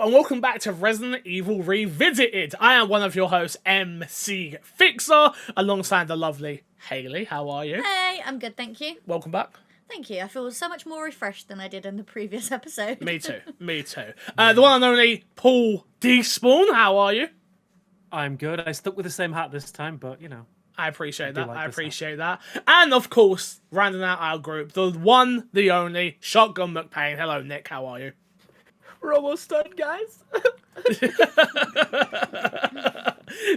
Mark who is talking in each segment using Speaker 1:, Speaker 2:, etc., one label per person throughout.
Speaker 1: and welcome back to Resident Evil Revisited. I am one of your hosts, MC Fixer, alongside the lovely Hayley. How are you?
Speaker 2: Hey, I'm good, thank you.
Speaker 1: Welcome back.
Speaker 2: Thank you. I feel so much more refreshed than I did in the previous episode.
Speaker 1: Me too. The one and only Paul Despawn. How are you?
Speaker 3: I'm good. I stuck with the same hat this time, but you know.
Speaker 1: I appreciate that. And of course, rounding out our group, the one, the only, Shotgun McPain. Hello, Nick. How are you?
Speaker 4: We're almost done, guys.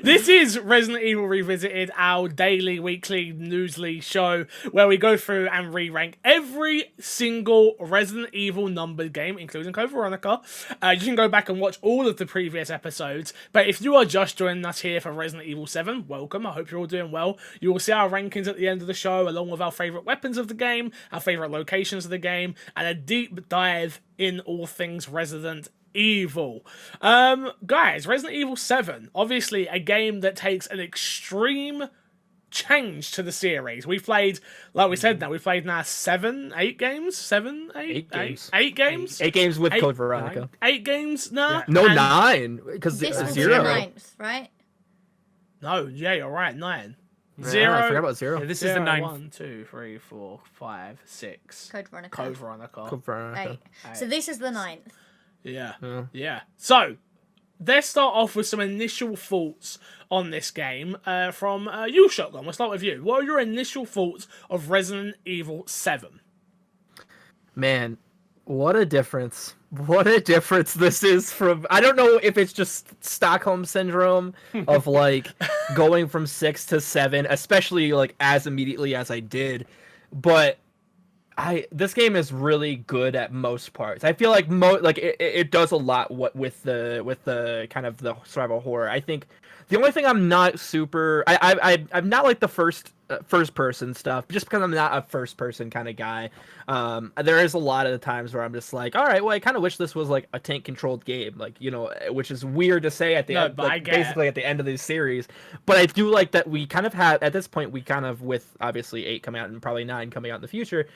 Speaker 1: This is Resident Evil Revisited, our daily, weekly, newsly show where we go through and re-rank every single Resident Evil numbered game, including Code Veronica. You can go back and watch all of the previous episodes, but if you are just joining us here for Resident Evil 7, welcome. I hope you're all doing well. You will see our rankings at the end of the show, along with our favourite weapons of the game, our favourite locations of the game, and a deep dive in all things Resident Evil. Guys, Resident Evil 7, obviously a game that takes an extreme change to the series. We've played, like we said now, we've played now 8 games? Eight games?
Speaker 4: 8 games with Code Veronica.
Speaker 1: 8 games now?
Speaker 4: Yeah. No, 9, because
Speaker 2: this
Speaker 4: it's
Speaker 2: was
Speaker 4: 0.
Speaker 2: the 9th, right?
Speaker 1: No, yeah, you're right, 9.
Speaker 4: Yeah,
Speaker 1: 0.
Speaker 4: I forgot about 0.
Speaker 3: Yeah, this is the 9th.
Speaker 1: 1, 2, 3, 4, 5, 6.
Speaker 2: Code Veronica.
Speaker 1: Code Veronica.
Speaker 4: Code Veronica.
Speaker 2: 8. So this is the 9th.
Speaker 1: Yeah. So, let's start off with some initial thoughts on this game from you, Shotgun. We'll start with you. What are your initial thoughts of Resident Evil 7?
Speaker 4: Man, what a difference. What a difference this is from... I don't know if it's just Stockholm Syndrome of, like, going from 6 to 7, especially, like, as immediately as I did. But... this game is really good at most parts. I feel like it does a lot with the kind of the survival horror. I think the only thing I'm not super I'm not like the first person stuff, just because I'm not a first person kind of guy. There is a lot of the times where I'm just like, all right, well, I kind of wish this was like a tank controlled game, like, you know, which is weird to say at the end, like, basically at the end of this series. But I do like that we kind of have at this point, we kind of, with obviously 8 coming out and probably 9 coming out in the future,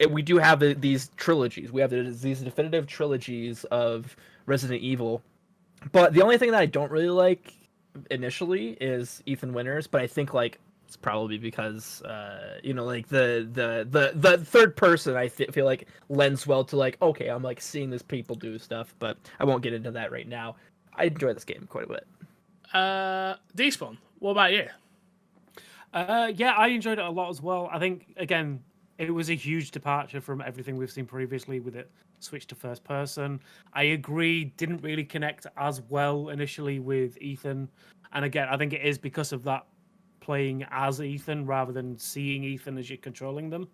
Speaker 4: we do have these trilogies. We have these definitive trilogies of Resident Evil. But the only thing that I don't really like initially is Ethan Winters, but I think like it's probably because you know, like the third person I feel like lends well to, like, okay, I'm like seeing these people do stuff, but I won't get into that right now. I enjoy this game quite a bit.
Speaker 1: Despawn, what about you?
Speaker 3: Yeah, I enjoyed it a lot as well. I think, again, it was a huge departure from everything we've seen previously with it switched to first person. I agree, didn't really connect as well initially with Ethan. And again, I think it is because of that playing as Ethan rather than seeing Ethan as you're controlling them.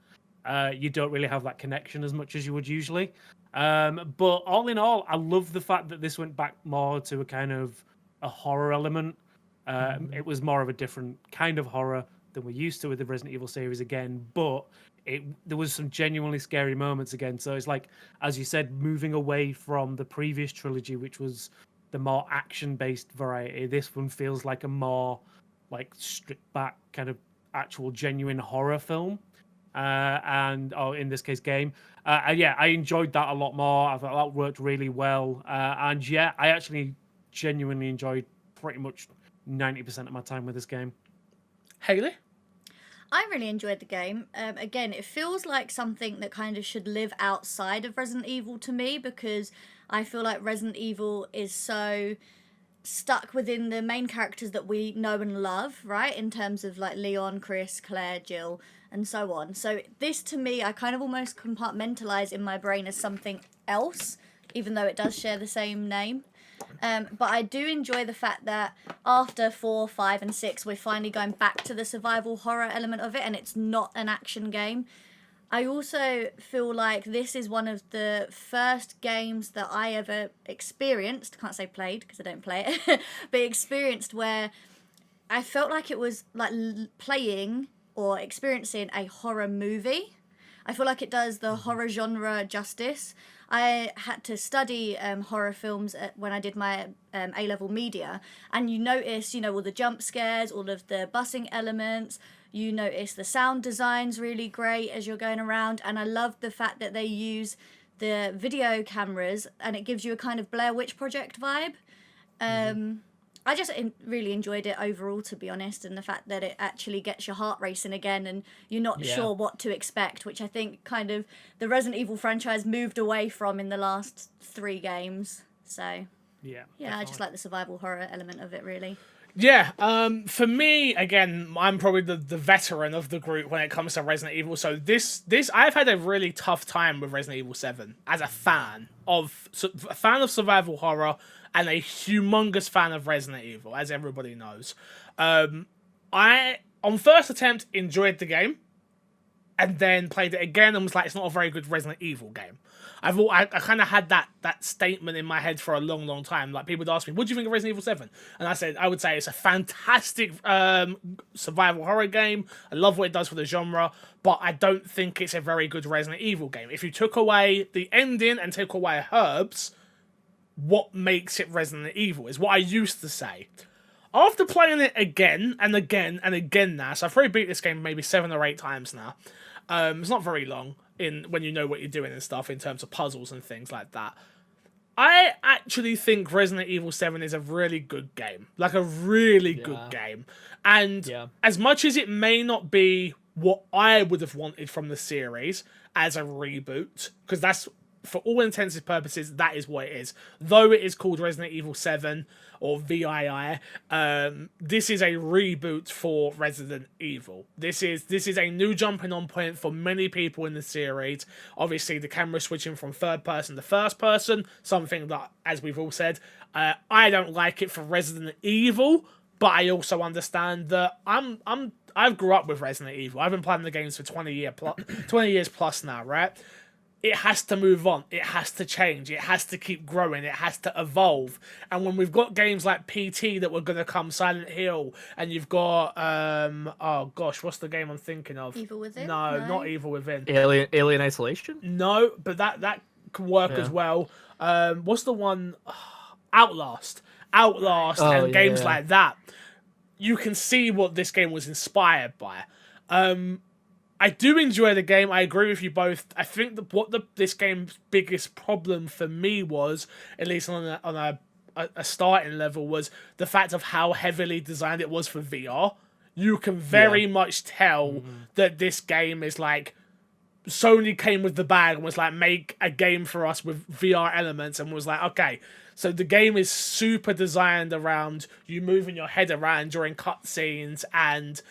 Speaker 3: You don't really have that connection as much as you would usually. But all in all, I love the fact that this went back more to a kind of a horror element. It was more of a different kind of horror than we're used to with the Resident Evil series again, but there was some genuinely scary moments again. So it's like, as you said, moving away from the previous trilogy, which was the more action-based variety. This one feels like a more like stripped back kind of actual genuine horror film, in this case game. Yeah, I enjoyed that a lot more. I thought that worked really well. And yeah, I actually genuinely enjoyed pretty much 90% of my time with this game.
Speaker 1: Hayley?
Speaker 2: I really enjoyed the game. Again, it feels like something that kind of should live outside of Resident Evil to me, because I feel like Resident Evil is so stuck within the main characters that we know and love, right? In terms of like Leon, Chris, Claire, Jill, and so on. So this, to me, I kind of almost compartmentalize in my brain as something else, even though it does share the same name. But I do enjoy the fact that after 4, 5, and 6, we're finally going back to the survival horror element of it, and it's not an action game. I also feel like this is one of the first games that I ever experienced, can't say played because I don't play it, but experienced, where I felt like it was like playing or experiencing a horror movie. I feel like it does the horror genre justice. I had to study horror films when I did my A-level media, and you notice, you know, all the jump scares, all of the bussing elements. You notice the sound design's really great as you're going around, and I love the fact that they use the video cameras, and it gives you a kind of Blair Witch Project vibe. I just really enjoyed it overall, to be honest, and the fact that it actually gets your heart racing again and you're not sure what to expect, which I think kind of the Resident Evil franchise moved away from in the last 3 games. So, yeah, I just like the survival horror element of it, really.
Speaker 1: Yeah, for me, again, I'm probably the veteran of the group when it comes to Resident Evil. So this I've had a really tough time with Resident Evil 7 as a fan of survival horror and a humongous fan of Resident Evil, as everybody knows. I, on first attempt, enjoyed the game, and then played it again and was like, it's not a very good Resident Evil game. I kind of had that statement in my head for a long time. Like, people would ask me, what do you think of Resident Evil 7? And I would say it's a fantastic survival horror game. I love what it does for the genre, but I don't think it's a very good Resident Evil game. If you took away the ending and took away herbs, what makes it Resident Evil is what I used to say. After playing it again and again and again now, so I've probably beat this game maybe 7 or 8 times now. It's not very long when you know what you're doing and stuff in terms of puzzles and things like that. I actually think Resident Evil 7 is a really good game. Like, a really good game. And as much as it may not be what I would have wanted from the series as a reboot, because that's, for all intents and purposes, that is what it is. Though it is called Resident Evil 7 or VII, this is a reboot for Resident Evil. This is a new jumping on point for many people in the series. Obviously, the camera switching from third person to first person, something that, as we've all said, I don't like it for Resident Evil, but I also understand that I've grew up with Resident Evil. I've been playing the games for 20 years plus now, right? It has to move on. It has to change. It has to keep growing. It has to evolve. And when we've got games like PT that were going to come, Silent Hill, and you've got, oh gosh, what's the game I'm thinking of?
Speaker 2: Evil Within?
Speaker 1: No, not Evil Within.
Speaker 4: Alien Isolation?
Speaker 1: No, but that can work as well. What's the one? Outlast. And games like that. You can see what this game was inspired by. I do enjoy the game. I agree with you both. I think this game's biggest problem for me was, at least on a starting level, was the fact of how heavily designed it was for VR. You can very much tell that this game is like, Sony came with the bag and was like, make a game for us with VR elements, and was like, okay. So the game is super designed around you moving your head around during cutscenes and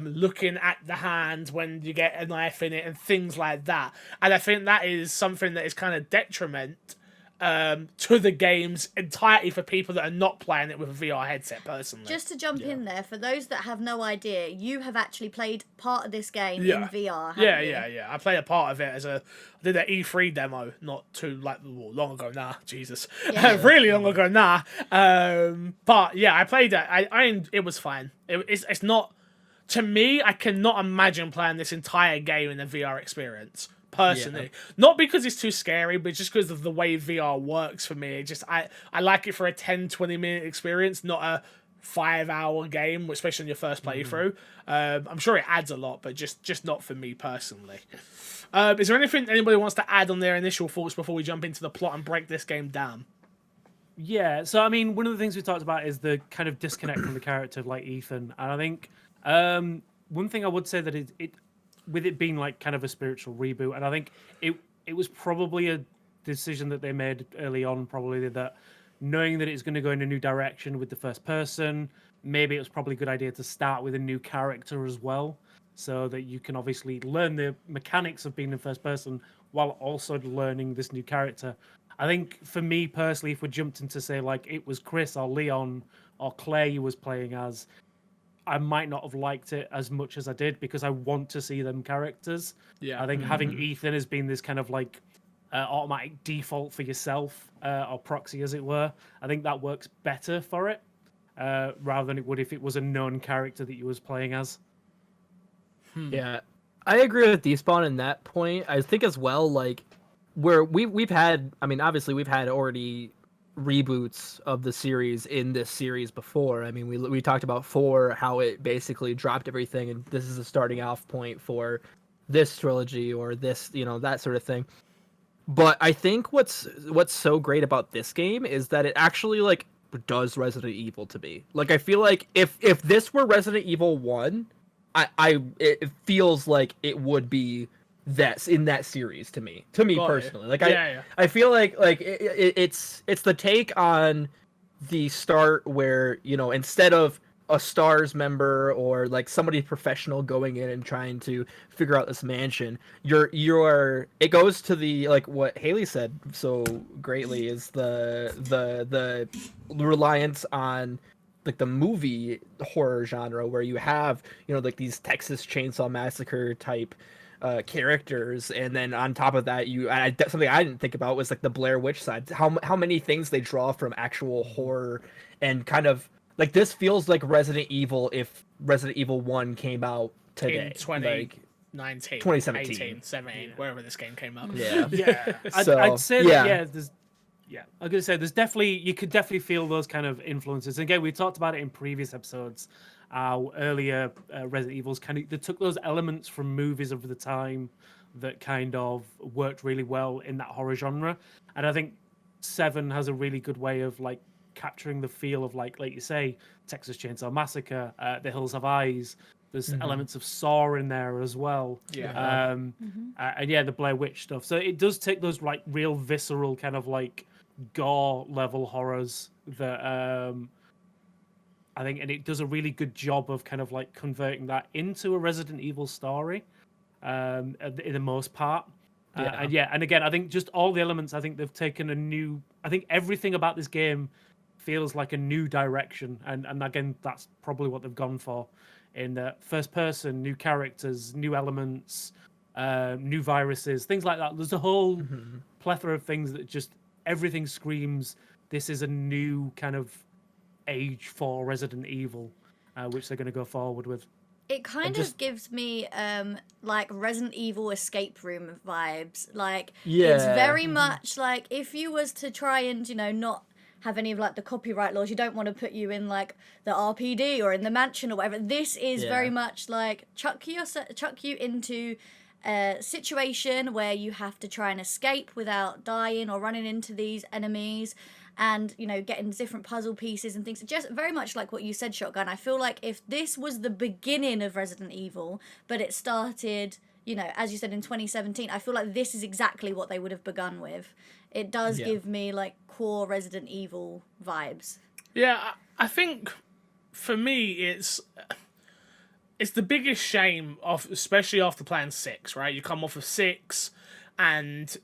Speaker 1: looking at the hand when you get a knife in it and things like that. And I think that is something that is kind of detriment to the game's entirety for people that are not playing it with a VR headset, personally.
Speaker 2: Just to jump in there, for those that have no idea, you have actually played part of this game in VR, haven't you?
Speaker 1: Yeah. I played a part of it I did an E3 demo not too long ago now. Jesus. Really long ago now. But yeah, I played it. It was fine. It's not, to me, I cannot imagine playing this entire game in a VR experience. Personally, not because it's too scary, but just because of the way VR works for me. I like it for a 10-20 minute experience, not a 5-hour game, especially on your first playthrough. I'm sure it adds a lot, but just not for me personally. Is there anything anybody wants to add on their initial thoughts before we jump into the plot and break this game down?
Speaker 3: Yeah, so I mean, one of the things we talked about is the kind of disconnect from the character of like Ethan, and I think one thing I would say that it with it being like kind of a spiritual reboot, and I think it was probably a decision that they made early on, probably, that knowing that it's going to go in a new direction with the first person, maybe it was probably a good idea to start with a new character as well, so that you can obviously learn the mechanics of being in first person while also learning this new character. I think for me personally, if we jumped into, say, like it was Chris or Leon or Claire you was playing as, I might not have liked it as much as I did, because I want to see them characters. Yeah, I think having Ethan has been this kind of like automatic default for yourself, or proxy as it were. I think that works better for it, rather than it would if it was a known character that you was playing as.
Speaker 4: Yeah, I agree with Despawn in that point. I think as well, like, where we've had, I mean, obviously we've had already reboots of the series in this series before. I mean, we talked about 4, how it basically dropped everything, and this is a starting off point for this trilogy or this, that sort of thing. But I think what's so great about this game is that it actually like does Resident Evil to me. Like I feel like if this were Resident Evil 1, it feels like it would be that's in that series to me. To me
Speaker 1: Got it.
Speaker 4: personally. Like
Speaker 1: Yeah.
Speaker 4: I feel like it's the take on the start where, you know, instead of a stars member or like somebody professional going in and trying to figure out this mansion, you're it goes to the, like what Haley said so greatly, is the reliance on like the movie horror genre, where you have, you know, like these Texas Chainsaw Massacre type characters, and then on top of that, something I didn't think about was like the Blair Witch side. How many things they draw from actual horror, and kind of like this feels like Resident Evil if Resident Evil 1 came out today,
Speaker 1: In 2019,
Speaker 4: 2017.
Speaker 1: 18, 17, wherever this game came out.
Speaker 4: Yeah.
Speaker 3: Yeah,
Speaker 4: So,
Speaker 3: I'd say
Speaker 4: yeah.
Speaker 3: that, I'm gonna say you could definitely feel those kind of influences. And again, we talked about it in previous episodes. Earlier Resident Evils they took those elements from movies of the time that kind of worked really well in that horror genre, and I think 7 has a really good way of like capturing the feel of like you say, Texas Chainsaw Massacre, The Hills Have Eyes. There's elements of Saw in there as well.
Speaker 1: Yeah.
Speaker 3: And yeah, the Blair Witch stuff. So it does take those like real visceral kind of like gore level horrors that I think, and it does a really good job of kind of like converting that into a Resident Evil story, in the most part. And again, I think just all the elements, I think they've taken I think everything about this game feels like a new direction, and again, that's probably what they've gone for in the first person, new characters, new elements, new viruses, things like that. There's a whole plethora of things that just everything screams this is a new kind of age for Resident Evil, which they're going to go forward with.
Speaker 2: It kind of gives me like Resident Evil escape room vibes. Like it's very much like if you was to try and, you know, not have any of like the copyright laws, you don't want to put you in like the RPD or in the mansion or whatever. This is very much like chuck you into a situation where you have to try and escape without dying or running into these enemies, and, you know, getting different puzzle pieces and things. Just very much like what you said, Shotgun. I feel like if this was the beginning of Resident Evil, but it started, you know, as you said, in 2017, I feel like this is exactly what they would have begun with. It does give me like core Resident Evil vibes.
Speaker 1: Yeah, I think for me it's the biggest shame of, especially after playing 6, right? You come off of 6, and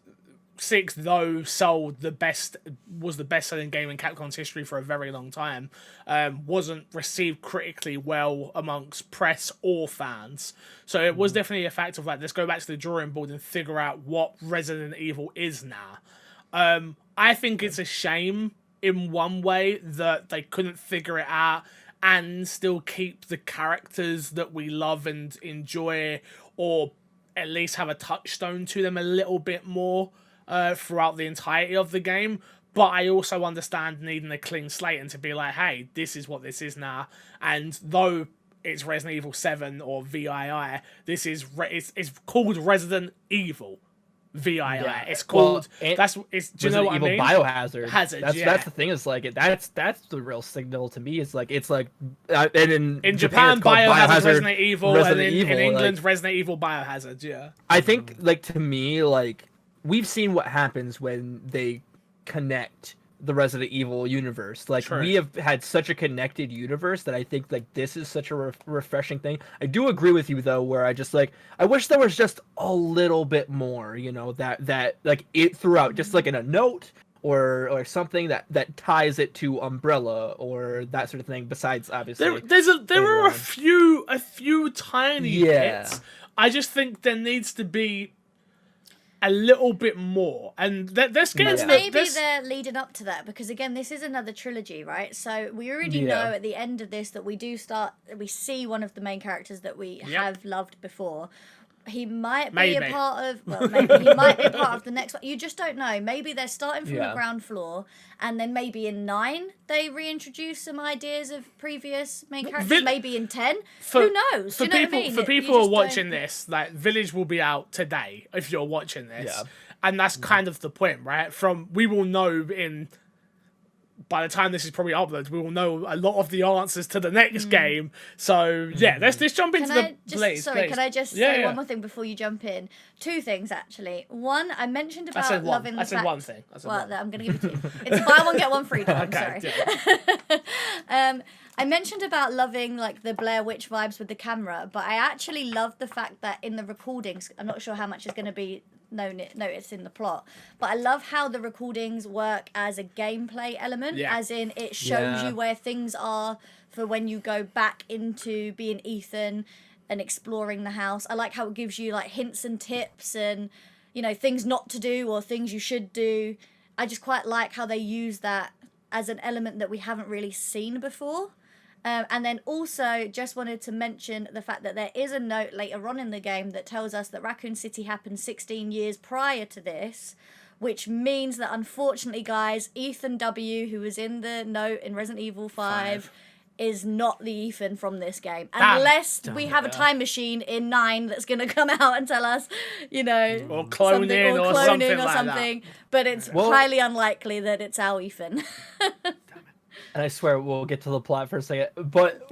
Speaker 1: 6 though was the best selling game in Capcom's history for a very long time, wasn't received critically well amongst press or fans. So it was definitely a fact of like, let's go back to the drawing board and figure out what Resident Evil is now. I think it's a shame in one way that they couldn't figure it out and still keep the characters that we love and enjoy, or at least have a touchstone to them a little bit more throughout the entirety of the game. But I also understand needing a clean slate and to be like, hey, this is what this is now. And though it's Resident Evil 7 or VII, this is it's called Resident Evil VII.
Speaker 4: Yeah.
Speaker 1: It's called do you
Speaker 4: Resident
Speaker 1: know what
Speaker 4: Evil
Speaker 1: I mean?
Speaker 4: Biohazard.
Speaker 1: Hazard.
Speaker 4: That's the thing. Is like that's the real signal to me. It's like and
Speaker 1: in Japan
Speaker 4: it's called
Speaker 1: Biohazard Resident Evil, and in
Speaker 4: Evil,
Speaker 1: England
Speaker 4: like,
Speaker 1: Resident Evil Biohazard. Yeah.
Speaker 4: I think like to me, like we've seen what happens when they connect the Resident Evil universe. Like
Speaker 1: True.
Speaker 4: we have had such a connected universe that I think like this is such a refreshing thing. I do agree with you though, where I just like I wish there was just a little bit more, you know, that like it throughout, just like in a note or something that ties it to Umbrella or that sort of thing. Besides, obviously,
Speaker 1: there are a few tiny bits. I just think there needs to be a little bit more, and let's get into
Speaker 2: maybe they're leading up to that, because again, this is another trilogy, right? So we already know at the end of this that we see one of the main characters that we have loved before. He might be a part of, maybe he might be a part of the next one. You just don't know. Maybe they're starting from the ground floor, and then maybe in 9 they reintroduce some ideas of previous main characters. Maybe in 10, who knows?
Speaker 1: For people who are watching this, like Village will be out today if you're watching this. And that's kind of the point, right? We will know by the time this is probably uploaded, we will know a lot of the answers to the next game. So yeah, let's jump into please.
Speaker 2: Can I just say one more thing before you jump in? Two things actually. One, I mentioned about loving the fact.
Speaker 1: I said one thing.
Speaker 2: I'm going to give it to you. It's buy one get one free. I'm sorry.
Speaker 1: Yeah.
Speaker 2: I mentioned about loving like the Blair Witch vibes with the camera, but I actually love the fact that in the recordings, I'm not sure how much is going to be noticed in the plot, but I love how the recordings work as a gameplay element, as in it shows you where things are for when you go back into being Ethan and exploring the house. I like how it gives you like hints and tips and, you know, things not to do or things you should do. I just quite like how they use that as an element that we haven't really seen before. And then also just wanted to mention the fact that there is a note later on in the game that tells us that Raccoon City happened 16 years prior to this, which means that unfortunately, guys, Ethan W., who was in the note in Resident Evil 5, is not the Ethan from this game. Unless we have a time machine in 9 that's going to come out and tell us, you know,
Speaker 1: or cloning or something like that.
Speaker 2: But it's highly unlikely that it's our Ethan.
Speaker 4: And I swear we'll get to the plot for a second. But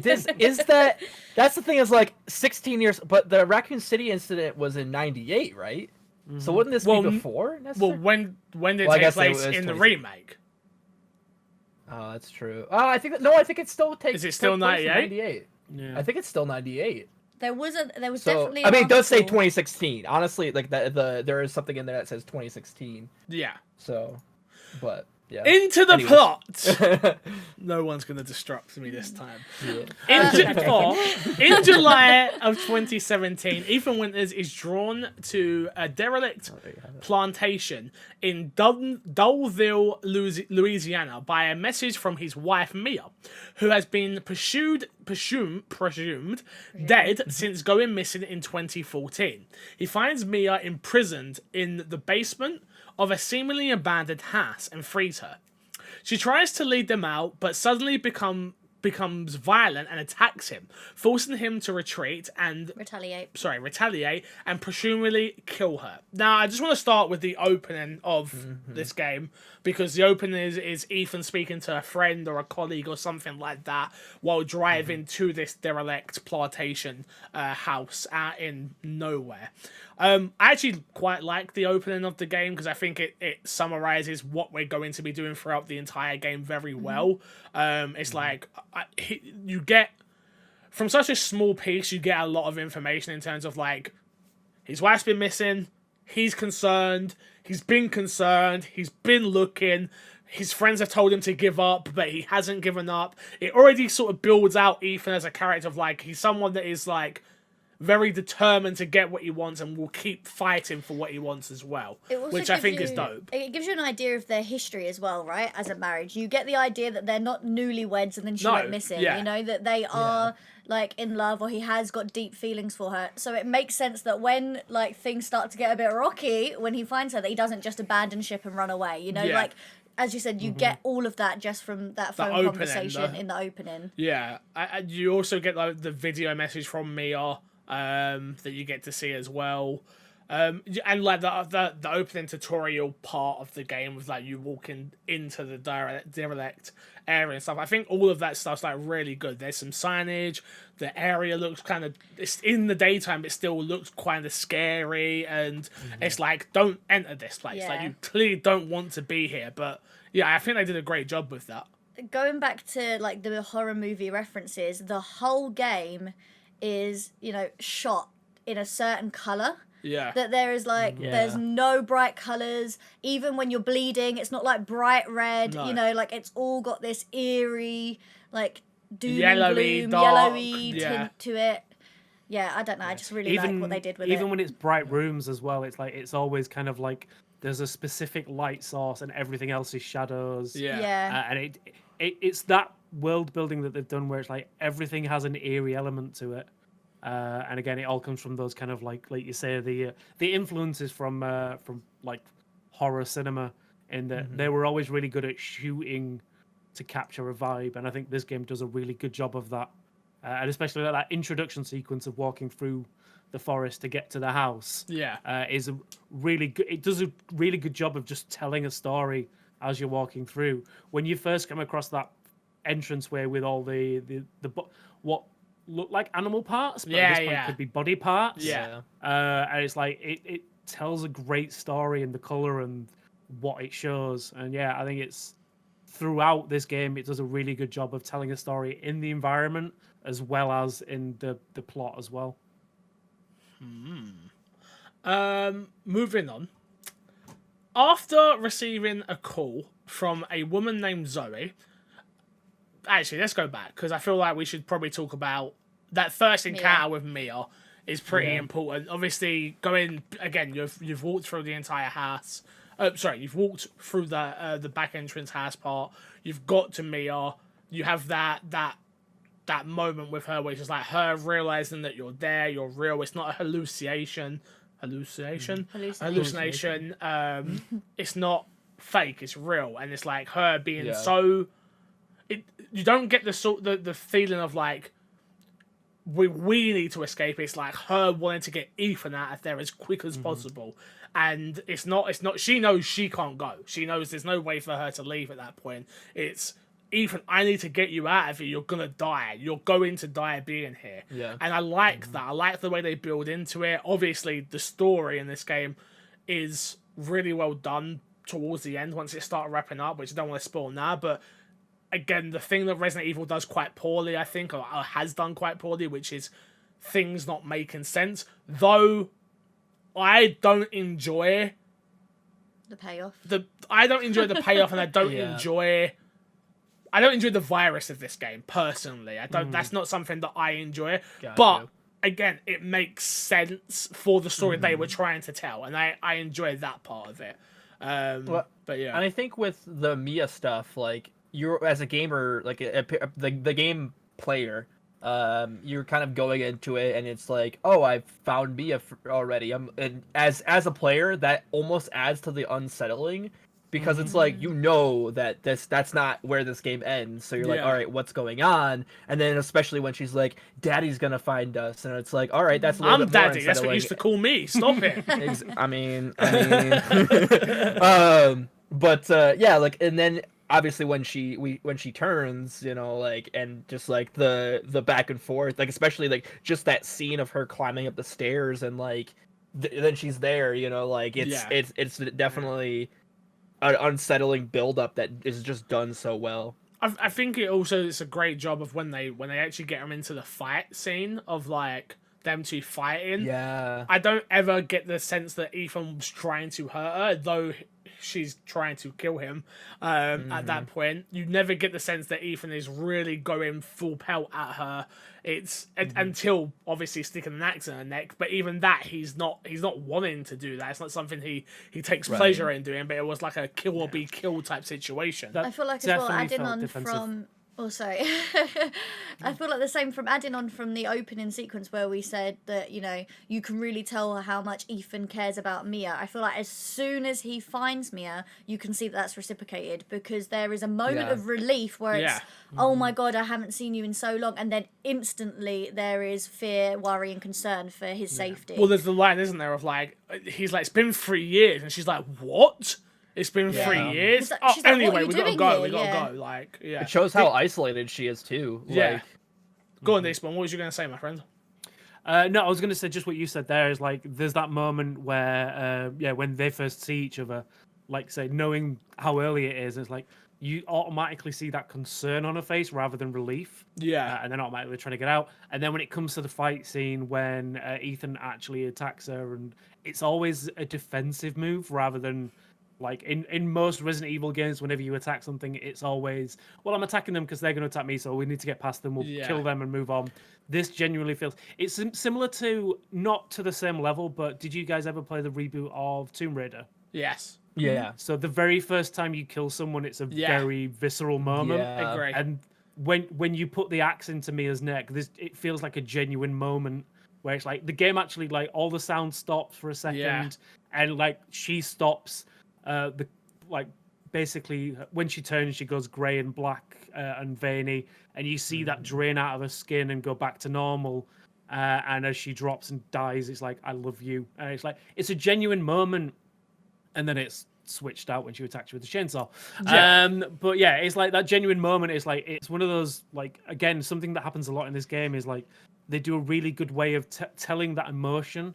Speaker 4: that's the thing is like 16 years, but the Raccoon City incident was in 98, right? Mm-hmm. So wouldn't this be before?
Speaker 1: Well, when did it take place in the remake?
Speaker 4: Oh, that's true. I think it still takes.
Speaker 1: Is it still 98?
Speaker 4: Yeah. I think it's still 98.
Speaker 2: There was definitely.
Speaker 4: I mean, it does say 2016. Honestly, like there is something in there that says 2016.
Speaker 1: Yeah.
Speaker 4: So, but. Yeah.
Speaker 1: Into the plot. No one's going to distract me this time. In July of 2017, Ethan Winters is drawn to a derelict plantation in Dulville, Louisiana, by a message from his wife Mia, who has been presumed dead since going missing in 2014. He finds Mia imprisoned in the basement of a seemingly abandoned house and frees her. She tries to lead them out, but suddenly becomes violent and attacks him, forcing him to retreat and retaliate and presumably kill her. Now, I just want to start with the opening of this game, because the opening is Ethan speaking to a friend or a colleague or something like that while driving to this derelict plantation house out in nowhere. I actually quite like the opening of the game because I think it summarizes what we're going to be doing throughout the entire game very well. It's like you get, from such a small piece, you get a lot of information in terms of like, his wife's been missing, he's concerned, he's been looking, his friends have told him to give up, but he hasn't given up. It already sort of builds out Ethan as a character of like, he's someone that is like, very determined to get what he wants and will keep fighting for what he wants as well, which I think is dope.
Speaker 2: It gives you an idea of their history as well, right? As a marriage, you get the idea that they're not newlyweds and then she went missing. You know, that they are like in love, or he has got deep feelings for her. So it makes sense that when like things start to get a bit rocky, when he finds her, that he doesn't just abandon ship and run away. You know, like as you said, you get all of that just from that phone conversation in the opening.
Speaker 1: Yeah, you also get like the video message from Mia. That you get to see as well, and like the opening tutorial part of the game was like you walking into the derelict area and stuff. I think all of that stuff's like really good. There's some signage. The area looks kind of, it's in the daytime, it still looks kind of scary, and it's like, don't enter this place. Like you clearly don't want to be here. But yeah, I think they did a great job with that.
Speaker 2: Going back to like the horror movie references, the whole game is, you know, shot in a certain color.
Speaker 1: Yeah.
Speaker 2: That there is like, there's no bright colors. Even when you're bleeding, it's not like bright red. No. You know, like it's all got this eerie, like doom and gloom, yellowy tint to it. Yeah, I don't know. I just really like what they did with it.
Speaker 3: Even when it's bright rooms as well, it's like it's always kind of like there's a specific light source and everything else is shadows.
Speaker 2: Yeah.
Speaker 3: And it's that world building that they've done where it's like everything has an eerie element to it, and again it all comes from those kind of like you say the influences from like horror cinema, in that they were always really good at shooting to capture a vibe, and I think this game does a really good job of that. and especially like that introduction sequence of walking through the forest to get to the house. Is a really good. It does a really good job of just telling a story as you're walking through. When you first come across that entranceway with all what look like animal parts, but at this point could be body parts. And it's like it tells a great story in the color and what it shows. And I think it's throughout this game, it does a really good job of telling a story in the environment as well as in the plot as well.
Speaker 1: Moving on. After receiving a call from a woman named Zoe, actually, let's go back because I feel like we should probably talk about that first encounter with Mia is pretty important. Obviously, going again, you've walked through the entire house. You've walked through the back entrance house part. You've got to Mia. You have that moment with her where it's just like her realizing that you're there, you're real. It's not a hallucination. It's not fake. It's real, and it's like her being so. You don't get the feeling of like we need to escape. It's like her wanting to get Ethan out of there as quick as possible, and it's not. She knows she can't go. She knows there's no way for her to leave at that point. It's Ethan, I need to get you out of here. You're gonna die. You're going to die being here. And I like that. I like the way they build into it. Obviously, the story in this game is really well done towards the end once it started wrapping up, which I don't want to spoil now. But again, the thing that Resident Evil does quite poorly, I think, or has done quite poorly, which is things not making sense. Though I don't enjoy
Speaker 2: the payoff.
Speaker 1: I don't enjoy the payoff, and I don't enjoy the virus of this game personally. I don't. That's not something that I enjoy. But again, it makes sense for the story they were trying to tell, and I enjoy that part of it. But yeah,
Speaker 4: and I think with the Mia stuff, like you're as a gamer, like the game player, you're kind of going into it, and it's like, oh, I've found Mia already. And as a player, that almost adds to the unsettling. Because it's like, you know that that's not where this game ends. So you're like, all right, what's going on? And then especially when she's like, Daddy's gonna find us. And it's like, all right, that's a little bit more
Speaker 1: Daddy. That's what you used to call me. Stop it.
Speaker 4: I mean. Like, and then obviously when she turns, you know, like, and just like the back and forth, like, especially like just that scene of her climbing up the stairs and like, then she's there, you know, like it's definitely an unsettling build-up that is just done so well.
Speaker 1: I think it's a great job of when they actually get them into the fight scene of like them two fighting.
Speaker 4: Yeah.
Speaker 1: I don't ever get the sense that Ethan was trying to hurt her, though she's trying to kill him. At that point, you never get the sense that Ethan is really going full pelt at her. It's until obviously sticking an axe in her neck, but even that he's not wanting to do that. It's not something he takes pleasure in doing, but it was like a kill or be killed type situation.
Speaker 2: I feel like as well adding on from I feel like the same from adding on from the opening sequence where we said that, you know, you can really tell how much Ethan cares about Mia. I feel like as soon as he finds Mia, you can see that that's reciprocated, because there is a moment of relief where it's, oh my God, I haven't seen you in so long. And then instantly there is fear, worry and concern for his safety.
Speaker 1: Well, there's the line, isn't there, of like, he's like, it's been 3 years. And she's like, what? It's been 3 years.
Speaker 2: Like,
Speaker 1: anyway, we gotta go. We gotta go. Like,
Speaker 4: it shows how isolated she is too. Like,
Speaker 1: go on, Despawn. What was you gonna say, my friend?
Speaker 3: No, I was gonna say just what you said there. Is like, there's that moment where, when they first see each other, like, say, knowing how early it is, it's like you automatically see that concern on her face rather than relief. And then automatically trying to get out. And then when it comes to the fight scene, when Ethan actually attacks her, and it's always a defensive move rather than. Like, in most Resident Evil games, whenever you attack something, it's always, well, I'm attacking them because they're going to attack me, so we need to get past them, we'll kill them and move on. This genuinely feels... It's similar to, not to the same level, but did you guys ever play the reboot of Tomb Raider?
Speaker 1: Yes.
Speaker 4: Yeah.
Speaker 3: So the very first time you kill someone, it's a very visceral moment.
Speaker 1: I agree.
Speaker 3: And when you put the axe into Mia's neck, it feels like a genuine moment where it's like, the game actually, like, all the sound stops for a second, and, like, she stops... basically when she turns, she goes grey and black and veiny, and you see that drain out of her skin and go back to normal. And as she drops and dies, it's like, I love you. And it's like, it's a genuine moment. And then it's switched out when she attacks you with the chainsaw.
Speaker 1: Yeah.
Speaker 3: But yeah, it's like that genuine moment is like, it's one of those, like, again, something that happens a lot in this game is like, they do a really good way of telling that emotion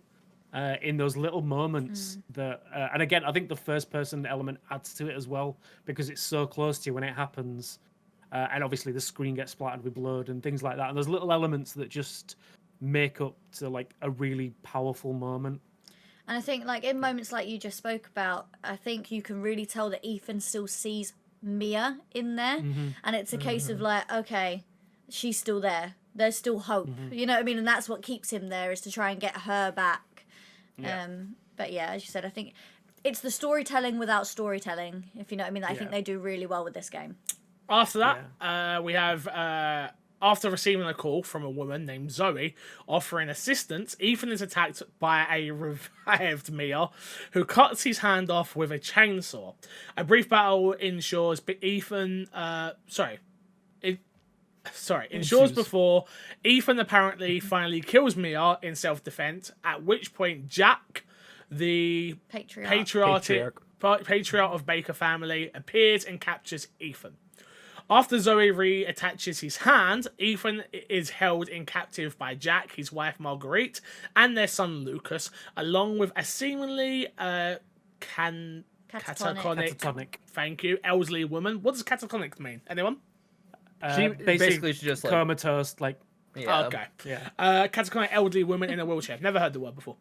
Speaker 3: in those little moments that, and again, I think the first person element adds to it as well, because it's so close to you when it happens. And obviously the screen gets splattered with blood and things like that. And there's little elements that just make up to like a really powerful moment.
Speaker 2: And I think, like, in moments like you just spoke about, I think you can really tell that Ethan still sees Mia in there. And it's a case of, like, okay, she's still there. There's still hope. You know what I mean? And that's what keeps him there, is to try and get her back.
Speaker 3: Yeah.
Speaker 2: But yeah, as you said, I think it's the storytelling without storytelling, if you know what I mean. I think they do really well with this game.
Speaker 1: After that, we have, after receiving a call from a woman named Zoe offering assistance, Ethan is attacked by a revived Mia, who cuts his hand off with a chainsaw. A brief battle ensures before Ethan apparently finally kills Mia in self-defense, at which point Jack, the patriarch of Baker family, appears and captures Ethan. After Zoe reattaches his hand, Ethan is held in captive by Jack, his wife Marguerite, and their son Lucas, along with a seemingly catatonic, thank you, elderly woman. What does catatonic mean? Anyone?
Speaker 3: Basically
Speaker 4: she's just like
Speaker 3: comatose, like.
Speaker 4: Yeah.
Speaker 1: Okay.
Speaker 3: Yeah.
Speaker 1: Catatonic elderly woman in a wheelchair. Never heard the word before.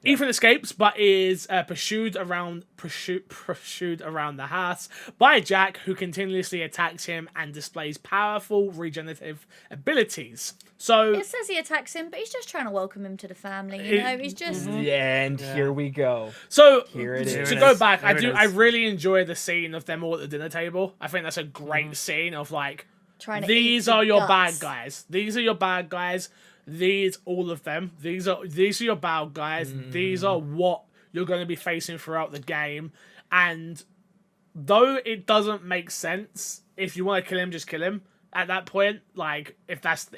Speaker 1: Ethan escapes, but is pursued around the house by Jack, who continuously attacks him and displays powerful regenerative abilities. So
Speaker 2: It says he attacks him, but he's just trying to welcome him to the family. You know, he's just.
Speaker 4: And here we go.
Speaker 1: So
Speaker 4: Here it is.
Speaker 1: to go back,
Speaker 3: Here it
Speaker 1: I
Speaker 3: is.
Speaker 1: really enjoy the scene of them all at the dinner table. I think that's a great scene of like,
Speaker 2: Trying to
Speaker 1: these
Speaker 2: eat
Speaker 1: are
Speaker 2: the
Speaker 1: your
Speaker 2: guts.
Speaker 1: bad guys. These are your bad guys. These, all of them. These are your bad guys. These are what you're going to be facing throughout the game. And though it doesn't make sense, if you want to kill him, just kill him. At that point, like if that's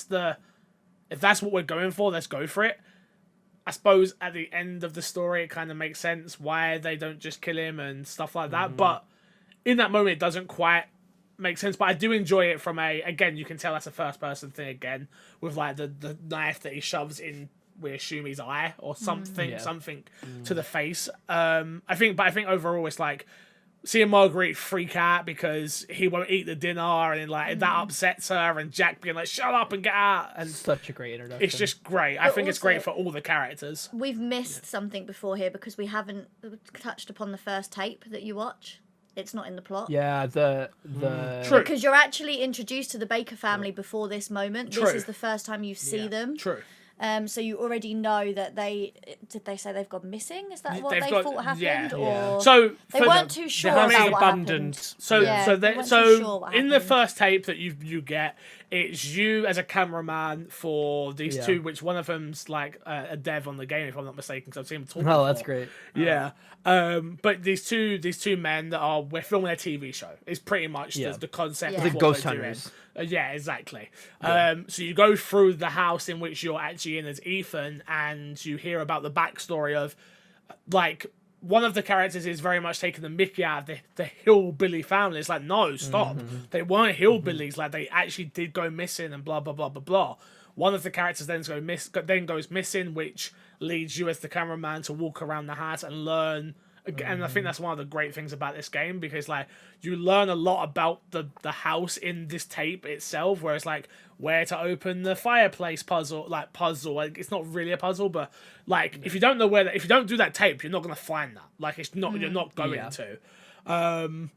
Speaker 1: what we're going for, let's go for it. I suppose at the end of the story, it kind of makes sense why they don't just kill him and stuff like that. But in that moment, it doesn't quite make sense. But I do enjoy it from again, you can tell that's a first person thing again, with like the knife that he shoves in, we assume his eye or something, to the face. I think overall it's like seeing Marguerite freak out because he won't eat the dinner, and like that upsets her, and Jack being like, shut up and get out. And
Speaker 4: Such a great introduction.
Speaker 1: it's just great. I think it's
Speaker 2: also-
Speaker 1: great for all the characters.
Speaker 2: We've missed something before here because we haven't touched upon the first tape that you watch. It's not in the plot.
Speaker 4: Yeah, the
Speaker 1: True.
Speaker 2: Because you're actually introduced to the Baker family before this moment.
Speaker 1: True.
Speaker 2: This is the first time you see them.
Speaker 1: True.
Speaker 2: So you already know that did they say they've gone missing? Is that what
Speaker 1: They've
Speaker 2: they
Speaker 1: got-
Speaker 2: thought happened?
Speaker 1: yeah.
Speaker 2: Or
Speaker 1: So
Speaker 2: they
Speaker 1: for
Speaker 2: weren't
Speaker 1: the-
Speaker 2: too sure
Speaker 3: The house
Speaker 2: about
Speaker 3: is
Speaker 2: what
Speaker 3: abandoned.
Speaker 2: happened.
Speaker 1: So
Speaker 2: Yeah,
Speaker 1: so
Speaker 2: they
Speaker 1: they,
Speaker 2: weren't
Speaker 1: so
Speaker 2: too sure what
Speaker 1: in the
Speaker 2: happened.
Speaker 1: first tape that you get, it's you as a cameraman for these two, which one of them's like a dev on the game, if I'm not mistaken, because I've seen him talk.
Speaker 4: Oh, that's
Speaker 1: before.
Speaker 4: great.
Speaker 1: Yeah. But these two men that we're filming a TV show. Is pretty much the concept
Speaker 2: Yeah.
Speaker 1: of
Speaker 2: The
Speaker 1: what
Speaker 4: Ghost
Speaker 1: we're doing.
Speaker 4: Hunters.
Speaker 1: Yeah, exactly. So you go through the house in which you're actually in as Ethan, and you hear about the backstory of, like, one of the characters is very much taking the mickey out of the hillbilly family. It's like, no, stop. They weren't hillbillies. Like, they actually did go missing and blah, blah, blah, blah, blah. One of the characters then goes missing, which leads you as the cameraman to walk around the house and learn. And I think that's one of the great things about this game, because like you learn a lot about the house in this tape itself, where it's like where to open the fireplace puzzle. Like it's not really a puzzle, but like if you don't know if you don't do that tape, you're not gonna find that. Like it's not you're not going to.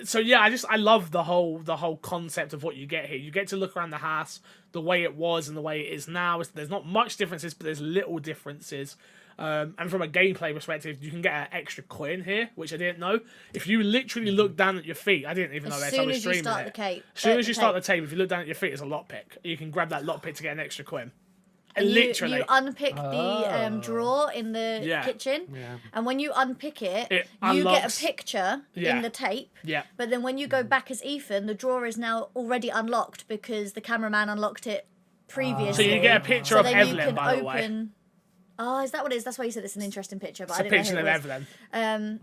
Speaker 1: So yeah, I love the whole concept of what you get here. You get to look around the house the way it was and the way it is now. There's not much differences, but there's little differences. And from a gameplay perspective, you can get an extra coin here, which I didn't know. If you literally look down at your feet, I didn't even know
Speaker 2: As
Speaker 1: that. I
Speaker 2: soon
Speaker 1: was
Speaker 2: as you
Speaker 1: streaming
Speaker 2: start
Speaker 1: it.
Speaker 2: the tape.
Speaker 1: As soon as you start the tape, if you look down at your feet, it's a lockpick. You can grab that lockpick to get an extra coin.
Speaker 2: And
Speaker 1: Literally.
Speaker 2: you unpick the
Speaker 4: Oh.
Speaker 2: drawer in the
Speaker 1: Yeah.
Speaker 2: kitchen,
Speaker 3: Yeah.
Speaker 2: and when you unpick it,
Speaker 1: It
Speaker 2: you
Speaker 1: unlocks.
Speaker 2: get a picture
Speaker 1: Yeah.
Speaker 2: in the tape.
Speaker 1: Yeah.
Speaker 2: But then when you go back as Ethan, the drawer is now already unlocked because the cameraman unlocked it previously.
Speaker 1: So you get a picture
Speaker 2: So
Speaker 1: of
Speaker 2: then you
Speaker 1: Evelyn,
Speaker 2: can
Speaker 1: by the way.
Speaker 2: open. Oh, is that what it is? That's why you said it's an interesting picture. But
Speaker 1: It's
Speaker 2: I
Speaker 1: a
Speaker 2: didn't
Speaker 1: picture
Speaker 2: know
Speaker 1: of
Speaker 2: who it was.
Speaker 1: Evelyn.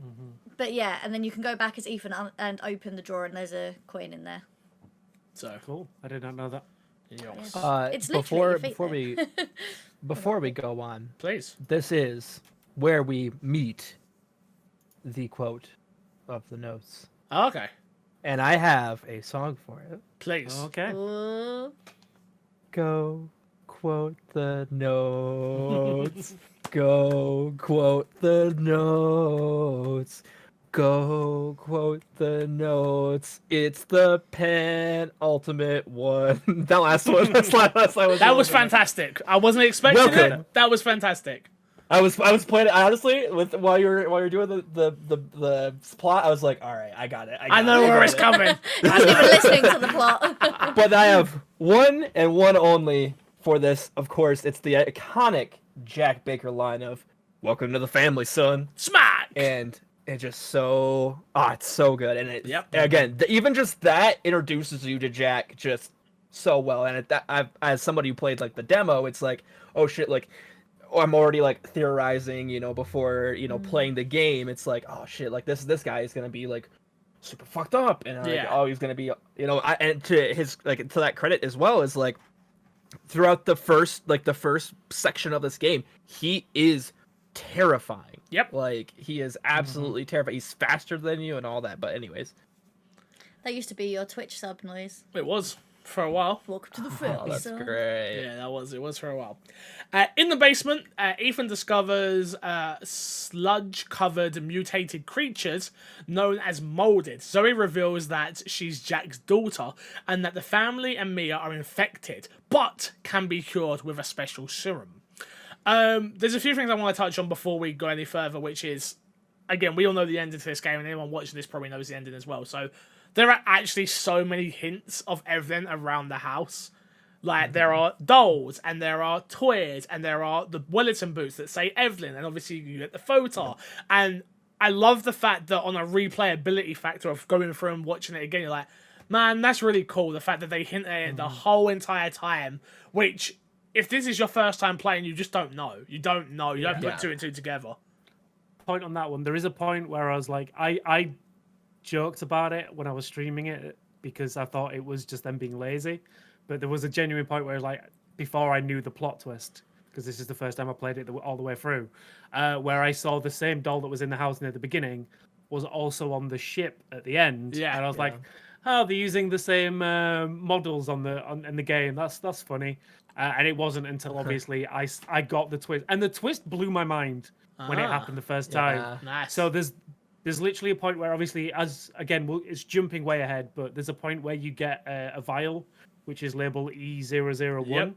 Speaker 2: But yeah, and then you can go back as Ethan and open the drawer, and there's a coin in there.
Speaker 1: So,
Speaker 3: Cool. I did not know that.
Speaker 1: yes.
Speaker 2: It's literally at your feet
Speaker 4: before
Speaker 2: there.
Speaker 4: before we go on,
Speaker 1: Please.
Speaker 4: this is where we meet the quote of the notes,
Speaker 1: Okay.
Speaker 4: and I have a song for it.
Speaker 1: Please.
Speaker 3: Okay.
Speaker 2: Ooh.
Speaker 4: Go quote the notes. Go quote the notes. Go quote the notes. It's the penultimate one. That last one.
Speaker 1: That was fantastic. I wasn't expecting
Speaker 4: Welcome.
Speaker 1: it. That was fantastic.
Speaker 4: I was playing it honestly with while you're doing the plot. I was like, all right, I got it.
Speaker 1: I know where it's coming.
Speaker 2: He wasn't even listening to the plot.
Speaker 4: But I have one and one only for this. Of course, it's the iconic Jack Baker line of "Welcome to the family, son,"
Speaker 1: Smack.
Speaker 4: and it's just so it's so good. And it
Speaker 1: Yep.
Speaker 4: again, even just that introduces you to Jack just so well. And as somebody who played like the demo, it's like, oh shit, like. I'm already like theorizing, before playing the game. It's like, oh shit, like this guy is gonna be like super fucked up, and like,
Speaker 1: Yeah.
Speaker 4: oh, he's gonna be, and to his to that credit as well is like throughout the first section of this game, he is terrifying.
Speaker 1: Yep.
Speaker 4: Like he is absolutely terrifying. He's faster than you and all that. But anyways,
Speaker 2: That used to be your Twitch sub noise.
Speaker 1: It was for a while.
Speaker 2: Welcome to the
Speaker 4: oh,
Speaker 2: family,
Speaker 4: that's
Speaker 2: son.
Speaker 4: great.
Speaker 1: Yeah, it was for a while. In the basement, Ethan discovers sludge-covered mutated creatures known as molded. Zoe reveals that she's Jack's daughter and that the family and Mia are infected, but can be cured with a special serum. There's a few things I want to touch on before we go any further, which is, again, we all know the ending to this game, and anyone watching this probably knows the ending as well. So there are actually so many hints of everything around the house. Like, there are dolls, and there are toys, and there are the Wellington boots that say Evelyn, and obviously you get the photo. And I love the fact that on a replayability factor of going through and watching it again, you're like, man, that's really cool. The fact that they hint at it the whole entire time, which, if this is your first time playing, you just don't know. You don't know. You don't put two and two together.
Speaker 3: Point on that one. There is a point where I was like, I joked about it when I was streaming it because I thought it was just them being lazy. But there was a genuine point where, like, before I knew the plot twist, because this is the first time I played it all the way through, where I saw the same doll that was in the house near the beginning was also on the ship at the end.
Speaker 1: Yeah.
Speaker 3: And I was like, oh, they're using the same models in the game. That's funny. And it wasn't until obviously I got the twist, and the twist blew my mind when it happened the first time.
Speaker 1: Nice.
Speaker 3: So there's literally a point where obviously, it's jumping way ahead, but there's a point where you get a vial which is labeled E001.
Speaker 1: Yep.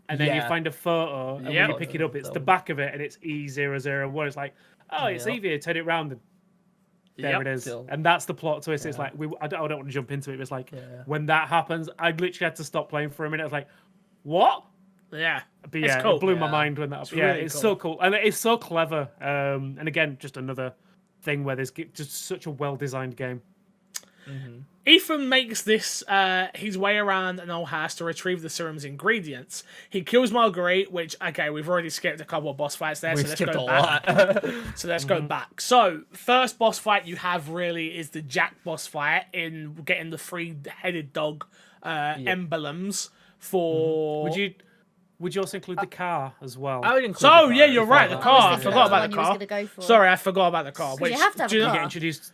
Speaker 3: And then you find a photo, and when you pick it up, it's the back of it, and it's E001. It's like, oh, it's easier. Turn it round, and there it is. And that's the plot twist. It's like, I don't want to jump into it. But it's like, when that happens, I literally had to stop playing for a minute. I was like, what?
Speaker 1: Yeah.
Speaker 3: But
Speaker 1: It's
Speaker 3: yeah,
Speaker 1: cool.
Speaker 3: it blew my mind when that happened. Yeah,
Speaker 1: really
Speaker 3: it's
Speaker 1: cool.
Speaker 3: so cool. And it's so clever. And again, just another thing where there's just such a well-designed game.
Speaker 1: Ethan makes his way around an old house to retrieve the serum's ingredients. He kills Marguerite, which, okay, we've already skipped a couple of boss fights there, so let's go back. So let's go back. So, first boss fight you have really is the Jack boss fight in getting the three-headed dog emblems for...
Speaker 3: Would you also include the car as well?
Speaker 4: I would include.
Speaker 1: So,
Speaker 4: the
Speaker 1: yeah,
Speaker 4: car
Speaker 1: you're
Speaker 4: if
Speaker 1: right, the
Speaker 4: I-
Speaker 1: car. I
Speaker 2: was thinking
Speaker 1: forgot
Speaker 2: that's
Speaker 1: about
Speaker 2: the
Speaker 1: the
Speaker 2: one you was
Speaker 1: car.
Speaker 2: gonna go for.
Speaker 1: Sorry, I forgot about the car.
Speaker 2: you have to have a
Speaker 1: do you know-
Speaker 2: car.
Speaker 3: Get introduced,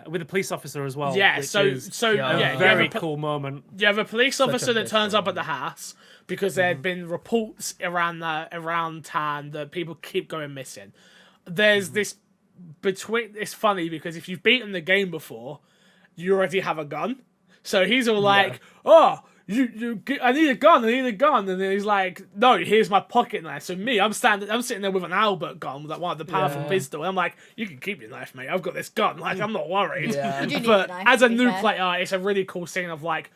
Speaker 3: with the police officer as well.
Speaker 1: Yeah,
Speaker 3: which
Speaker 1: so
Speaker 3: is
Speaker 1: yeah,
Speaker 3: a
Speaker 1: you have
Speaker 3: very
Speaker 1: a
Speaker 3: cool moment.
Speaker 1: You have a police officer that
Speaker 4: bitch
Speaker 1: turns up
Speaker 4: moment.
Speaker 1: at the house because there had been reports around town that people keep going missing. There's this it's funny because if you've beaten the game before, you already have a gun. So he's all like, "Oh, I need a gun, and then he's like, "No, here's my pocket knife." So I'm sitting there with an Albert gun, like one of the powerful pistol. I'm like, "You can keep your knife, mate. I've got this gun. Like, I'm not worried."
Speaker 4: Yeah.
Speaker 2: You do need
Speaker 1: But
Speaker 2: a knife,
Speaker 1: as
Speaker 2: to
Speaker 1: a
Speaker 2: be
Speaker 1: new
Speaker 2: fair.
Speaker 1: player, it's a really cool scene of like,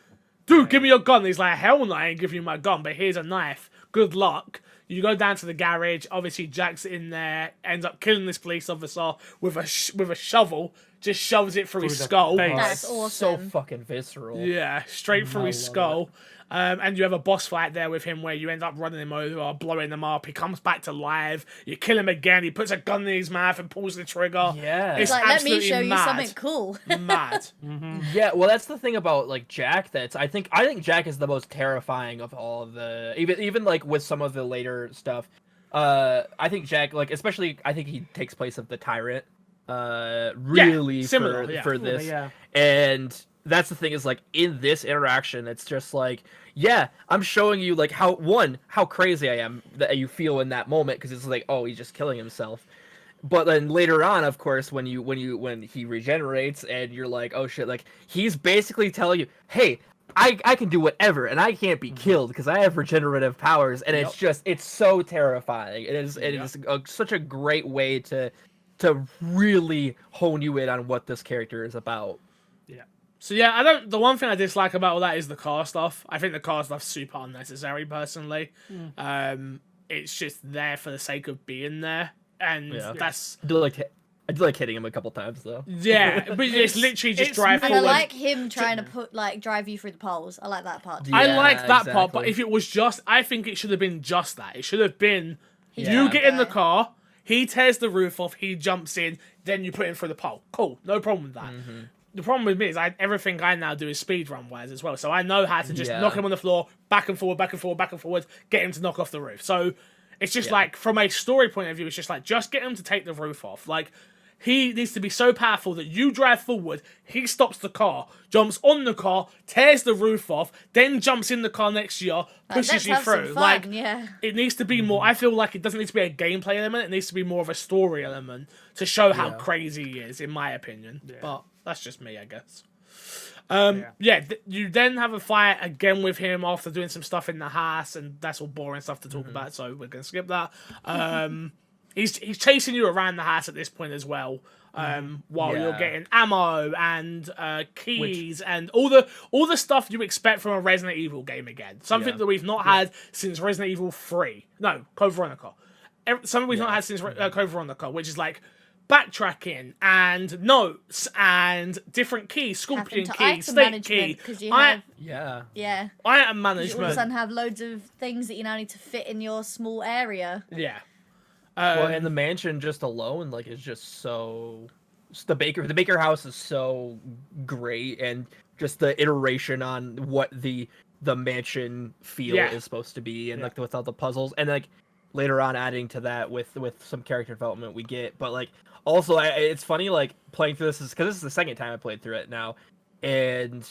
Speaker 1: dude, give me your gun. He's like, hell no, I ain't giving you my gun, but here's a knife. Good luck. You go down to the garage. Obviously, Jack's in there, ends up killing this police officer with a shovel. Just shoves it through his skull.
Speaker 2: That's awesome.
Speaker 4: So fucking visceral.
Speaker 1: Yeah, straight through his skull. And you have a boss fight there with him where you end up running him over, blowing him up. He comes back to life. You kill him again. He puts a gun in his mouth and pulls the trigger.
Speaker 4: Yeah.
Speaker 1: It's
Speaker 2: like, let me
Speaker 1: absolutely
Speaker 2: show you
Speaker 1: mad.
Speaker 2: something cool.
Speaker 1: Mad.
Speaker 4: Yeah, well, that's the thing about like Jack. I think Jack is the most terrifying of all of the even like with some of the later stuff. I think Jack, like especially, I think he takes place of the tyrant. Really
Speaker 1: similar,
Speaker 4: for this,
Speaker 3: Yeah.
Speaker 4: and that's the thing is like in this interaction, it's just like, yeah, I'm showing you like how crazy I am that you feel in that moment because it's like, oh, he's just killing himself. But then later on, of course, when he regenerates and you're like, oh shit, like he's basically telling you, hey, I can do whatever and I can't be killed because I have regenerative powers, and it's so terrifying. It is such a great way to really hone you in on what this character is about.
Speaker 1: So yeah, the one thing I dislike about all that is the car stuff. I think the car stuff's super unnecessary personally. It's just there for the sake of being there. And that's
Speaker 4: I do like hitting him a couple times though.
Speaker 1: Yeah, but it's literally just drive
Speaker 2: And
Speaker 1: forward.
Speaker 2: I like him trying to drive you through the poles. I like that part.
Speaker 1: I
Speaker 4: Yeah,
Speaker 1: like that part, but
Speaker 4: exactly.
Speaker 1: if it was just, I think it should have been just that. It should have been
Speaker 2: Yeah.
Speaker 1: you get in the car, he tears the roof off, he jumps in, then you put him through the pole. Cool, no problem with that. The problem with me is everything I now do is speedrun wise as well. So I know how to just knock him on the floor, back and forward, back and forward, back and forward, get him to knock off the roof. So it's just like, from a story point of view, it's just like, just get him to take the roof off. Like, he needs to be so powerful that you drive forward, he stops the car, jumps on the car, tears the roof off, then jumps in the car next to you, pushes
Speaker 2: let's
Speaker 1: you
Speaker 2: have some
Speaker 1: through.
Speaker 2: fun,
Speaker 1: Like,
Speaker 2: yeah.
Speaker 1: it needs to be more. I feel like it doesn't need to be a gameplay element. It needs to be more of a story element to show how crazy he is, in my opinion. But that's just me, I guess. You then have a fight again with him after doing some stuff in the house, and that's all boring stuff to talk about, so we're gonna skip that. He's chasing you around the house at this point as well, while you're getting ammo and keys and all the stuff you expect from a Resident Evil game again. Something that we've not had since Resident Evil 3. No, Code Veronica. Something we've not had since Code Veronica, which is like backtracking and notes and different keys, scorpion key, snake key, item
Speaker 2: You all of a
Speaker 1: management.
Speaker 2: sudden have loads of things that you now need to fit in your small area.
Speaker 1: Yeah.
Speaker 4: Well, and the mansion just alone, like, is just so. The Baker house is so great, and just the iteration on what the mansion feel is supposed to be, and like with all the puzzles, and like later on adding to that with some character development we get, but like also it's funny like playing through this is because this is the second time I played through it now, and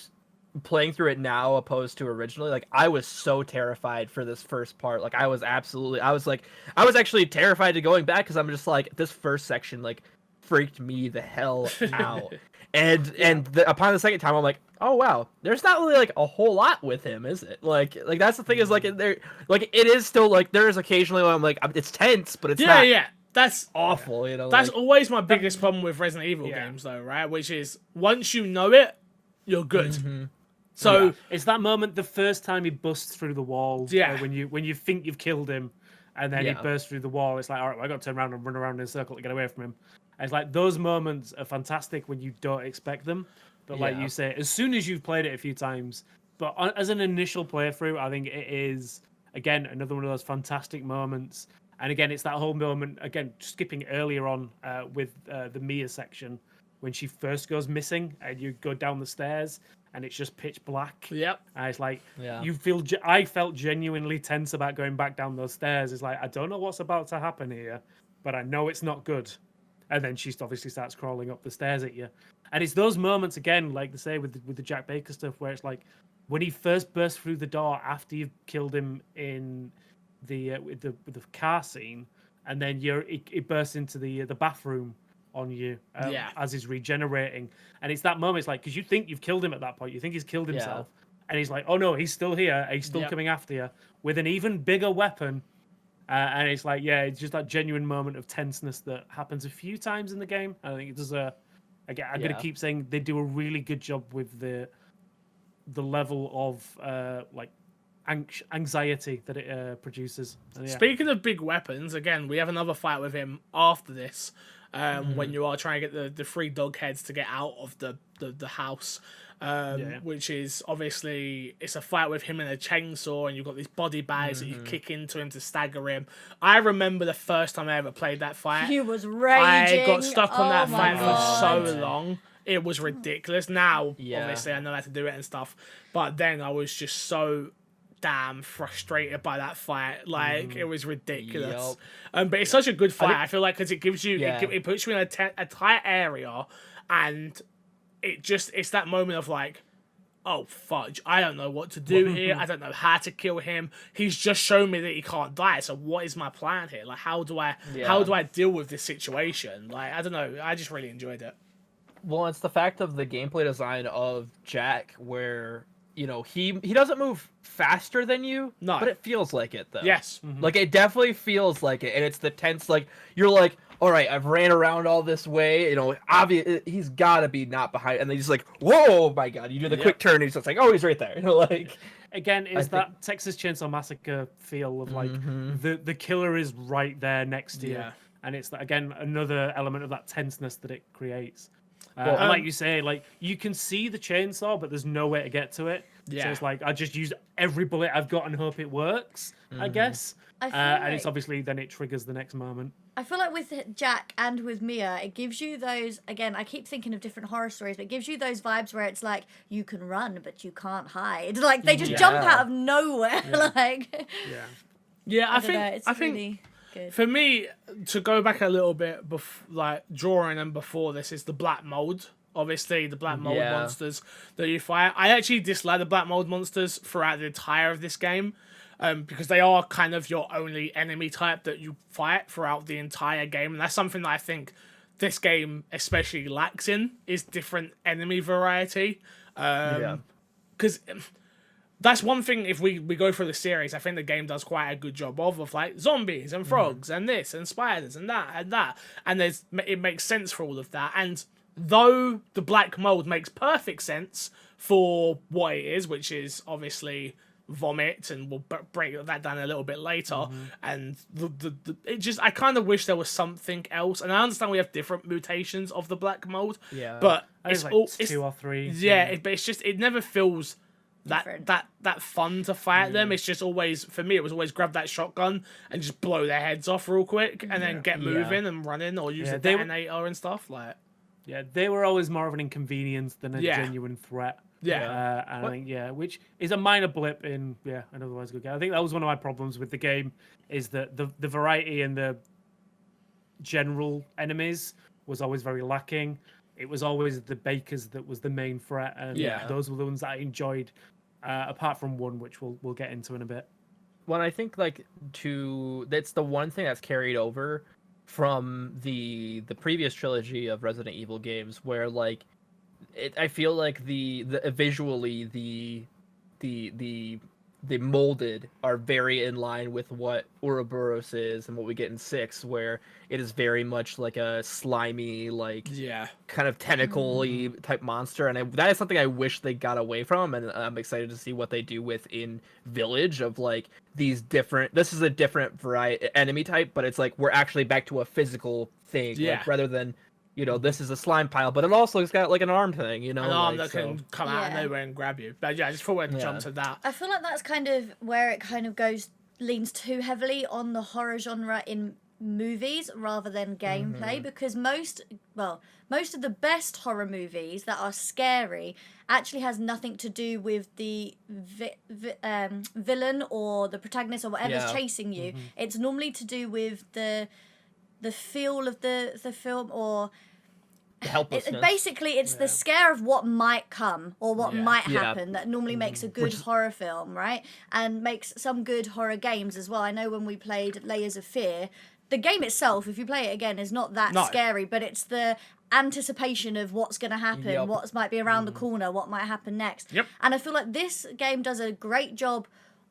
Speaker 4: playing through it now opposed to originally, like I was so terrified for this first part. Like I was actually terrified to going back because I'm just like, this first section like freaked me the hell out. Upon the second time I'm like, oh wow, there's not really like a whole lot with him, is it? Like that's the thing is like there, like it is still like there is occasionally when I'm like, it's tense, but it's not
Speaker 1: that's
Speaker 4: awful, you know.
Speaker 1: That's
Speaker 4: like,
Speaker 1: always my biggest problem with Resident Evil games though, right? Which is once you know it, you're good. So
Speaker 3: it's that moment the first time he busts through the wall.
Speaker 1: Yeah.
Speaker 3: When you think you've killed him, and then he bursts through the wall. It's like, all right, well, I got to turn around and run around in a circle to get away from him. And it's like those moments are fantastic when you don't expect them. But like you say, as soon as you've played it a few times, but as an initial playthrough, I think it is again another one of those fantastic moments. And again, it's that whole moment again, skipping earlier on with the Mia section when she first goes missing, and you go down the stairs. And it's just pitch black.
Speaker 1: Yep.
Speaker 3: And it's like, I felt genuinely tense about going back down those stairs. It's like, I don't know what's about to happen here, but I know it's not good. And then she obviously starts crawling up the stairs at you. And it's those moments, again, like they say with the Jack Baker stuff, where it's like, when he first bursts through the door after you've killed him in with the car scene, and then it bursts into the bathroom on you as he's regenerating, and it's that moment. It's like, because you think you've killed him at that point, you think he's killed himself, and he's like, oh no, he's still here, he's still coming after you with an even bigger weapon, and it's like, it's just that genuine moment of tenseness that happens a few times in the game. I think it does I'm gonna keep saying they do a really good job with the level of like anxiety that it produces. And, yeah.
Speaker 1: Speaking of big weapons, again, we have another fight with him after this. When you are trying to get the three dog heads to get out of the house, which is obviously it's a fight with him and a chainsaw, and you've got these body bags that you kick into him to stagger him. I remember the first time I ever played that fight.
Speaker 2: He was raging.
Speaker 1: I got stuck on that fight
Speaker 2: God.
Speaker 1: for so long. It was ridiculous. Now, obviously, I know how to do it and stuff, but then I was just so damn frustrated by that fight. Like, it was ridiculous. But it's such a good fight. I feel like because it gives you, it puts you in a tight area, and it's that moment of like, oh fudge, I don't know what to do here. I don't know how to kill him. He's just shown me that he can't die. So what is my plan here? Like, how do I deal with this situation? Like, I don't know. I just really enjoyed it.
Speaker 4: Well, it's the fact of the gameplay design of Jack where, you know, he doesn't move faster than you, but it feels like it, though.
Speaker 1: Yes.
Speaker 4: Like, it definitely feels like it, and it's the tense, like, you're like, all right, I've ran around all this way, you know, he's gotta be not behind, and then he's like, whoa, my God, you do the quick turn, and he's just like, oh, he's right there, you know, like...
Speaker 3: Again, is that Texas Chainsaw Massacre feel of, like, the killer is right there next to you, and it's, again, another element of that tenseness that it creates. And like you say, like, you can see the chainsaw, but there's no way to get to it. So it's like, I just use every bullet I've got and hope it works, I guess. And it's obviously, then it triggers the next moment.
Speaker 2: I feel like with Jack and with Mia, it gives you those, again, I keep thinking of different horror stories, but it gives you those vibes where it's like, you can run, but you can't hide. Like, they just jump out of nowhere. Like,
Speaker 1: I think
Speaker 2: really good.
Speaker 1: For me, to go back a little bit, like drawing and before this, is the black mold. Obviously, the black mold monsters that you fight. I actually dislike the black mold monsters throughout the entire of this game, because they are kind of your only enemy type that you fight throughout the entire game, and that's something that I think this game especially lacks in, is different enemy variety. Because that's one thing, if we go through the series, I think the game does quite a good job of like zombies and frogs and this and spiders and that. And it makes sense for all of that. And though the black mold makes perfect sense for what it is, which is obviously vomit, and we'll break that down a little bit later. And I kind of wish there was something else. And I understand we have different mutations of the black mold.
Speaker 3: Yeah.
Speaker 1: But
Speaker 3: it's like 2 or 3.
Speaker 1: Yeah, but it's just, it never feels that fun to fight them. It's just always, for me, it was always grab that shotgun and just blow their heads off real quick, and then get moving and running, or use a detonator and stuff like.
Speaker 3: Yeah, they were always more of an inconvenience than a genuine threat.
Speaker 1: Yeah.
Speaker 3: And I think, which is a minor blip in an otherwise good game. I think that was one of my problems with the game, is that the variety and the general enemies was always very lacking. It was always the bakers that was the main threat, and those were the ones that I enjoyed, apart from one, which we'll get into in a bit.
Speaker 4: Well, I think that's the one thing that's carried over from the previous trilogy of Resident Evil games, where like I feel like the visually the molded are very in line with what Ouroboros is and what we get in 6, where it is very much like a slimy, like kind of tentacle-y type monster, and that is something I wish they got away from, and I'm excited to see what they do within Village, of like these different, this is a different variety enemy type, but it's like we're actually back to a physical thing, like, rather than, you know, this is a slime pile, but it also has got like an arm thing, you know,
Speaker 1: an arm
Speaker 4: like,
Speaker 1: that can come out of nowhere and grab you. But I just thought we'd jump to that.
Speaker 2: I feel like that's kind of where it kind of leans too heavily on the horror genre in movies rather than gameplay, because most of the best horror movies that are scary actually has nothing to do with the villain or the protagonist or whatever's chasing you. It's normally to do with the feel of the film, or
Speaker 4: helplessness.
Speaker 2: It's the scare of what might come or what might happen that normally makes a good horror film, right? And makes some good horror games as well. I know when we played Layers of Fear, the game itself, if you play it again, is not that scary, but it's the anticipation of what's going to happen, what might be around the corner, what might happen next. And I feel like this game does a great job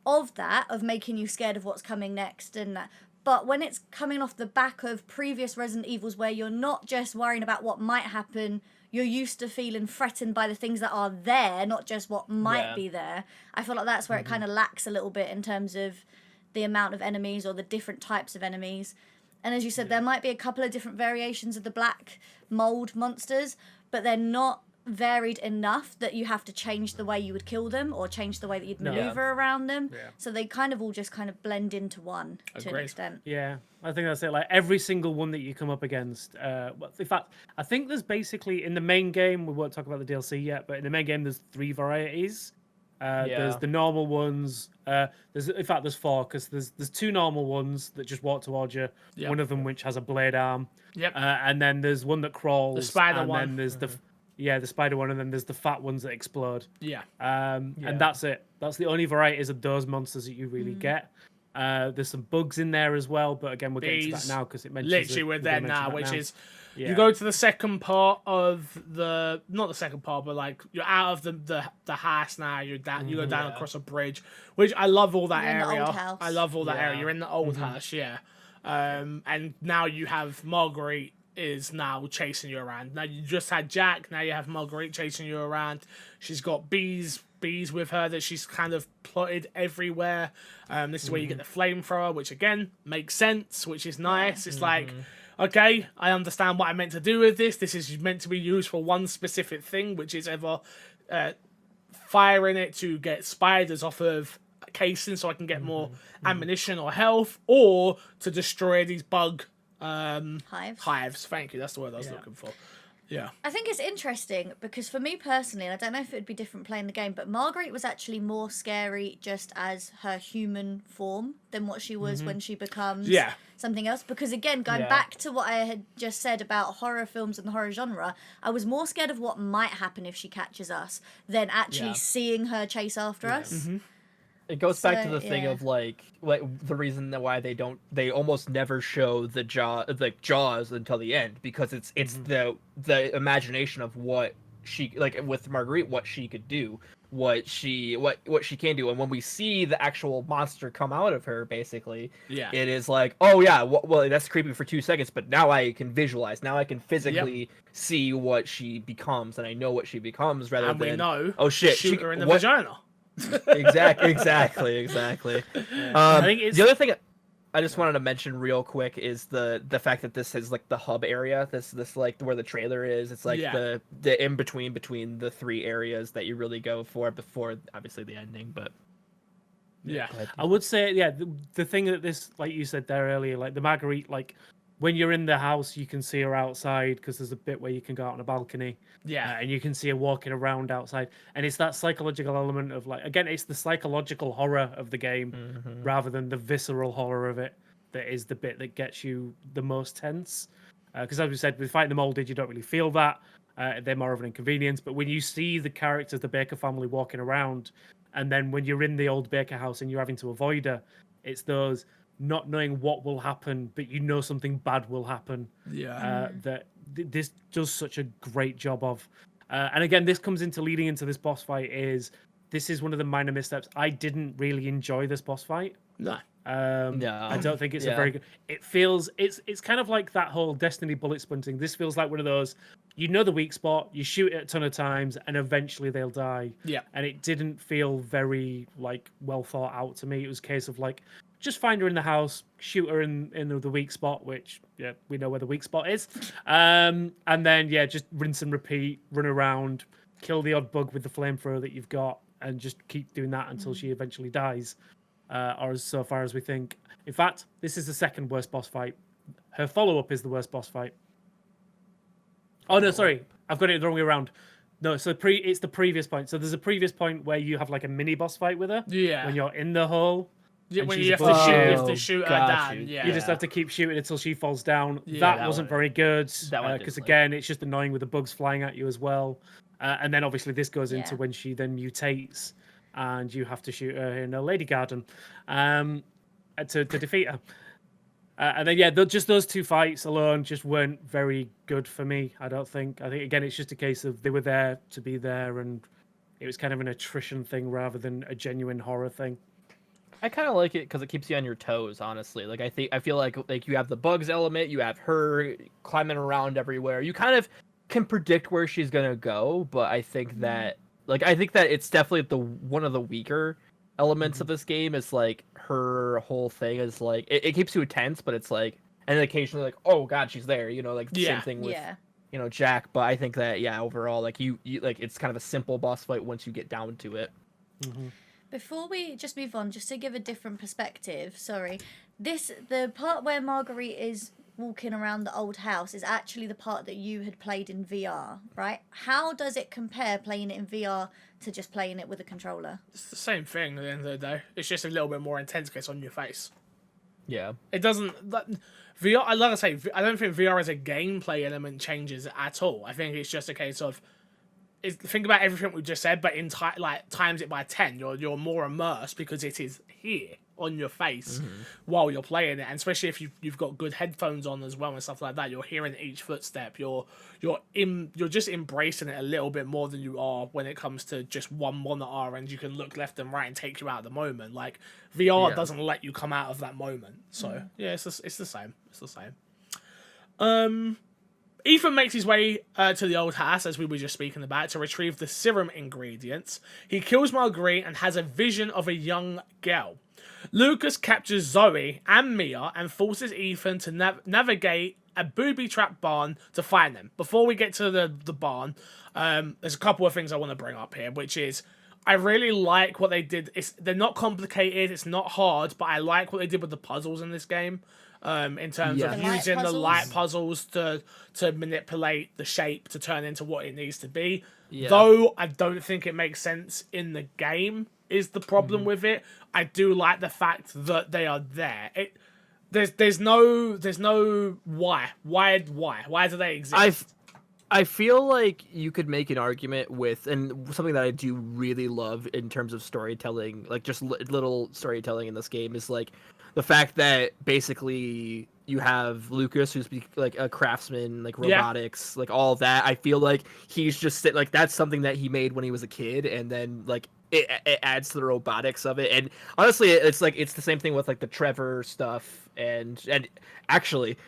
Speaker 2: of that, of making you scared of what's coming next and that. But when it's coming off the back of previous Resident Evils, where you're not just worrying about what might happen, you're used to feeling threatened by the things that are there, not just what might
Speaker 4: Yeah.
Speaker 2: be there. I feel like that's where it kind of lacks a little bit in terms of the amount of enemies or the different types of enemies. And as you said, there might be a couple of different variations of the black mold monsters, but they're not varied enough that you have to change the way you would kill them or change the way that you'd maneuver around them.
Speaker 1: Yeah.
Speaker 2: So they kind of all just kind of blend into one to an
Speaker 1: Agreed.
Speaker 2: extent.
Speaker 3: Yeah, I think that's it. Like every single one that you come up against. In fact, I think there's basically in the main game. We won't talk about the DLC yet, but in the main game, there's 3 varieties. There's the normal ones. There's 4 because there's 2 normal ones that just walk towards you.
Speaker 1: Yep.
Speaker 3: One of them which has a blade arm.
Speaker 1: Yep.
Speaker 3: And then there's one that crawls.
Speaker 1: The spider
Speaker 3: and
Speaker 1: one.
Speaker 3: Then there's the spider one, and then there's the fat ones that explode.
Speaker 1: Yeah.
Speaker 3: And that's it. That's the only varieties of those monsters that you really get. There's some bugs in there as well, but again, we'll get to that now because it mentions
Speaker 1: literally we're there now, which is
Speaker 3: Yeah.
Speaker 1: you go to the second part of not the second part, but like you're out of the house now. You're down. You go down across a bridge, which I love all that
Speaker 2: You're in the
Speaker 1: area.
Speaker 2: old house.
Speaker 1: I love all that
Speaker 4: Yeah.
Speaker 1: area. You're in the old house, yeah. And now you have Marguerite is now chasing you around. Now you just had Jack. Now you have Marguerite chasing you around. She's got bees with her that she's kind of plotted everywhere. This is where you get the flamethrower, which again makes sense, which is nice. It's like, okay, I understand what I meant to do with this. This is meant to be used for one specific thing, which is either firing it to get spiders off of casing so I can get more ammunition or health, or to destroy these bug hives. Thank you, that's the word I was looking for. Yeah.
Speaker 2: I think it's interesting because for me personally, and I don't know if it would be different playing the game, but Marguerite was actually more scary just as her human form than what she was when she becomes something else. Because again, going back to what I had just said about horror films and the horror genre, I was more scared of what might happen if she catches us than actually seeing her chase after us.
Speaker 4: It goes back to the
Speaker 2: So,
Speaker 4: thing
Speaker 2: yeah.
Speaker 4: of like the reason that why they almost never show the jaws until the end, because it's the imagination of what she, like with Marguerite, what she could do, what she can do. And when we see the actual monster come out of her, basically, it is like, oh yeah, well that's creepy for 2 seconds, but now I can visualize, now I can physically see what she becomes, and I know what she becomes rather
Speaker 1: And
Speaker 4: than
Speaker 1: we know,
Speaker 4: oh shit,
Speaker 1: shoot her in the vagina.
Speaker 4: exactly.
Speaker 3: I think it's...
Speaker 4: The other thing I just wanted to mention real quick is the fact that this is like the hub area. This like where the trailer is. It's like the in between the 3 areas that you really go for before obviously the ending. But
Speaker 3: I would say the thing that this, like you said there earlier, like the Marguerite, like when you're in the house, you can see her outside because there's a bit where you can go out on a balcony. And you can see her walking around outside. And it's that psychological element of like, again, it's the psychological horror of the game rather than the visceral horror of it that is the bit that gets you the most tense. Because as we said, with Fighting the Molded, you don't really feel that. They're more of an inconvenience. But when you see the characters, the Baker family walking around, and then when you're in the old Baker house and you're having to avoid her, it's those not knowing what will happen, but you know something bad will happen. That this does such a great job of. And again, this comes into leading into this boss fight this is one of the minor missteps. I didn't really enjoy this boss fight.
Speaker 1: No.
Speaker 3: I don't think it's a very good. It feels it's kind of like that whole Destiny bullet sprinting. This feels like one of those. You know the weak spot. You shoot it a ton of times, and eventually they'll die. And it didn't feel very like well thought out to me. It was a case of like, just find her in the house, shoot her in the weak spot, which we know where the weak spot is, and then just rinse and repeat, run around, kill the odd bug with the flamethrower that you've got, and just keep doing that until she eventually dies. Or so far as we think. In fact, this is the second worst boss fight. Her follow-up is the worst boss fight. Oh no, sorry, I've got it the wrong way around. No, so it's the previous point. So there's a previous point where you have like a mini boss fight with her. When you're in the hole.
Speaker 1: When you have to shoot her down.
Speaker 3: You just have to keep shooting until she falls down. That wasn't very good. Because again, it's just annoying with the bugs flying at you as well. And then obviously this goes into when she then mutates. And you have to shoot her in a lady garden to defeat her. And then, just those 2 fights alone just weren't very good for me, I don't think. I think, again, it's just a case of they were there to be there, and it was kind of an attrition thing rather than a genuine horror thing.
Speaker 4: I kind of like it because it keeps you on your toes, honestly. Like I feel like you have the bugs element, you have her climbing around everywhere. You kind of can predict where she's gonna go, but I think that it's definitely one of the weaker elements of this game is like her whole thing is like it keeps you tense, but it's like and then occasionally like, oh god, she's there, like the same thing with Jack. But I think that overall like you like it's kind of a simple boss fight once you get down to it.
Speaker 2: Before we just move on, just to give a different perspective, sorry, the part where Marguerite is walking around the old house is actually the part that you had played in VR, right? How does it compare playing it in VR to just playing it with a controller?
Speaker 1: It's the same thing at the end of the day. It's just a little bit more intense because it's on your face.
Speaker 4: Yeah.
Speaker 1: It doesn't... VR, like I say, I don't think VR as a gameplay element changes at all. I think it's just a case of... think about everything we just said, but times it by 10. You're more immersed because it is here on your face while you're playing it, and especially if you've got good headphones on as well and stuff like that, you're hearing each footstep. You're just embracing it a little bit more than you are when it comes to just one monitor and you can look left and right and take you out of the moment. Like VR doesn't let you come out of that moment. So it's the same. It's the same. Ethan makes his way to the old house, as we were just speaking about, to retrieve the serum ingredients. He kills Marguerite and has a vision of a young girl. Lucas captures Zoe and Mia and forces Ethan to navigate a booby-trapped barn to find them. Before we get to the barn, there's a couple of things I want to bring up here, which is I really like what they did. They're not complicated, it's not hard, but I like what they did with the puzzles in this game. In terms of using the light puzzles to manipulate the shape to turn into what it needs to be. Yeah. Though I don't think it makes sense in the game is the problem with it. I do like the fact that they are there. There's no why do they exist?
Speaker 4: I feel like you could make an argument with, and something that I do really love in terms of storytelling, like just little storytelling in this game, is like the fact that basically you have Lucas, who's like a craftsman, like robotics, like all that. I feel like he's just like that's something that he made when he was a kid, and then like it adds to the robotics of it. And honestly, it's like it's the same thing with like the Trevor stuff, and actually.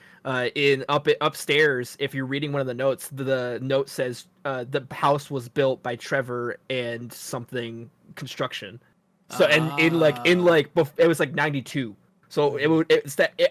Speaker 4: Upstairs, if you're reading one of the notes, the note says the house was built by Trevor and something construction. So and in it was like 92. So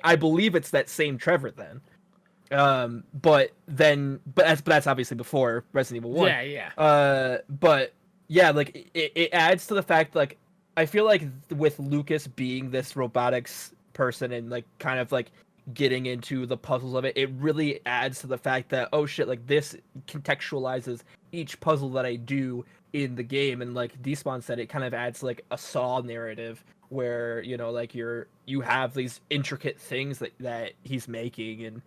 Speaker 4: I believe it's that same Trevor then. But that's obviously before Resident Evil 1.
Speaker 1: Yeah.
Speaker 4: But yeah, like it adds to the fact like I feel like with Lucas being this robotics person and like kind of like getting into the puzzles of it, it really adds to the fact that oh shit, like this contextualizes each puzzle that I do in the game. And like Despawn said, it kind of adds like a Saw narrative where like you have these intricate things that he's making,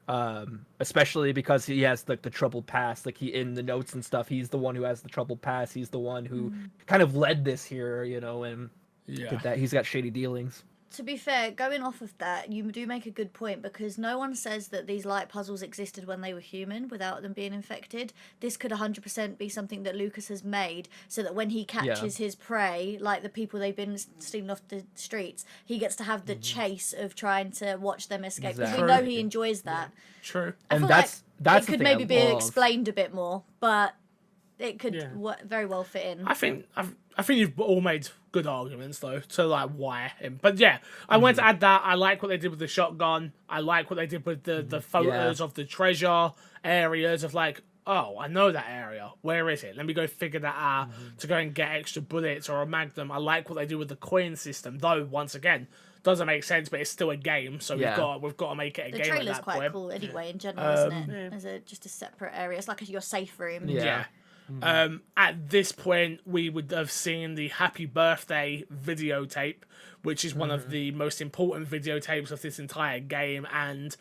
Speaker 4: and especially because he has like the troubled past, like he in the notes and stuff, he's the one who has the troubled past, he's the one who kind of led this here, and did that. He's got shady dealings.
Speaker 2: To be fair, going off of that, you do make a good point, because no one says that these light puzzles existed when they were human without them being infected. This could 100% be something that Lucas has made so that when he catches his prey, like the people they've been stealing off the streets, he gets to have the chase of trying to watch them escape. Because we know he enjoys that.
Speaker 1: Yeah. True.
Speaker 2: I feel
Speaker 4: that's
Speaker 2: it could maybe be explained a bit more, but it could very well fit in.
Speaker 1: I think you've all made good arguments though to like why him. But yeah, I wanted to add that I like what they did with the shotgun. I like what they did with the photos of the treasure areas of like, oh, I know that area. Where is it? Let me go figure that out to go and get extra bullets or a magnum. I like what they do with the coin system, though. Once again, doesn't make sense, but it's still a game, so we've got to make it a game.
Speaker 2: The trailer's
Speaker 1: at that
Speaker 2: quite
Speaker 1: point.
Speaker 2: Cool anyway, in general, isn't it? As just a separate area. It's like your safe room.
Speaker 1: Yeah. At this point, we would have seen the Happy Birthday videotape, which is one of the most important videotapes of this entire game and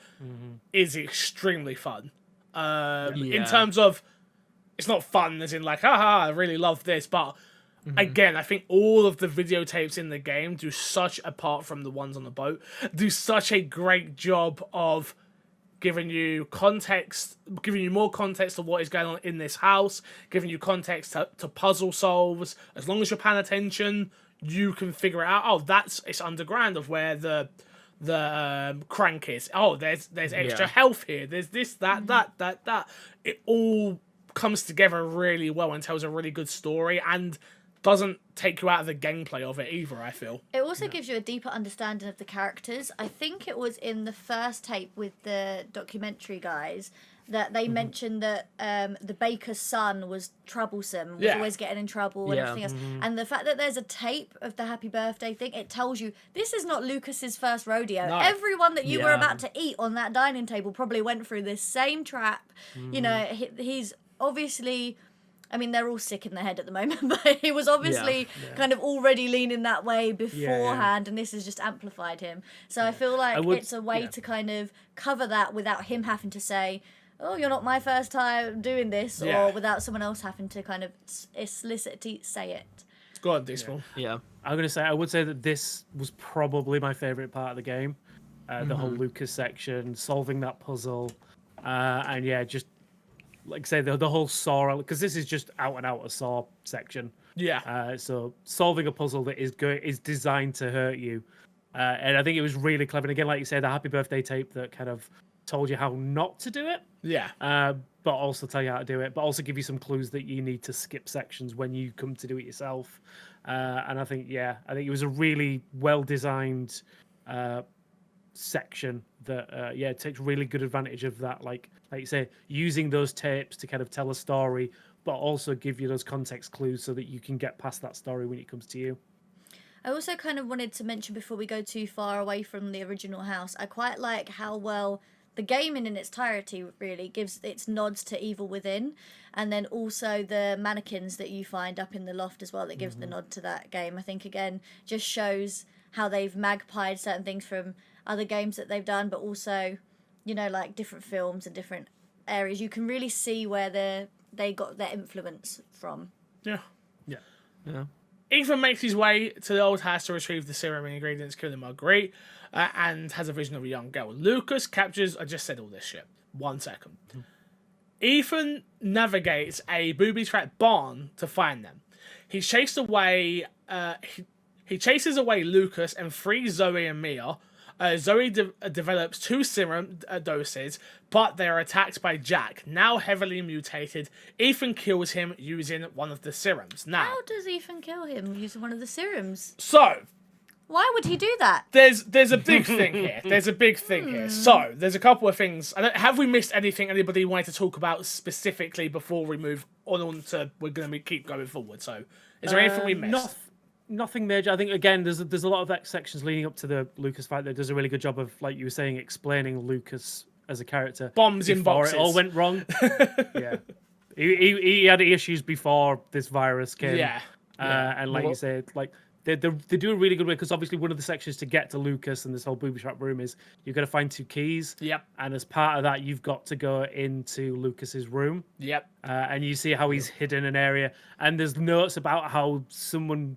Speaker 1: is extremely fun. In terms of, it's not fun as in like, haha, I really love this, but again, I think all of the videotapes in the game do such, apart from the ones on the boat, do such a great job of giving you context, giving you more context of what is going on in this house, giving you context to puzzle solves. As long as you're paying attention, you can figure it out. Oh, it's underground of where the the crank is. Oh, there's extra health here. There's this, that. It all comes together really well and tells a really good story and doesn't take you out of the gameplay of it either, I feel.
Speaker 2: It also gives you a deeper understanding of the characters. I think it was in the first tape with the documentary guys that they mentioned that the baker's son was troublesome, was always getting in trouble and everything else. And the fact that there's a tape of the happy birthday thing, it tells you this is not Lucas's first rodeo.
Speaker 1: No.
Speaker 2: Everyone that you were about to eat on that dining table probably went through this same trap. You know, he's obviously... I mean, they're all sick in the head at the moment, but he was obviously kind of already leaning that way beforehand, and this has just amplified him. So I feel like it's a way to kind of cover that without him having to say, oh, you're not my first time doing this, or without someone else having to kind of explicitly say it.
Speaker 1: Go on, Dismal.
Speaker 4: Yeah.
Speaker 3: I would say that this was probably my favourite part of the game. The whole Lucas section, solving that puzzle, and just like say the whole Saw, because this is just out and out a Saw section.
Speaker 1: Yeah.
Speaker 3: So solving a puzzle that is designed to hurt you, and I think it was really clever. And again, like you said, the happy birthday tape that kind of told you how not to do it.
Speaker 1: Yeah.
Speaker 3: But also tell you how to do it, but also give you some clues that you need to skip sections when you come to do it yourself. And I think it was a really well designed section that takes really good advantage of that, like you say, using those tapes to kind of tell a story, but also give you those context clues so that you can get past that story when it comes to you.
Speaker 2: I also kind of wanted to mention before we go too far away from the original house, I quite like how well the game in its entirety really gives its nods to Evil Within, and then also the mannequins that you find up in the loft as well that gives the nod to that game. I think again just shows how they've magpied certain things from other games that they've done, but also, you know, like different films and different areas. You can really see where they got their influence from.
Speaker 1: Yeah.
Speaker 3: Yeah.
Speaker 1: Ethan makes his way to the old house to retrieve the serum and ingredients, killing Marguerite, and has a vision of a young girl. Lucas captures... I just said all this shit. 1 second. Ethan navigates a booby-trapped barn to find them. He chases away Lucas and frees Zoe and Mia. Zoe develops 2 serum doses, but they are attacked by Jack, now heavily mutated. Ethan kills him using one of the serums. Now,
Speaker 2: How does Ethan kill him using one of the serums?
Speaker 1: so
Speaker 2: Why would he do that?
Speaker 1: there's a big thing here. So there's a couple of things. Have we missed anything anybody wanted to talk about specifically before we move on to we're going to keep going forward? So is there anything we missed?
Speaker 3: Nothing major. I think again, there's a lot of sections leading up to the Lucas fight that does a really good job of, like you were saying, explaining Lucas as a character.
Speaker 1: Bombs in
Speaker 3: before
Speaker 1: boxes.
Speaker 3: It all went wrong. Yeah, he had issues before this virus came.
Speaker 1: Yeah.
Speaker 3: And like you said, like they do a really good way, because obviously one of the sections to get to Lucas and this whole booby trap room is you've got to find 2 keys.
Speaker 1: Yep.
Speaker 3: And as part of that, you've got to go into Lucas's room.
Speaker 1: Yep.
Speaker 3: And you see how he's hidden an area, and there's notes about how one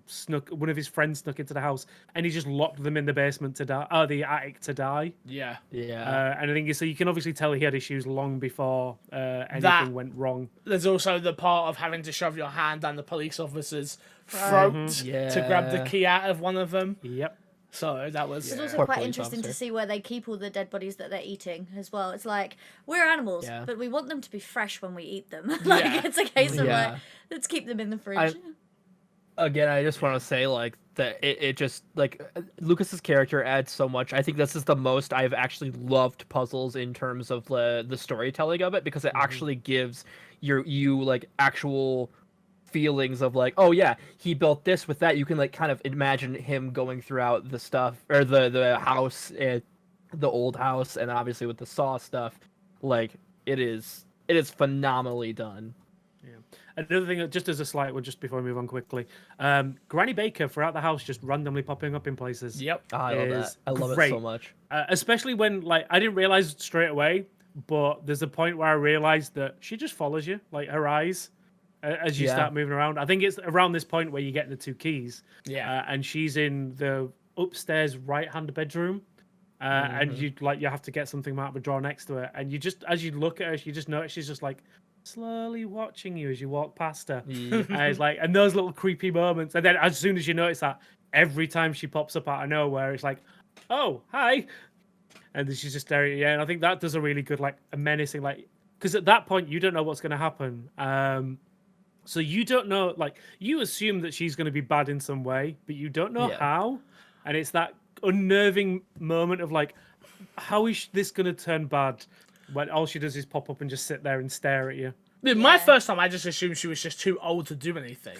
Speaker 3: of his friends snuck into the house, and he just locked them in the basement to die, the attic to die.
Speaker 1: Yeah.
Speaker 3: And I think so. You can obviously tell he had issues long before anything went wrong.
Speaker 1: There's also the part of having to shove your hand down the police officer's throat to grab the key out of one of them.
Speaker 3: Yep.
Speaker 1: So that was...
Speaker 2: It's also
Speaker 4: Poor
Speaker 2: quite
Speaker 4: police
Speaker 2: interesting to
Speaker 4: officer.
Speaker 2: see where they keep all the dead bodies that they're eating as well. It's like, we're animals,
Speaker 4: Yeah.
Speaker 2: but we want them to be fresh when we eat them. Like, it's a case of
Speaker 4: Yeah.
Speaker 2: like, let's keep them in the fridge.
Speaker 4: Again, I just want to say like that it just like Lucas's character adds so much. I think this is the most I've actually loved puzzles in terms of the storytelling of it, because it actually gives you like actual feelings of like, oh yeah, he built this with that. You can like kind of imagine him going throughout the stuff, or the house, the old house, and obviously with the Saw stuff. Like it is phenomenally done.
Speaker 3: Another thing, just as a slight one, just before we move on quickly, Granny Baker throughout the house just randomly popping up in places.
Speaker 1: Yep.
Speaker 4: Oh, I love that.
Speaker 3: is
Speaker 4: I love
Speaker 3: great.
Speaker 4: it so much.
Speaker 3: Especially when, like, I didn't realize straight away, but there's a point where I realized that she just follows you, like her eyes, as you start moving around. I think it's around this point where you get the 2 keys.
Speaker 1: Yeah.
Speaker 3: And she's in the upstairs right-hand bedroom. And you have to get something out of a drawer next to her, and you just, as you look at her, you just notice she's just like slowly watching you as you walk past her. And it's like, and those little creepy moments, and then as soon as you notice that, every time she pops up out of nowhere, it's like, oh, hi. And then she's just staring at you. And I think that does a really good, like, a menacing, like, because at that point, you don't know what's going to happen. So you don't know, like, you assume that she's going to be bad in some way, but you don't know how. And it's that unnerving moment of, like, how is this going to turn bad when all she does is pop up and just sit there and stare at you?
Speaker 1: My first time, I just assumed she was just too old to do anything.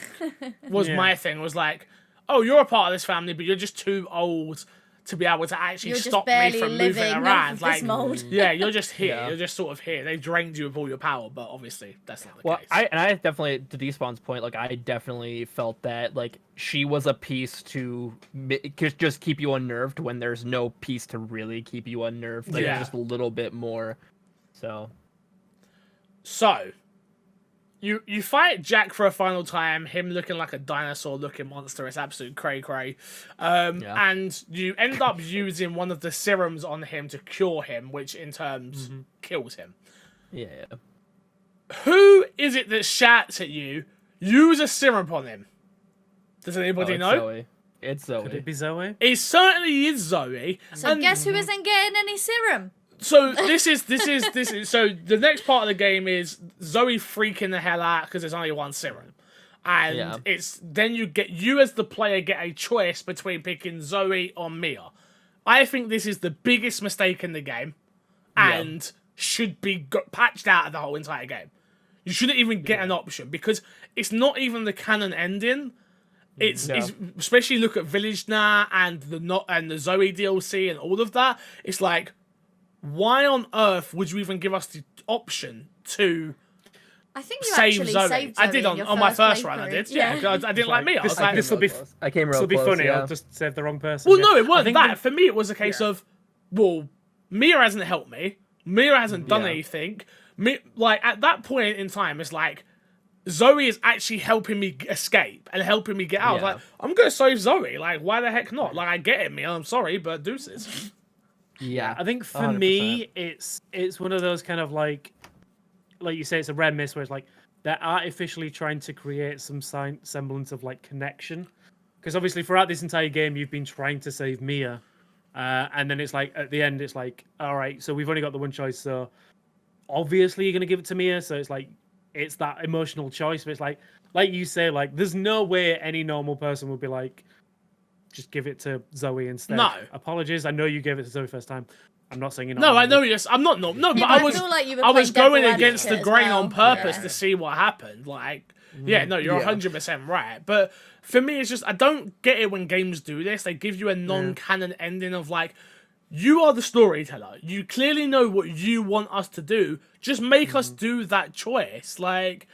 Speaker 1: My thing was like, oh, you're a part of this family, but you're just too old to be able to actually stop me from moving around. Like, yeah, you're just here. Yeah. You're just sort of here. They drained you of all your power, but obviously that's not the case.
Speaker 4: I definitely, to Despawn's point, like I definitely felt that like she was a piece to just keep you unnerved when there's no piece to really keep you unnerved. Like just a little bit more. So.
Speaker 1: You fight Jack for a final time, him looking like a dinosaur-looking monster. It's absolute cray-cray. And you end up using one of the serums on him to cure him, which in turns kills him.
Speaker 4: Yeah.
Speaker 1: Who is it that shouts at you, use a serum on him? Does anybody know?
Speaker 4: Zoe. It's Zoe.
Speaker 3: Could it be Zoe?
Speaker 1: It certainly is Zoe.
Speaker 2: So guess who isn't getting any serum?
Speaker 1: So this is so the next part of the game is Zoe freaking the hell out because there's only one serum, and it's then you as the player get a choice between picking Zoe or Mia. I think this is the biggest mistake in the game, and should be patched out of the whole entire game. You shouldn't even get an option because it's not even the canon ending. It's especially look at Village now and the Zoe DLC and all of that. It's like, why on earth would you even give us the option to
Speaker 2: I think you
Speaker 1: save
Speaker 2: actually
Speaker 1: Zoe?
Speaker 2: saved
Speaker 1: I did on my first run. I did. Yeah, I didn't like me. I was like,
Speaker 3: this will be funny.
Speaker 4: Yeah.
Speaker 3: I'll just save the wrong person.
Speaker 1: Well, no, it wasn't that. For me, it was a case of, well, Mia hasn't helped me. Mia hasn't done anything. Like at that point in time, it's like Zoe is actually helping me escape and helping me get out. I was like, I'm gonna save Zoe. Like, why the heck not? Like, I get it, Mia. I'm sorry, but deuces.
Speaker 4: Yeah,
Speaker 3: I think for
Speaker 4: 100%.
Speaker 3: me, it's one of those kind of like you say, it's a rare miss where it's like they're artificially trying to create some semblance of like connection. Because obviously throughout this entire game, you've been trying to save Mia, and then it's like at the end, it's like, all right, so we've only got the one choice, so obviously you're gonna give it to Mia. So it's like it's that emotional choice, but it's like you say, like there's no way any normal person would be like, just give it to Zoe instead.
Speaker 1: No.
Speaker 3: Apologies. I know you gave it to Zoe first time. I'm not saying you're not.
Speaker 1: No, I know. Yes, I'm not. No, but I was.
Speaker 2: Feel like you were
Speaker 1: I was
Speaker 2: playing
Speaker 1: going
Speaker 2: devil
Speaker 1: against the
Speaker 2: advocate
Speaker 1: grain
Speaker 2: as well.
Speaker 1: on purpose to see what happened. Like, you're 100% right. But for me, it's just I don't get it when games do this. They give you a non-canon ending of like, you are the storyteller. You clearly know what you want us to do. Just make us do that choice. Like,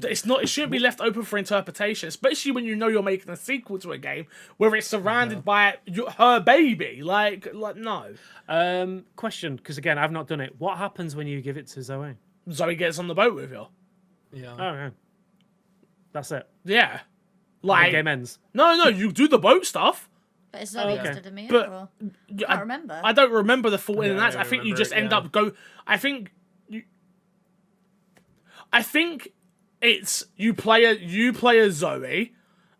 Speaker 1: it's not. It shouldn't be left open for interpretation, especially when you know you're making a sequel to a game where it's surrounded by her baby. Like no.
Speaker 3: Question, because again, I've not done it. What happens when you give it to Zoe?
Speaker 1: Zoe gets on the boat with you.
Speaker 4: Yeah.
Speaker 3: Oh, okay. That's it.
Speaker 1: Yeah.
Speaker 3: Like the game ends.
Speaker 1: No, you do the boat stuff.
Speaker 2: But it's Zoe instead of Mia.
Speaker 1: But
Speaker 2: Or? I can't remember.
Speaker 1: I don't remember the full in and outs.
Speaker 4: I
Speaker 1: I think you
Speaker 4: remember
Speaker 1: just
Speaker 4: it,
Speaker 1: end up go. I think it's you play a Zoe,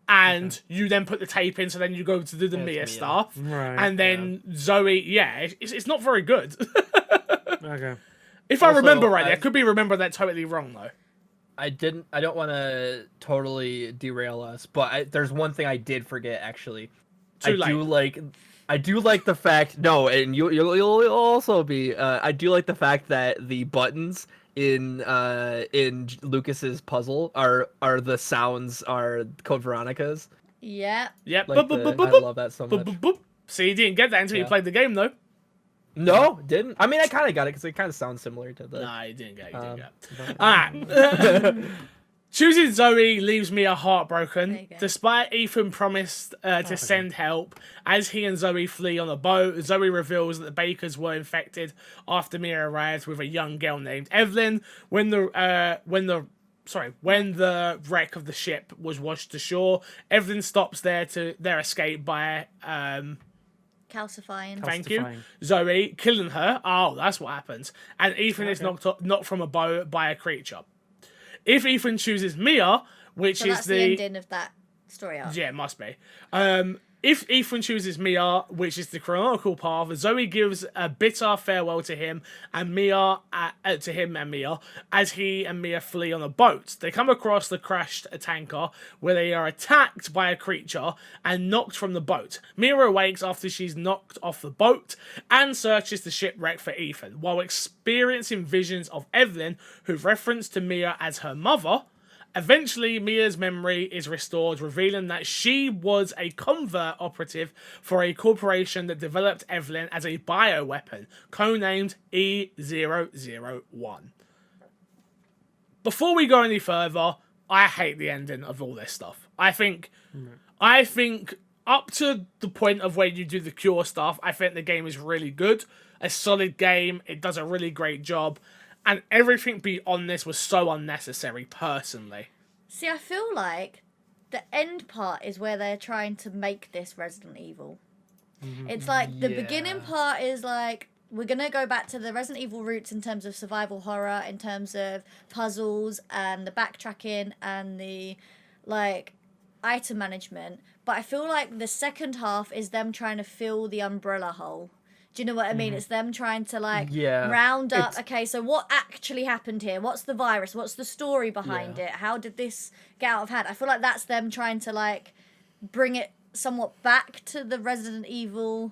Speaker 1: and you then put the tape in. So then you go to do the Mia stuff,
Speaker 3: Right,
Speaker 1: and then Zoe. Yeah, it's not very good.
Speaker 3: Okay.
Speaker 1: If I
Speaker 4: Also,
Speaker 1: remember right, I could be remembering that totally wrong though.
Speaker 4: I don't want to totally derail us, but there's one thing I did forget actually.
Speaker 1: Too late.
Speaker 4: I do like the fact. No, and you'll also be. I do like the fact that the buttons in Lucas's puzzle are the sounds are Code Veronica's.
Speaker 2: Yeah.
Speaker 1: Yep.
Speaker 4: Like I love that so much.
Speaker 1: See, you didn't get that until you played the game though.
Speaker 4: No, didn't. I mean, I kind of got it because it kind of sounds similar to the.
Speaker 1: Nah, you didn't get it. Alright. Choosing Zoe leaves me heartbroken. Despite Ethan promised to send help, as he and Zoe flee on a boat, Zoe reveals that the Bakers were infected after Mia arrived with a young girl named Evelyn. When the wreck of the ship was washed ashore, Evelyn stops their escape by
Speaker 2: Calcifying.
Speaker 1: Thank you, Zoe, killing her. Oh, that's what happens. And Ethan is knocked from a boat by a creature. If Ethan chooses Mia, which
Speaker 2: So
Speaker 1: is
Speaker 2: that's the ending of that story arc.
Speaker 1: Yeah, it must be. If Ethan chooses Mia, which is the canonical path, Zoe gives a bitter farewell to him and Mia, as he and Mia flee on a boat. They come across the crashed tanker where they are attacked by a creature and knocked from the boat. Mia awakes after she's knocked off the boat and searches the shipwreck for Ethan, while experiencing visions of Evelyn, who referenced to Mia as her mother. Eventually, Mia's memory is restored, revealing that she was a covert operative for a corporation that developed Evelyn as a bioweapon, codenamed E001. Before we go any further, I hate the ending of all this stuff. I think up to the point of where you do the cure stuff, I think the game is really good. A solid game. It does a really great job. And everything beyond this was so unnecessary, personally.
Speaker 2: See, I feel like the end part is where they're trying to make this Resident Evil. It's like the beginning part is like, we're going to go back to the Resident Evil roots in terms of survival horror, in terms of puzzles and the backtracking and the, like, item management. But I feel like the second half is them trying to fill the umbrella hole. Do you know what I mean? It's them trying to, like, round up, okay, so what actually happened here? What's the virus? What's the story behind it? How did this get out of hand? I feel like that's them trying to, like, bring it somewhat back to the Resident Evil,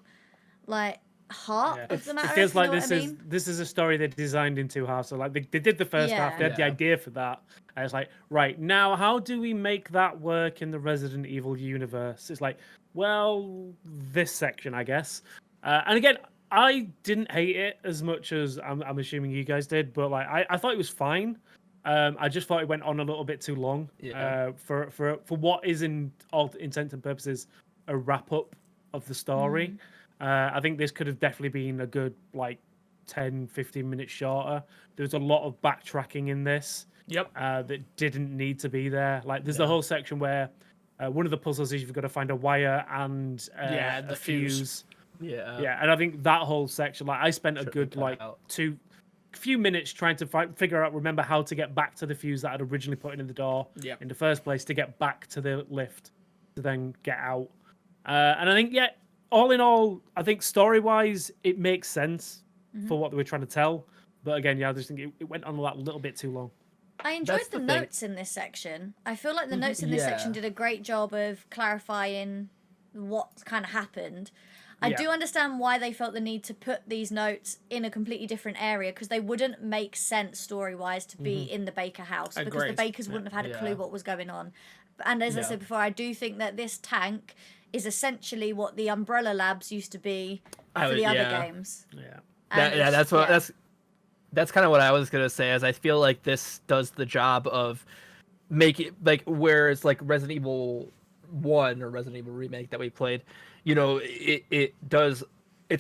Speaker 2: like, heart of the matter.
Speaker 3: It feels like
Speaker 2: this
Speaker 3: is a story they designed in two halves. So, like, they did the first half, they had the idea for that. And it's like, right, now, how do we make that work in the Resident Evil universe? It's like, well, this section, I guess. And again, I didn't hate it as much as I'm assuming you guys did, but like I thought it was fine. I just thought it went on a little bit too long. For what is in all intents and purposes a wrap up of the story. I think this could have definitely been a good like 10-15 minutes shorter. There's a lot of backtracking in this. That didn't need to be there. Like there's the whole section where one of the puzzles is you've got to find a wire and
Speaker 1: the fuse.
Speaker 3: Yeah, and I think that whole section, like I spent a good like few minutes trying to remember how to get back to the fuse that I'd originally put in the door in the first place to get back to the lift to then get out. And I think all in all, I think story wise it makes sense for what they were trying to tell. But again, I just think it went on that little bit too long.
Speaker 2: I enjoyed the notes in this section. I feel like the notes in this section did a great job of clarifying what kind of happened. I do understand why they felt the need to put these notes in a completely different area, because they wouldn't make sense story-wise to be in the Baker house, because the Bakers wouldn't have had a clue what was going on. And as I said before, I do think that this tank is essentially what the Umbrella Labs used to be for the other games.
Speaker 4: That's kind of what I was gonna say. As I feel like this does the job of making like whereas like Resident Evil 1 or Resident Evil Remake that we played, you know, it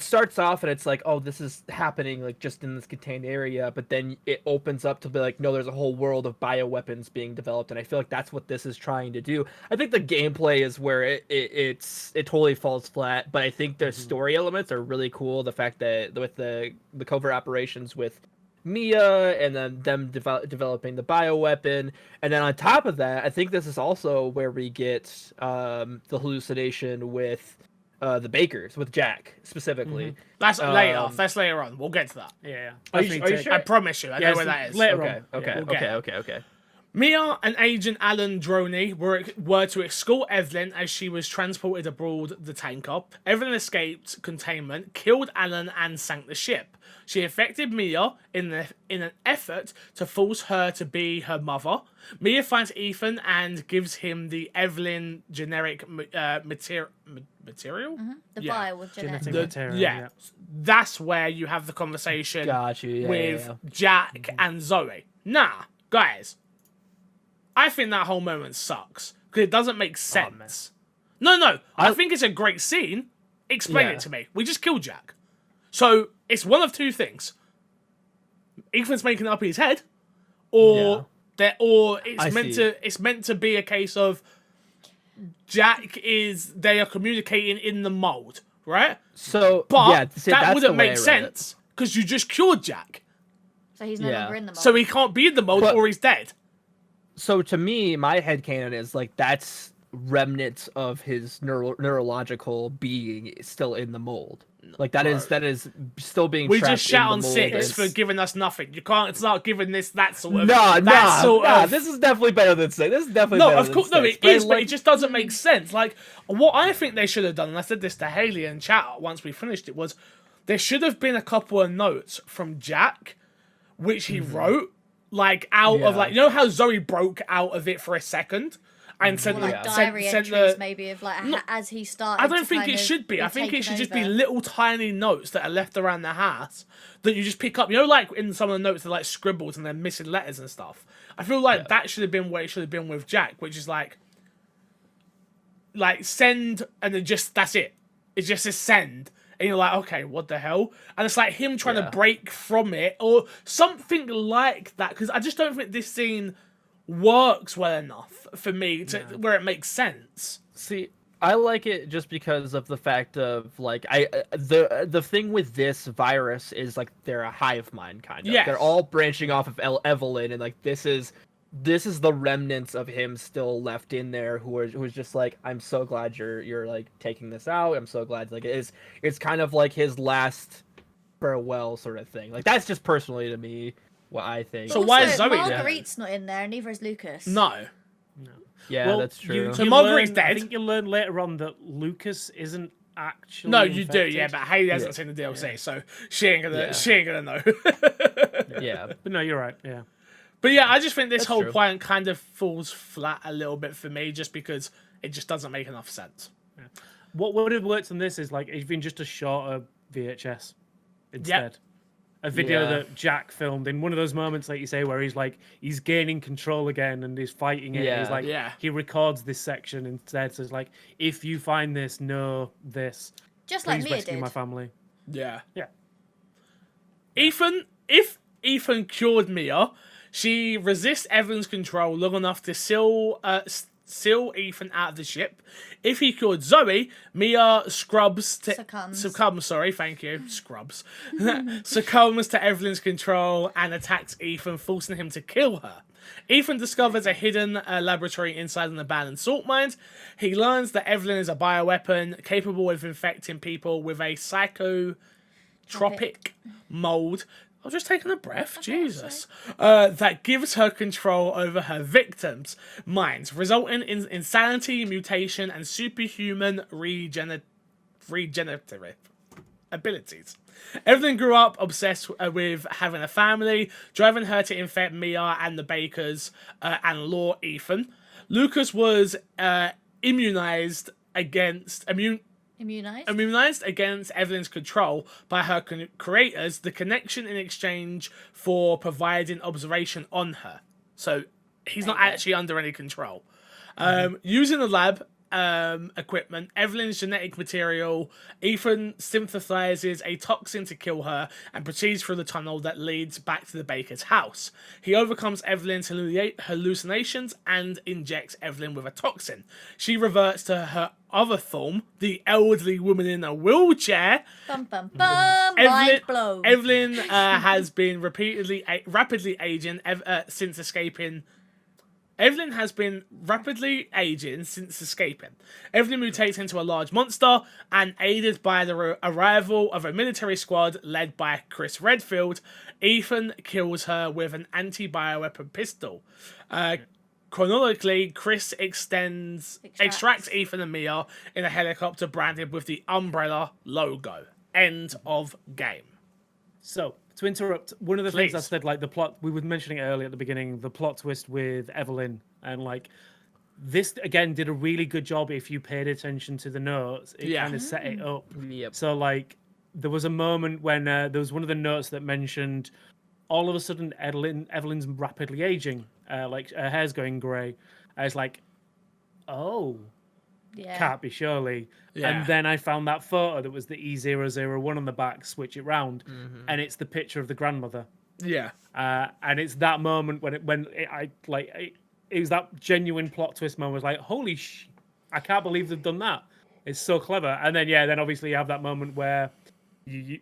Speaker 4: starts off and it's like, oh, this is happening like just in this contained area, but then it opens up to be like, no, there's a whole world of bioweapons being developed, and I feel like that's what this is trying to do. I think the gameplay is where it totally falls flat, but I think the story elements are really cool. The fact that with the covert operations with Mia and then them developing the bioweapon, and then on top of that, I think this is also where we get the hallucination with the Bakers, with Jack specifically.
Speaker 1: That's later. That's later on. We'll get to that.
Speaker 3: Are you sure?
Speaker 1: I promise you. I know where that is.
Speaker 3: Later on.
Speaker 4: Okay.
Speaker 1: Mia and Agent Alan Droney were to escort Evelyn as she was transported aboard the tanker. Evelyn escaped containment, killed Alan, and sank the ship. She infected Mia in an effort to force her to be her mother. Mia finds Ethan and gives him the Evelyn generic material.
Speaker 2: The vial with genetic
Speaker 3: material.
Speaker 1: That's where you have the conversation with Jack and Zoe. Nah, guys, I think that whole moment sucks because it doesn't make sense. No, I think it's a great scene. Explain it to me. We just killed Jack. So it's one of two things. Ethan's making it up in his head, or it's meant to be a case of they are communicating in the mold, right?
Speaker 4: So
Speaker 1: that wouldn't make sense because you just cured Jack.
Speaker 2: So he's no longer in the mold.
Speaker 1: So he can't be in the mold or he's dead.
Speaker 4: So to me, my headcanon is like that's remnants of his neurological being still in the mold. Like that
Speaker 1: Bro.
Speaker 4: is still being
Speaker 1: We
Speaker 4: trapped
Speaker 1: just shat
Speaker 4: in the
Speaker 1: on
Speaker 4: mold.
Speaker 1: 6 for giving us nothing. You can't. It's not giving this that sort of.
Speaker 4: Nah,
Speaker 1: that sort of.
Speaker 4: This is definitely better than 6. This is definitely
Speaker 1: No,
Speaker 4: better
Speaker 1: of
Speaker 4: than
Speaker 1: course, no,
Speaker 4: 6.
Speaker 1: it is, but
Speaker 4: like,
Speaker 1: it just doesn't make sense. Like, what I think they should have done, and I said this to Haley in chat once we finished it, was there should have been a couple of notes from Jack, which he wrote, like, out of,
Speaker 4: Yeah.
Speaker 1: like, you know how Zoe broke out of it for a second? And sent,
Speaker 2: Or like
Speaker 4: Yeah.
Speaker 2: diary
Speaker 1: sent
Speaker 2: entries,
Speaker 1: the...
Speaker 2: maybe of like as he started.
Speaker 1: I don't
Speaker 2: to
Speaker 1: think
Speaker 2: kind
Speaker 1: it
Speaker 2: of
Speaker 1: should be. I think it
Speaker 2: taken
Speaker 1: should just be
Speaker 2: over.
Speaker 1: little tiny notes that are left around the house that you just pick up. You know, like in some of the notes, they're like scribbles and they're missing letters and stuff. I feel like that should have been what it should have been with Jack, which is like send and then just that's it. It just says send. And you're like, okay, what the hell? And it's like him trying to break from it or something like that. Because I just don't think this scene works well enough for me to where it makes sense.
Speaker 4: See, I like it just because of the fact of like the thing with this virus is like they're a hive mind kind of.
Speaker 1: Yes.
Speaker 4: They're all branching off of Evelyn, and like this is the remnants of him still left in there who's just like, I'm so glad you're like taking this out. I'm so glad, like it's kind of like his last farewell sort of thing. Like that's just personally to me what I think.
Speaker 1: So why is
Speaker 2: Also,
Speaker 1: Zoe there?
Speaker 2: Marguerite's not in there, and neither is Lucas.
Speaker 1: No.
Speaker 4: Yeah,
Speaker 3: Well,
Speaker 4: that's true.
Speaker 1: So Margaret's dead.
Speaker 3: I think you learn later on that Lucas isn't actually.
Speaker 1: No, you
Speaker 3: infected.
Speaker 1: do, yeah, but Haley hasn't seen the DLC, so she ain't gonna know.
Speaker 4: Yeah.
Speaker 3: But no, you're right. Yeah.
Speaker 1: But yeah, I just think this
Speaker 4: That's
Speaker 1: whole
Speaker 4: true.
Speaker 1: plan kind of falls flat a little bit for me, just because it just doesn't make enough sense.
Speaker 3: What would have worked on this is like it's been just a shorter VHS instead. A video
Speaker 4: Yeah.
Speaker 3: that Jack filmed in one of those moments, like you say, where he's gaining control again and he's fighting it.
Speaker 4: Yeah.
Speaker 3: He's like, he records this section instead. So it's like, if you find this, know this.
Speaker 2: Just like
Speaker 3: Please
Speaker 2: Mia
Speaker 3: rescue
Speaker 2: did.
Speaker 3: my family.
Speaker 1: Yeah.
Speaker 3: Yeah.
Speaker 1: If Ethan cured Mia, she resists Evelyn's control long enough to seal Ethan out of the ship. If he cured Zoe, Mia succumbs, sorry, thank you, scrubs. Succumbs to Evelyn's control and attacks Ethan, forcing him to kill her. Ethan discovers a hidden laboratory inside an abandoned salt mine. He learns that Evelyn is a bioweapon capable of infecting people with a psychotropic mold. I was just taking a breath, Jesus. That gives her control over her victims' minds, resulting in insanity, mutation, and superhuman regenerative abilities. Evelyn grew up obsessed with having a family, driving her to infect Mia and the Bakers and lure Ethan. Lucas was immunized against Evelyn's control by her creators, the connection in exchange for providing observation on her. So he's not actually under any control. Using the lab equipment, Evelyn's genetic material, Ethan synthesizes a toxin to kill her and proceeds through the tunnel that leads back to the baker's house. He overcomes Evelyn's hallucinations and injects Evelyn with a toxin. She reverts to her other form, the elderly woman in a wheelchair.
Speaker 2: Bum bum bum. Mind blown.
Speaker 1: Evelyn has been rapidly aging since escaping. Evelyn has been rapidly aging since escaping. Evelyn mutates into a large monster, and aided by the arrival of a military squad led by Chris Redfield, Ethan kills her with an anti-bioweapon pistol. Chronologically, Chris extracts Ethan and Mia in a helicopter branded with the Umbrella logo. End of game.
Speaker 3: So, to interrupt, one of the things I
Speaker 1: Please.
Speaker 3: said, like the plot, we were mentioning it earlier at the beginning, the plot twist with Evelyn, and like this again did a really good job if you paid attention to the notes. It kind of set it up.
Speaker 4: Yep.
Speaker 3: So like there was a moment when there was one of the notes that mentioned all of a sudden Evelyn's rapidly aging, like her hair's going grey. I was like, oh,
Speaker 2: Yeah.
Speaker 3: can't be surely.
Speaker 1: Yeah.
Speaker 3: And then I found that photo that was the E001 on the back, switch it round, and it's the picture of the grandmother.
Speaker 1: Yeah.
Speaker 3: And it's that moment when it was that genuine plot twist moment. Was like, holy I can't believe they've done that. It's so clever. And then then obviously you have that moment where you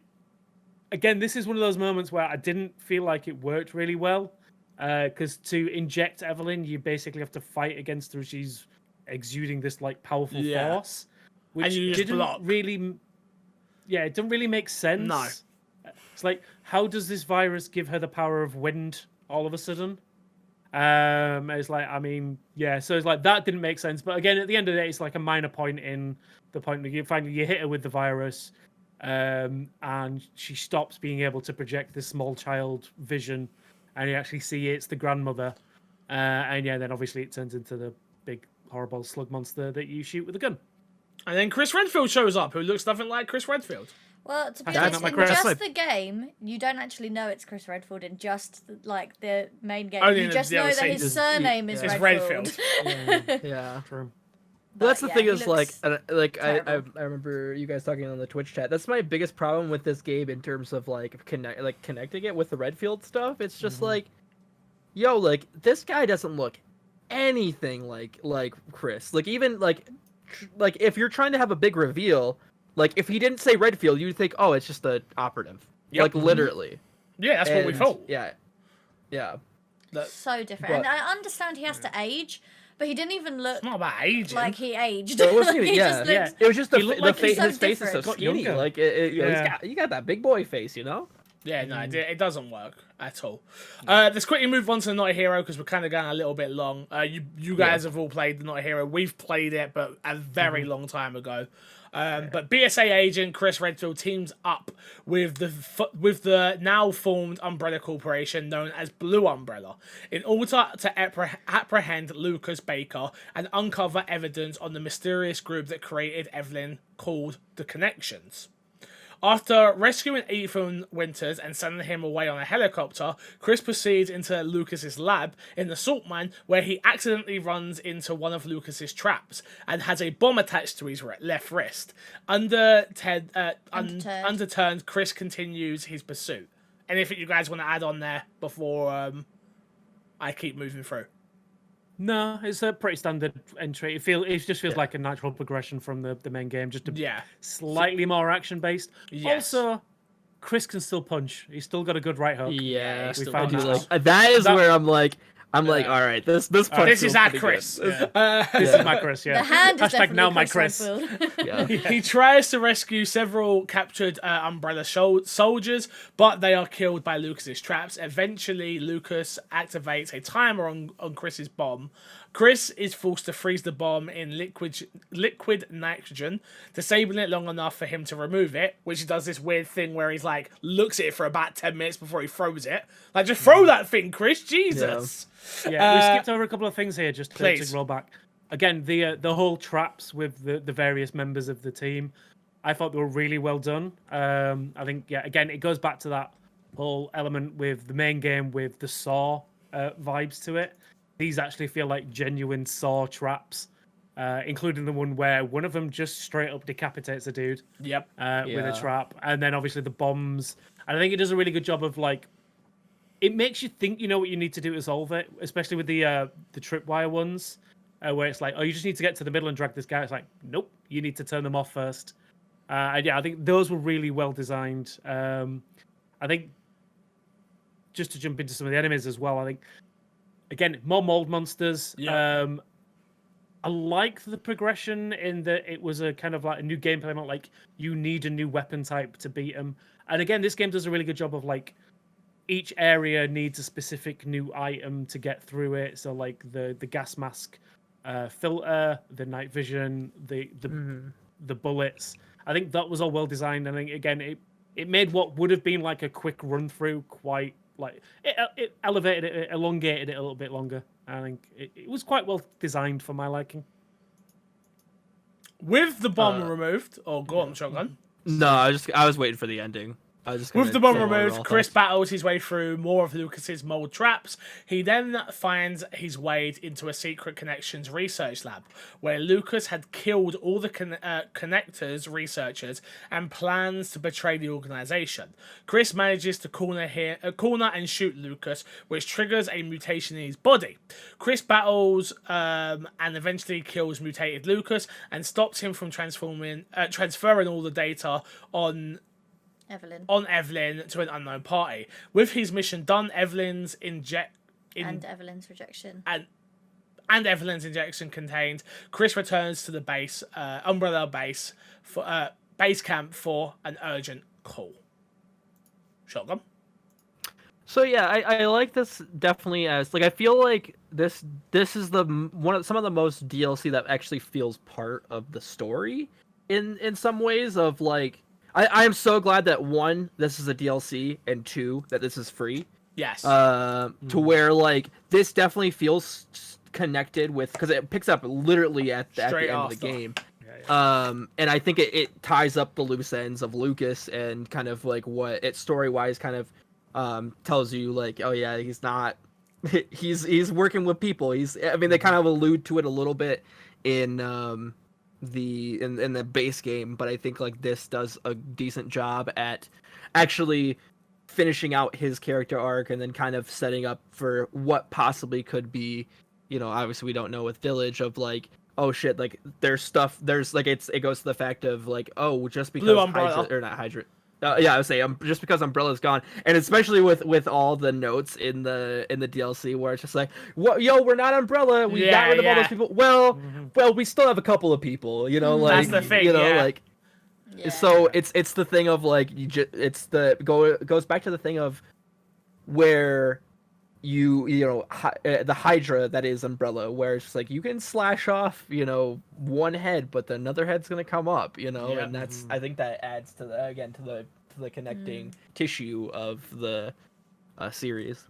Speaker 3: again, this is one of those moments where I didn't feel like it worked really well, because to inject Evelyn, you basically have to fight against her. She's exuding this like powerful
Speaker 1: Yeah.
Speaker 3: force, which
Speaker 1: And you just
Speaker 3: didn't
Speaker 1: block.
Speaker 3: really, yeah, it didn't really make sense.
Speaker 1: No.
Speaker 3: It's like, how does this virus give her the power of wind all of a sudden? It's like, I mean, yeah, so it's like that didn't make sense. But again, at the end of the day, it's like a minor point in the point that you hit her with the virus, and she stops being able to project this small child vision, and you actually see it's the grandmother, and yeah, then obviously it turns into the big horrible slug monster that you shoot with a gun.
Speaker 1: And then Chris Redfield shows up, who looks nothing like Chris Redfield.
Speaker 2: Well, to be
Speaker 3: That's
Speaker 2: honest,
Speaker 3: not
Speaker 2: in
Speaker 3: my
Speaker 2: just
Speaker 3: Chris.
Speaker 2: the game, you don't actually know it's Chris Redfield in just like the main game.
Speaker 1: Only
Speaker 2: You
Speaker 1: in the
Speaker 2: just know that
Speaker 1: DLC.
Speaker 2: his surname is
Speaker 1: It's
Speaker 2: Redfield.
Speaker 1: Redfield.
Speaker 4: Yeah.
Speaker 3: True.
Speaker 4: Well, that's the
Speaker 2: yeah,
Speaker 4: thing
Speaker 2: he
Speaker 4: is like
Speaker 2: looks
Speaker 4: I
Speaker 2: terrible.
Speaker 4: remember you guys talking on the Twitch chat. That's my biggest problem with this game in terms of like connecting it with the Redfield stuff. It's just like, yo, like this guy doesn't look anything like Chris. Like even like if you're trying to have a big reveal, like if he didn't say Redfield, you'd think, oh, it's just the operative.
Speaker 1: Yep.
Speaker 4: Like literally.
Speaker 1: Yeah, that's what we
Speaker 4: And,
Speaker 1: thought.
Speaker 4: Yeah. Yeah.
Speaker 2: So different. And
Speaker 4: But-
Speaker 2: I understand he has to age, but he didn't even look
Speaker 1: It's not about aging.
Speaker 2: like he aged.
Speaker 4: No, it wasn't
Speaker 2: He
Speaker 4: even,
Speaker 2: just
Speaker 4: yeah,
Speaker 2: looks-
Speaker 4: It was just
Speaker 3: He looked like he's
Speaker 2: so
Speaker 4: his face is so
Speaker 2: different.
Speaker 4: skinny.
Speaker 3: Younger.
Speaker 4: Like
Speaker 3: Yeah.
Speaker 4: you got that big boy face, you know.
Speaker 1: Yeah, no, it doesn't work at all. Let's quickly move on to the Not a Hero because we're kind of going a little bit long. You guys have all played the Not a Hero. We've played it, but a very long time ago. But BSA agent Chris Redfield teams up with the now formed Umbrella Corporation known as Blue Umbrella in order to apprehend Lucas Baker and uncover evidence on the mysterious group that created Evelyn called the Connections. After rescuing Ethan Winters and sending him away on a helicopter, Chris proceeds into Lucas's lab in the salt mine where he accidentally runs into one of Lucas's traps and has a bomb attached to his left wrist. Undeterred, Chris continues his pursuit. Anything you guys want to add on there before I keep moving through?
Speaker 3: No, it's a pretty standard entry. It just feels like a natural progression from the main game, just slightly more action based.
Speaker 1: Yes.
Speaker 3: Also, Chris can still punch. He's still got a good right hook.
Speaker 4: Yeah,
Speaker 1: we
Speaker 3: found
Speaker 4: I do
Speaker 3: that
Speaker 4: like that is
Speaker 3: That-
Speaker 4: where I'm like, all right, this punch
Speaker 1: This
Speaker 4: feels
Speaker 1: is our
Speaker 4: pretty
Speaker 1: Chris.
Speaker 4: good.
Speaker 3: This is my Chris, yeah.
Speaker 2: The hand is
Speaker 3: Hashtag now
Speaker 2: definitely
Speaker 3: my
Speaker 2: Chris
Speaker 3: Chris.
Speaker 2: Redfield.
Speaker 4: Yeah.
Speaker 1: He tries to rescue several captured Umbrella soldiers, but they are killed by Lucas's traps. Eventually, Lucas activates a timer on Chris's bomb. Chris is forced to freeze the bomb in liquid nitrogen, disabling it long enough for him to remove it, which he does this weird thing where he's like, looks at it for about 10 minutes before he throws it. Like, just throw that thing, Chris, Jesus.
Speaker 3: Yeah, we skipped over a couple of things here just
Speaker 1: please.
Speaker 3: to roll back. Again, the whole traps with the various members of the team, I thought they were really well done. I think, yeah, again, it goes back to that whole element with the main game with the Saw vibes to it. These actually feel like genuine Saw traps, including the one where one of them just straight up decapitates a dude.
Speaker 1: Yep.
Speaker 3: With a trap, and then obviously the bombs. And I think it does a really good job of like, it makes you think you know what you need to do to solve it, especially with the tripwire ones, where it's like, oh, you just need to get to the middle and drag this guy. It's like, nope, you need to turn them off first. And yeah, I think those were really well designed. I think just to jump into some of the enemies as well, I think again more mold monsters.
Speaker 1: Yeah.
Speaker 3: I like the progression in that it was a kind of like a new gameplay, not like you need a new weapon type to beat them. And again, this game does a really good job of like each area needs a specific new item to get through it. So like the gas mask filter, the night vision, the bullets. I think that was all well designed. I think again it made what would have been like a quick run through quite like it elevated it, elongated it a little bit longer. I think it was quite well designed for my liking.
Speaker 1: With the bomb removed, go on, Shotgun.
Speaker 4: No, I was waiting for the ending. I was just
Speaker 1: With the bomb
Speaker 4: say
Speaker 1: removed,
Speaker 4: overall
Speaker 1: Chris
Speaker 4: thoughts.
Speaker 1: battles his way through more of Lucas's mold traps. He then finds his way into a secret connections research lab, where Lucas had killed all the connectors researchers and plans to betray the organization. Chris manages to corner and shoot Lucas, which triggers a mutation in his body. Chris battles and eventually kills mutated Lucas and stops him from transferring all the data on Evelyn to an unknown party. With his mission done, Evelyn's
Speaker 2: and Evelyn's rejection.
Speaker 1: and and Evelyn's injection contained, Chris returns to the base, Umbrella base, for base camp for an urgent call. Shotgun.
Speaker 4: So yeah, I like this definitely as like I feel like this is some of the most DLC that actually feels part of the story in some ways of like I am so glad that one, this is a DLC, and two, that this is free.
Speaker 1: Yes.
Speaker 4: To where like this definitely feels connected with, because it picks up literally at the end of the game. And I think it ties up the loose ends of Lucas and kind of like what it story wise kind of tells you like, oh yeah, he's not he's working with people. They kind of allude to it a little bit in the base game, but I think like this does a decent job at actually finishing out his character arc and then kind of setting up for what possibly could be, obviously we don't know with Village of like, oh shit, like there's like it goes to the fact of like, oh, just because I would say just because Umbrella's gone, and especially with all the notes in the DLC where it's just like, what, yo, we're not Umbrella, we got rid of all those people. Well, we still have a couple of people, like
Speaker 1: that's the thing,
Speaker 4: like. Yeah. So it's the thing of like it goes back to the thing of where the Hydra that is Umbrella, where it's just like you can slash off one head, but another head's gonna come up, and that's I think that adds to the connecting tissue of the series.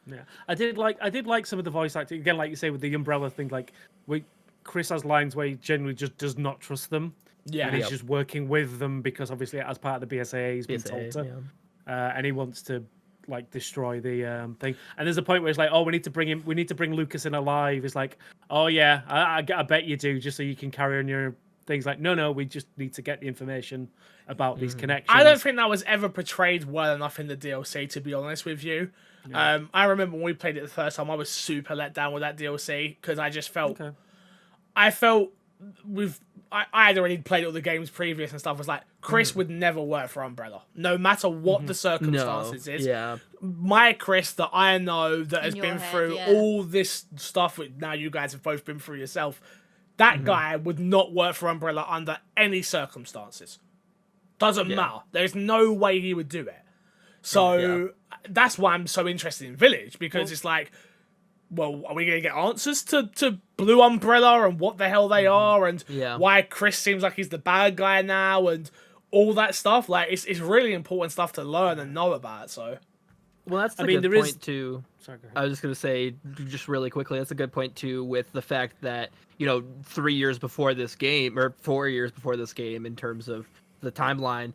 Speaker 3: Yeah, I did like some of the voice acting again, like you say with the Umbrella thing. Like Chris has lines where he generally just does not trust them.
Speaker 1: Yeah,
Speaker 3: and he's just working with them because obviously as part of the BSAA he's been told to, and he wants to like destroy the thing. And there's a point where it's like, oh, we need to bring Lucas in alive. It's like, oh yeah, I bet you do, just so you can carry on your things. Like, no, we just need to get the information about these connections.
Speaker 1: I don't think that was ever portrayed well enough in the DLC, to be honest with you. Yeah. I remember when we played it the first time, I was super let down with that DLC because I just felt, I had already played all the games previous and stuff. Was like, Chris would never work for Umbrella, no matter what the circumstances is.
Speaker 4: Yeah,
Speaker 1: my Chris that I know that has been through all this stuff. Now you guys have both been through yourself. That guy would not work for Umbrella under any circumstances. Doesn't matter. There's no way he would do it. So that's why I'm so interested in Village, because it's like, well, are we going to get answers to Blue Umbrella and what the hell they are and why Chris seems like he's the bad guy now and all that stuff? Like, it's really important stuff to learn and know about. So,
Speaker 4: well, that's a good point too. Sorry, I was just going to say, just really quickly, that's a good point too with the fact that, 3 years before this game, or 4 years before this game in terms of the timeline,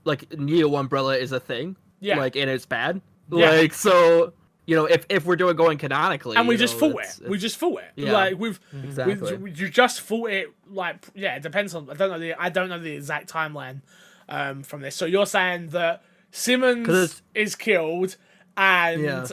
Speaker 4: like, Neo Umbrella is a thing. Yeah. Like, and it's bad. Yeah. Like, so... if we're going canonically,
Speaker 1: and we just fought it. We just fought it. Yeah. Like you just fought it. Like, it depends on. I don't know the exact timeline from this. So you're saying that Simmons is killed and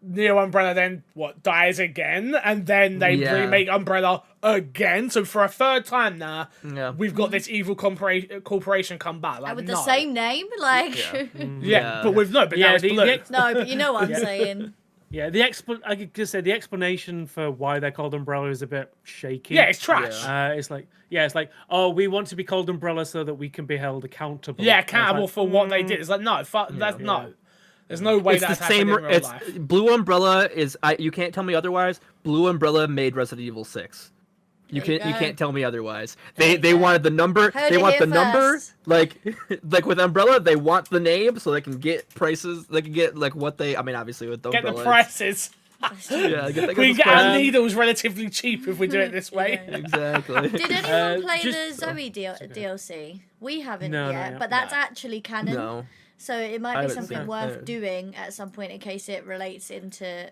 Speaker 1: Neo Umbrella then dies again, and then they remake Umbrella again. So for a third time now, we've got this evil corporation come back. Like,
Speaker 2: with the same name, like
Speaker 1: but with now it's blue.
Speaker 2: No, but you know what I'm saying.
Speaker 3: Yeah, I could just say the explanation for why they're called Umbrella is a bit shaky.
Speaker 1: Yeah, it's trash.
Speaker 3: It's like, oh, we want to be called Umbrella so that we can be held accountable.
Speaker 1: Yeah, accountable for what they did. It's like, no, no. There's no way that's happening in real life.
Speaker 4: Blue Umbrella is. You can't tell me otherwise. Blue Umbrella made Resident Evil 6. You can't tell me otherwise. They wanted the number. They want the number. Like with Umbrella, they want the name so they can get prices. They can get like what they. I mean, obviously with the
Speaker 1: get
Speaker 4: Umbrella,
Speaker 1: the prices. We can get our needles relatively cheap if we do it this way.
Speaker 4: Exactly.
Speaker 2: Did anyone play the Zoe DLC? We haven't yet, but that's actually canon.
Speaker 4: No.
Speaker 2: So it might be something worth doing at some point in case it relates into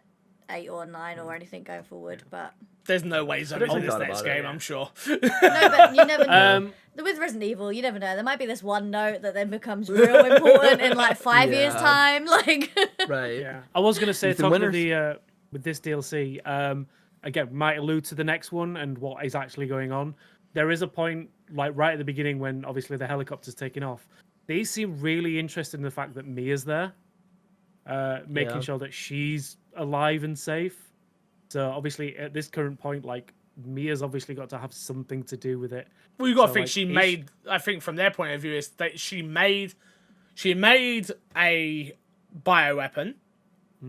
Speaker 2: 8 or 9 or anything going forward. But
Speaker 1: there's no way Zoe's in this next game, I'm sure.
Speaker 2: No, but you never know. With Resident Evil, you never know. There might be this one note that then becomes real important in like 5 years' time. Like,
Speaker 4: right.
Speaker 3: Yeah. I was gonna say talking with this DLC, again, might allude to the next one and what is actually going on. There is a point, like right at the beginning, when obviously the helicopter's taking off. They seem really interested in the fact that Mia's there, making sure that she's alive and safe. So obviously at this current point, like Mia's obviously got to have something to do with it.
Speaker 1: Well, you got to
Speaker 3: So,
Speaker 1: think
Speaker 3: like,
Speaker 1: she
Speaker 3: each-
Speaker 1: made. I think from their point of view is that she made a bioweapon,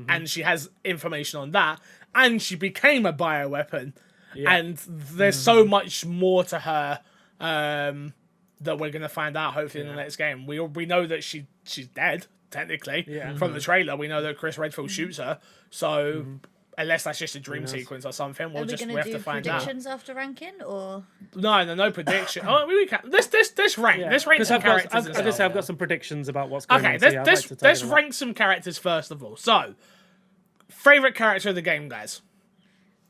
Speaker 1: and she has information on that, and she became a bioweapon, and there's so much more to her that we're gonna find out hopefully in the next game. We know that she's dead technically from the trailer. We know that Chris Redfield shoots her, so. Unless that's just a dream sequence or something,
Speaker 2: Are we
Speaker 1: we
Speaker 2: going
Speaker 1: have
Speaker 2: to
Speaker 1: to
Speaker 2: do
Speaker 1: find out.
Speaker 2: predictions after ranking, or
Speaker 1: No prediction. Oh, we can. Let's rank.
Speaker 3: Yeah.
Speaker 1: Let's rank
Speaker 3: 'Cause
Speaker 1: some
Speaker 3: I've got,
Speaker 1: characters.
Speaker 3: I've,
Speaker 1: and
Speaker 3: I just
Speaker 1: stuff.
Speaker 3: say I've got some predictions about what's going
Speaker 1: Okay,
Speaker 3: on. So yeah, I'd like to take
Speaker 1: let's
Speaker 3: them up.
Speaker 1: rank some characters first of all. So, favorite character of the game, guys.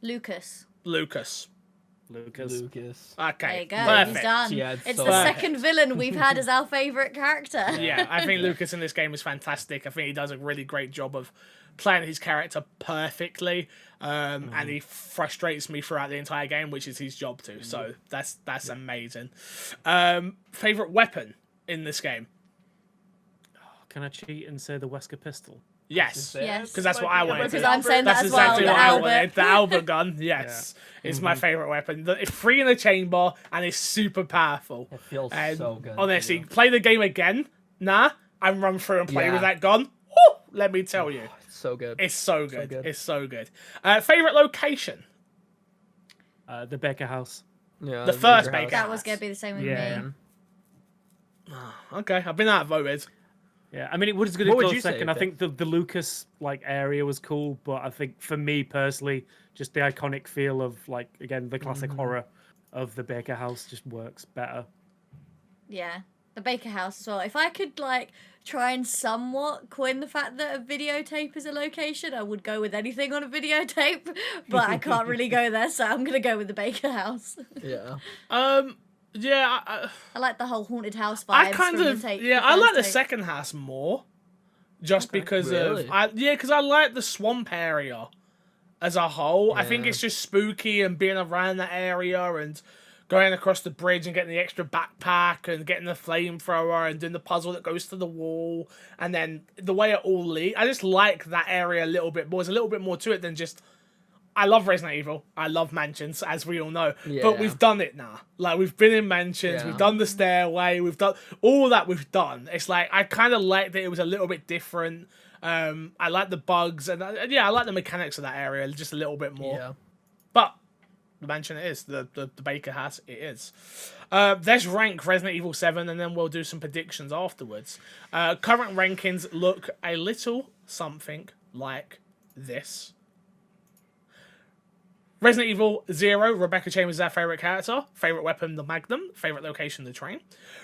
Speaker 2: Lucas?
Speaker 1: Lucas.
Speaker 3: Lucas.
Speaker 1: Okay,
Speaker 2: There you go.
Speaker 1: perfect.
Speaker 2: He's done.
Speaker 4: Yeah,
Speaker 2: it's
Speaker 4: it's
Speaker 2: the
Speaker 4: so
Speaker 2: second villain we've had as our favorite character.
Speaker 1: Yeah, I think Lucas in this game is fantastic. I think he does a really great job of playing his character perfectly, and he frustrates me throughout the entire game, which is his job too. So that's amazing. Favorite weapon in this game?
Speaker 3: Can I cheat and say the Wesker pistol?
Speaker 1: Yes,
Speaker 2: Yes.
Speaker 1: because that's what I wanted.
Speaker 2: Because
Speaker 1: to.
Speaker 2: I'm saying
Speaker 1: That's
Speaker 2: that as well.
Speaker 1: exactly
Speaker 2: The
Speaker 1: what I
Speaker 2: Albert.
Speaker 1: wanted. The Albert gun, yes, is my favorite weapon. It's free in the chamber and it's super powerful.
Speaker 4: It feels
Speaker 1: And
Speaker 4: so good.
Speaker 1: honestly, play the game again, and run through and play
Speaker 4: Yeah.
Speaker 1: with that gun. Woo, let me tell you,
Speaker 4: It's so good.
Speaker 1: it's so good.
Speaker 4: good.
Speaker 1: It's so good. Favorite location?
Speaker 3: The Baker House.
Speaker 4: Yeah,
Speaker 1: the first
Speaker 4: Baker
Speaker 1: Baker
Speaker 2: That
Speaker 1: House.
Speaker 2: was going to be the same with
Speaker 3: Yeah.
Speaker 2: me.
Speaker 1: Okay, I've been outvoted.
Speaker 3: Yeah, I mean, it was good
Speaker 4: What
Speaker 3: to
Speaker 4: would
Speaker 3: go
Speaker 4: you say,
Speaker 3: second. I
Speaker 4: Vic?
Speaker 3: think the Lucas like area was cool, but I think for me personally, just the iconic feel of like again the classic horror of the Baker House just works better.
Speaker 2: Yeah, the Baker House as well. If I could like try and somewhat coin the fact that a videotape is a location, I would go with anything on a videotape, but I can't really go there, so I'm gonna go with the Baker House.
Speaker 4: Yeah.
Speaker 1: Yeah,
Speaker 2: I like the whole haunted house vibes.
Speaker 1: I kind
Speaker 2: from
Speaker 1: of
Speaker 2: the tape,
Speaker 1: I like the
Speaker 2: first tape.
Speaker 1: second house more, just because
Speaker 4: Really?
Speaker 1: because I like the swamp area as a whole. I think
Speaker 4: Yeah.
Speaker 1: it's just spooky and being around that area and going across the bridge and getting the extra backpack and getting the flamethrower and doing the puzzle that goes to the wall and then the way it all leads. I just like that area a little bit more. There's a little bit more to it than just. I love Resident Evil. I love mansions, as we all know. But
Speaker 4: Yeah.
Speaker 1: we've done it now. Like, we've been in mansions.
Speaker 4: Yeah.
Speaker 1: We've done the stairway. We've done all that we've done. It's like, I kind of like that it was a little bit different. I like the bugs. And I like the mechanics of that area just a little bit more.
Speaker 4: Yeah.
Speaker 1: But the mansion it is. The Baker House it is. Let's rank Resident Evil 7 and then we'll do some predictions afterwards. Current rankings look a little something like this. Resident Evil 0, Rebecca Chambers is our favourite character. Favourite weapon, the Magnum. Favourite location, the train.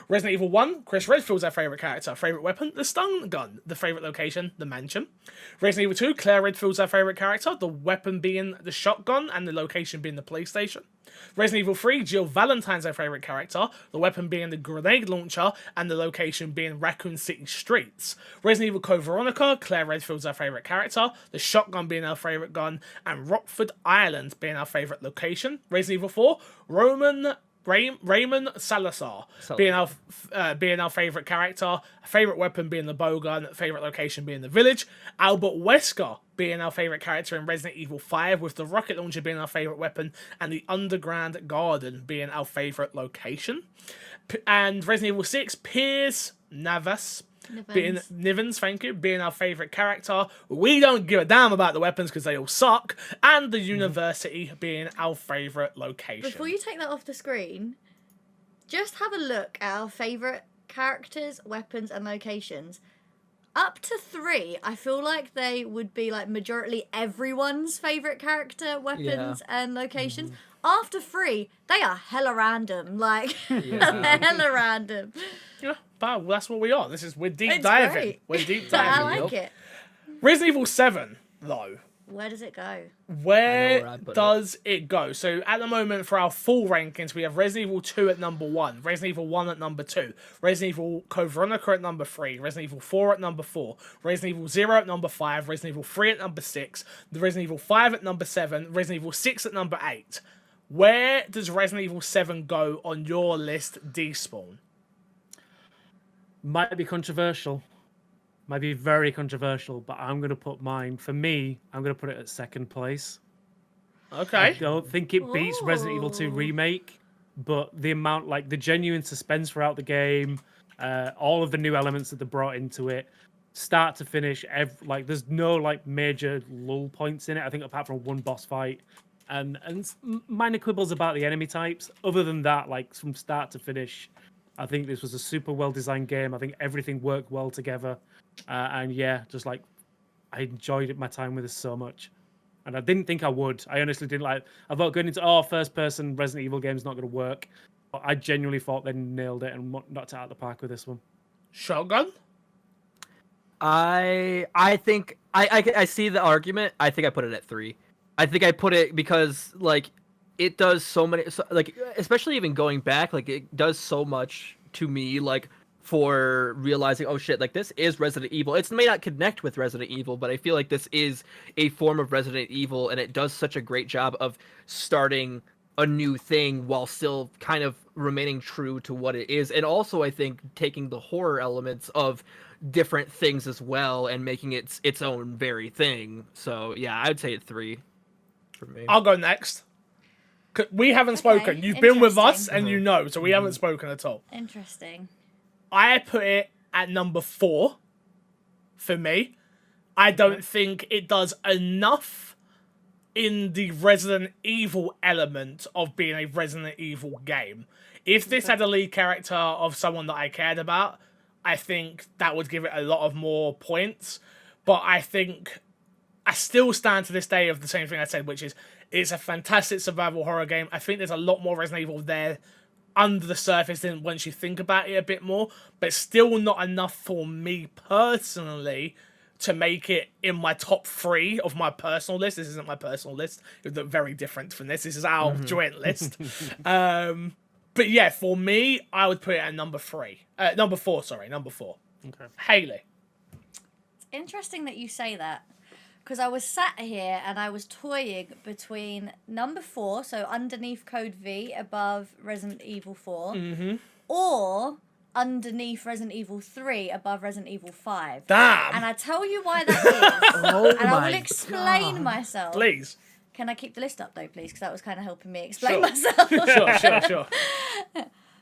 Speaker 1: Resident Evil 1, Chris Redfield's our favourite character. Favourite weapon, the stun gun. The favourite location, the mansion. Resident Evil 2, Claire Redfield's our favourite character. The weapon being the shotgun and the location being the PlayStation. Resident Evil 3, Jill Valentine's our favourite character. The weapon being the grenade launcher and the location being Raccoon City streets. Resident Evil Code Veronica, Claire Redfield's our favourite character. The shotgun being our favourite gun. And Rockford Island being our favourite location. Resident Evil 4, Raymond Salazar being our favourite character, favourite weapon being the bowgun, favourite location being the village, Albert Wesker being our favourite character in Resident Evil 5, with the rocket launcher being our favourite weapon, and the underground garden being our favourite location. And Resident Evil 6, Piers Navas Nivens, thank you, being our favourite character. We don't give a damn about the weapons because they all suck. And the university being our favourite location.
Speaker 2: Before you take that off the screen, just have a look at our favourite characters, weapons, and locations. Up to 3, I feel like they would be like majority everyone's favourite character, weapons, and locations. After 3, they are hella random. Like, they're hella random.
Speaker 1: Yeah, but that's what we are. We're deep
Speaker 2: It's
Speaker 1: diving.
Speaker 2: great.
Speaker 1: We're deep
Speaker 2: But I
Speaker 1: diving.
Speaker 2: like it.
Speaker 1: Resident Evil 7, though.
Speaker 2: Where does it go?
Speaker 1: Where
Speaker 4: I'd put
Speaker 1: does it go? So at the moment, for our full rankings, we have Resident Evil 2 at number 1, Resident Evil 1 at number 2, Resident Evil Code Veronica at number 3, Resident Evil 4 at number 4, Resident Evil 0 at number 5, Resident Evil 3 at number 6, the Resident Evil 5 at number 7, Resident Evil 6 at number 8. Where does Resident Evil 7 go on your list, Despawn?
Speaker 3: Might be controversial. Might be very controversial, but I'm going to put mine, for me, I'm going to put it at second place. I
Speaker 1: Okay.
Speaker 3: don't think it beats Resident Evil 2
Speaker 2: Ooh.
Speaker 3: Remake, but the amount, like the genuine suspense throughout the game, all of the new elements that they brought into it, start to finish, like there's no like major lull points in it. I think apart from one boss fight, and minor quibbles about the enemy types. Other than that, like from start to finish, I think this was a super well designed game. I think everything worked well together, and yeah, just like I enjoyed my time with this so much. And I didn't think I would. I honestly didn't like. I thought going into first-person Resident Evil game's not going to work. But I genuinely thought they nailed it and knocked it out of the park with this one.
Speaker 1: Shotgun.
Speaker 4: I think I see the argument. I think I put it at 3. I think I put it because like it does so many, like especially even going back, like it does so much to me, like for realizing, oh shit, like this is Resident Evil. It may not connect with Resident Evil, but I feel like this is a form of Resident Evil, and it does such a great job of starting a new thing while still kind of remaining true to what it is. And also I think taking the horror elements of different things as well and making it its own very thing. So yeah, I'd say it's 3 for me.
Speaker 1: I'll go next. We haven't spoken. You've been with us,
Speaker 2: interesting.
Speaker 1: and you know, so we haven't spoken at all.
Speaker 2: Interesting.
Speaker 1: I put it at number 4 for me. I don't think it does enough in the Resident Evil element of being a Resident Evil game. If this had a lead character of someone that I cared about, I think that would give it a lot of more points. But I think I still stand to this day of the same thing I said, which is it's a fantastic survival horror game. I think there's a lot more Resident Evil there under the surface than once you think about it a bit more, but still not enough for me personally to make it in my top 3 of my personal list. This isn't my personal list. It would look very different from this. This is our joint list. But yeah, for me, I would put it at number 4, sorry, number 4.
Speaker 3: Okay.
Speaker 1: Haley.
Speaker 2: It's interesting that you say that, because I was sat here and I was toying between number 4, so underneath Code V, above Resident Evil 4, or underneath Resident Evil 3, above Resident Evil 5.
Speaker 1: Damn.
Speaker 2: And I tell you why that is.
Speaker 4: Oh
Speaker 2: And I
Speaker 4: my
Speaker 2: will explain
Speaker 4: God.
Speaker 2: myself.
Speaker 1: Please.
Speaker 2: Can I keep the list up though, please? Because that was kind of helping me explain
Speaker 1: Sure.
Speaker 2: myself.
Speaker 1: Sure.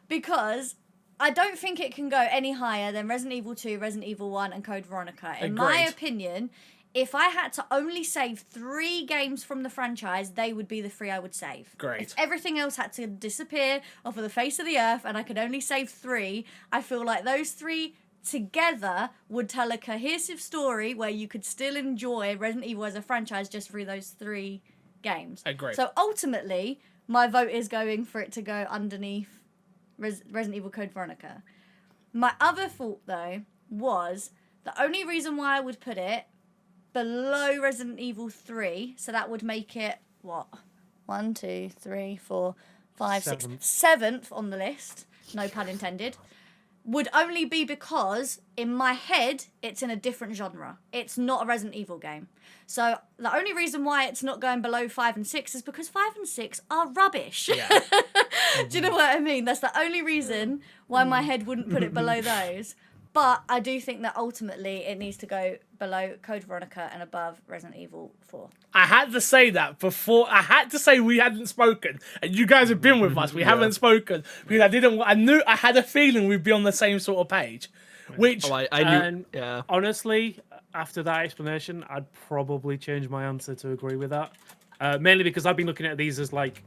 Speaker 2: Because I don't think it can go any higher than Resident Evil 2, Resident Evil 1, and Code Veronica. In my
Speaker 1: Agreed.
Speaker 2: opinion, if I had to only save 3 games from the franchise, they would be the 3 I would save.
Speaker 1: Great.
Speaker 2: If everything else had to disappear off of the face of the earth and I could only save 3, I feel like those 3 together would tell a cohesive story where you could still enjoy Resident Evil as a franchise just through those 3 games.
Speaker 1: Agreed.
Speaker 2: So ultimately, my vote is going for it to go underneath Resident Evil Code Veronica. My other thought, though, was the only reason why I would put it below Resident Evil 3, so that would make it, what? 1, 2, 3, 4, 5, 6, 7th on the list, no pun intended, would only be because, in my head, it's in a different genre. It's not a Resident Evil game. So the only reason why it's not going below 5 and 6 is because 5 and 6 are rubbish.
Speaker 1: Yeah.
Speaker 2: Do you know what I mean? That's the only reason why my head wouldn't put it below those. But I do think that ultimately it needs to go below Code Veronica and above Resident Evil 4.
Speaker 1: I had to say that before. I had to say we hadn't spoken, and you guys have been with us. We haven't spoken because I knew I had a feeling we'd be on the same sort of page. Which
Speaker 4: Oh, I knew.
Speaker 3: And
Speaker 4: Yeah.
Speaker 3: honestly, after that explanation, I'd probably change my answer to agree with that. Mainly because I've been looking at these as like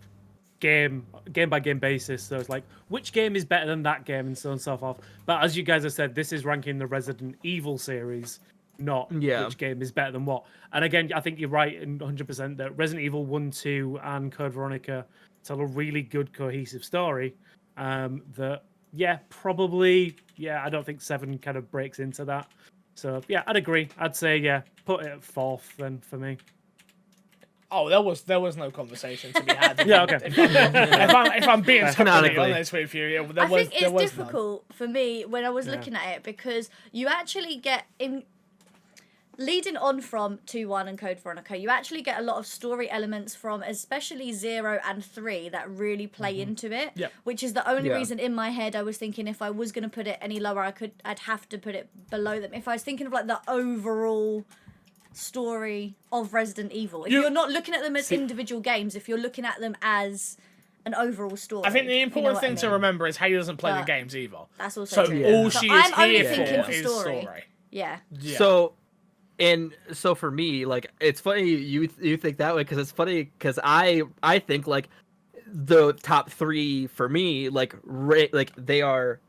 Speaker 3: game by game basis. So it's like, which game is better than that game, and so on and so forth. But as you guys have said, this is ranking the Resident Evil series, not which game is better than what. And again, I think you're right in 100% that Resident Evil 1, 2, and Code Veronica tell a really good cohesive story. That probably I don't think 7 kind of breaks into that. So yeah, I'd agree. I'd say put it at 4th then for me.
Speaker 1: oh, there was no conversation to be had.
Speaker 3: Yeah, okay.
Speaker 1: If I'm being totally
Speaker 4: Canonically.
Speaker 1: honest with you,
Speaker 2: I think
Speaker 1: there
Speaker 2: it's
Speaker 1: was
Speaker 2: difficult for me when I was looking at it because you actually get in. Leading on from 2, 1 and Code Veronica, you actually get a lot of story elements from especially 0 and 3 that really play into it.
Speaker 1: Yeah.
Speaker 2: Which is the only
Speaker 4: Yeah.
Speaker 2: reason in my head I was thinking if I was going to put it any lower, I'd have to put it below them. If I was thinking of like the overall story of Resident Evil. If you're not looking at them as individual games, if you're looking at them as an overall story.
Speaker 1: I think the important thing to remember is Haley doesn't play the games either.
Speaker 2: That's also true.
Speaker 1: All she is here for is story.
Speaker 2: Yeah.
Speaker 4: So for me, like, it's funny you think that way, because it's funny because I think like the top 3 for me, like they are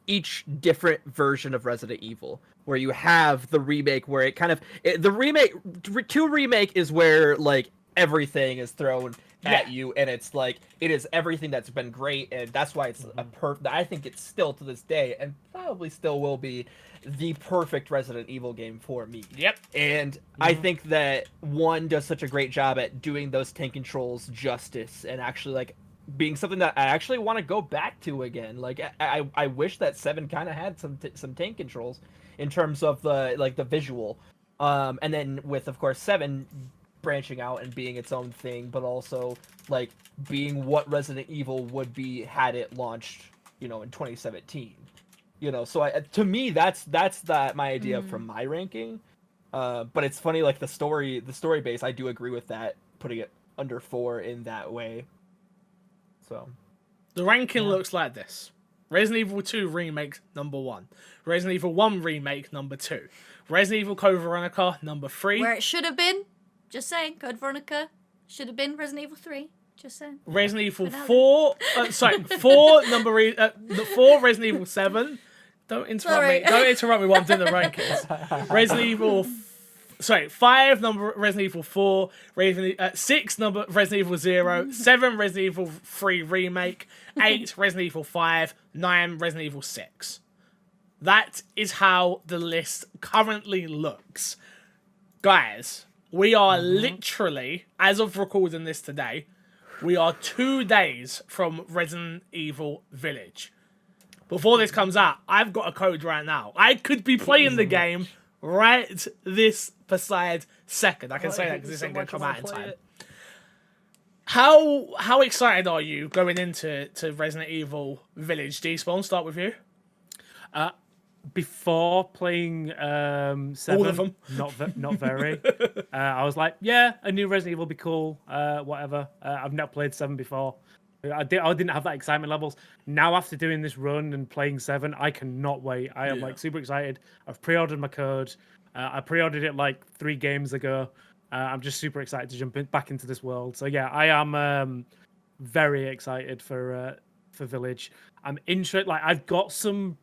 Speaker 4: each different version of Resident Evil, where you have the remake where it kind of the remake 2 remake is where like everything is thrown at you, and it's like it is everything that's been great, and that's why it's I think it's still to this day, and probably still will be, the perfect Resident Evil game for me.
Speaker 1: Yep.
Speaker 4: And I think that 1 does such a great job at doing those tank controls justice, and actually like being something that I actually want to go back to again. Like I wish that 7 kind of had some tank controls in terms of the visual, and then with, of course, 7 branching out and being its own thing, but also like being what Resident Evil would be had it launched, in 2017. So to me, that's my idea from my ranking. But it's funny, like the story base, I do agree with that, putting it under 4 in that way. So
Speaker 1: the ranking looks like this: Resident Evil 2 Remake number 1, Resident Evil 1 Remake number 2, Resident Evil Code Veronica number 3.
Speaker 2: Where it should have been. Just saying, Code Veronica should have been Resident Evil 3. Just saying.
Speaker 1: Resident Evil 4. 4 4 Resident Evil 7. Don't interrupt me. Don't interrupt me while I'm doing the rankings. Resident Evil. 5 number Resident Evil 4. 6 number Resident Evil 0. 7 Resident Evil 3 Remake. 8 Resident Evil 5. 9 Resident Evil 6. That is how the list currently looks, guys. We are literally, as of recording this today, we are 2 days from Resident Evil Village. Before this comes out, I've got a code right now. I could be playing the game right this precise second. I can say that because this ain't going to come out in time. How excited are you going into Resident Evil Village? D-Spawn, start with you.
Speaker 3: Before playing 7,
Speaker 1: all of them,
Speaker 3: not very. I was like, yeah, a new Resident Evil would be cool. Whatever. I've not played 7 before. I didn't have that excitement levels. Now, after doing this run and playing 7, I cannot wait. I am like super excited. I've pre-ordered my code. I pre-ordered it like 3 games ago. I'm just super excited to jump back into this world. So yeah, I am very excited for Village. I'm interested. Like, I've got some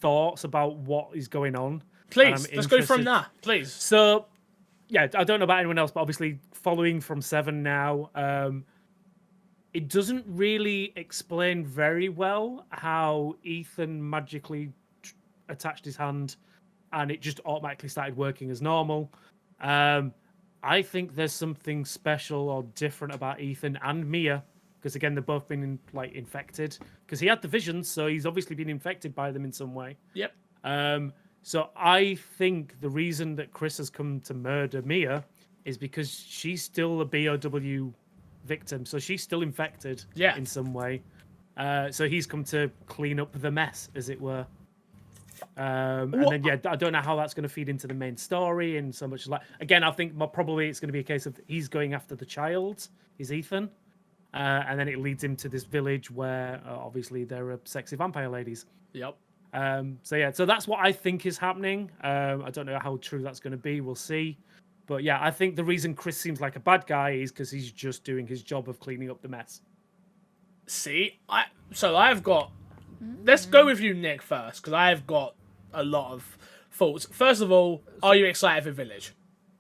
Speaker 3: thoughts about what is going on.
Speaker 1: Please, let's go from that. Please.
Speaker 3: So yeah, I don't know about anyone else, but obviously following from 7 now. It doesn't really explain very well how Ethan magically attached his hand and it just automatically started working as normal. I think there's something special or different about Ethan and Mia, because again, they've both been infected. Because he had the visions, so he's obviously been infected by them in some way.
Speaker 1: Yep.
Speaker 3: So I think the reason that Chris has come to murder Mia is because she's still a BOW victim, so she's still infected in some way. So he's come to clean up the mess, as it were. And then I don't know how that's going to feed into the main story, and so much as like, again, I think probably it's going to be a case of he's going after the child, is Ethan, and then it leads him to this village where obviously there are sexy vampire ladies.
Speaker 1: Yep.
Speaker 3: So that's what I think is happening. I don't know how true that's going to be. We'll see. But yeah, I think the reason Chris seems like a bad guy is because he's just doing his job of cleaning up the mess.
Speaker 1: See, I've got. Let's go with you, Nick, first, because I've got a lot of thoughts. First of all, are you excited for Village?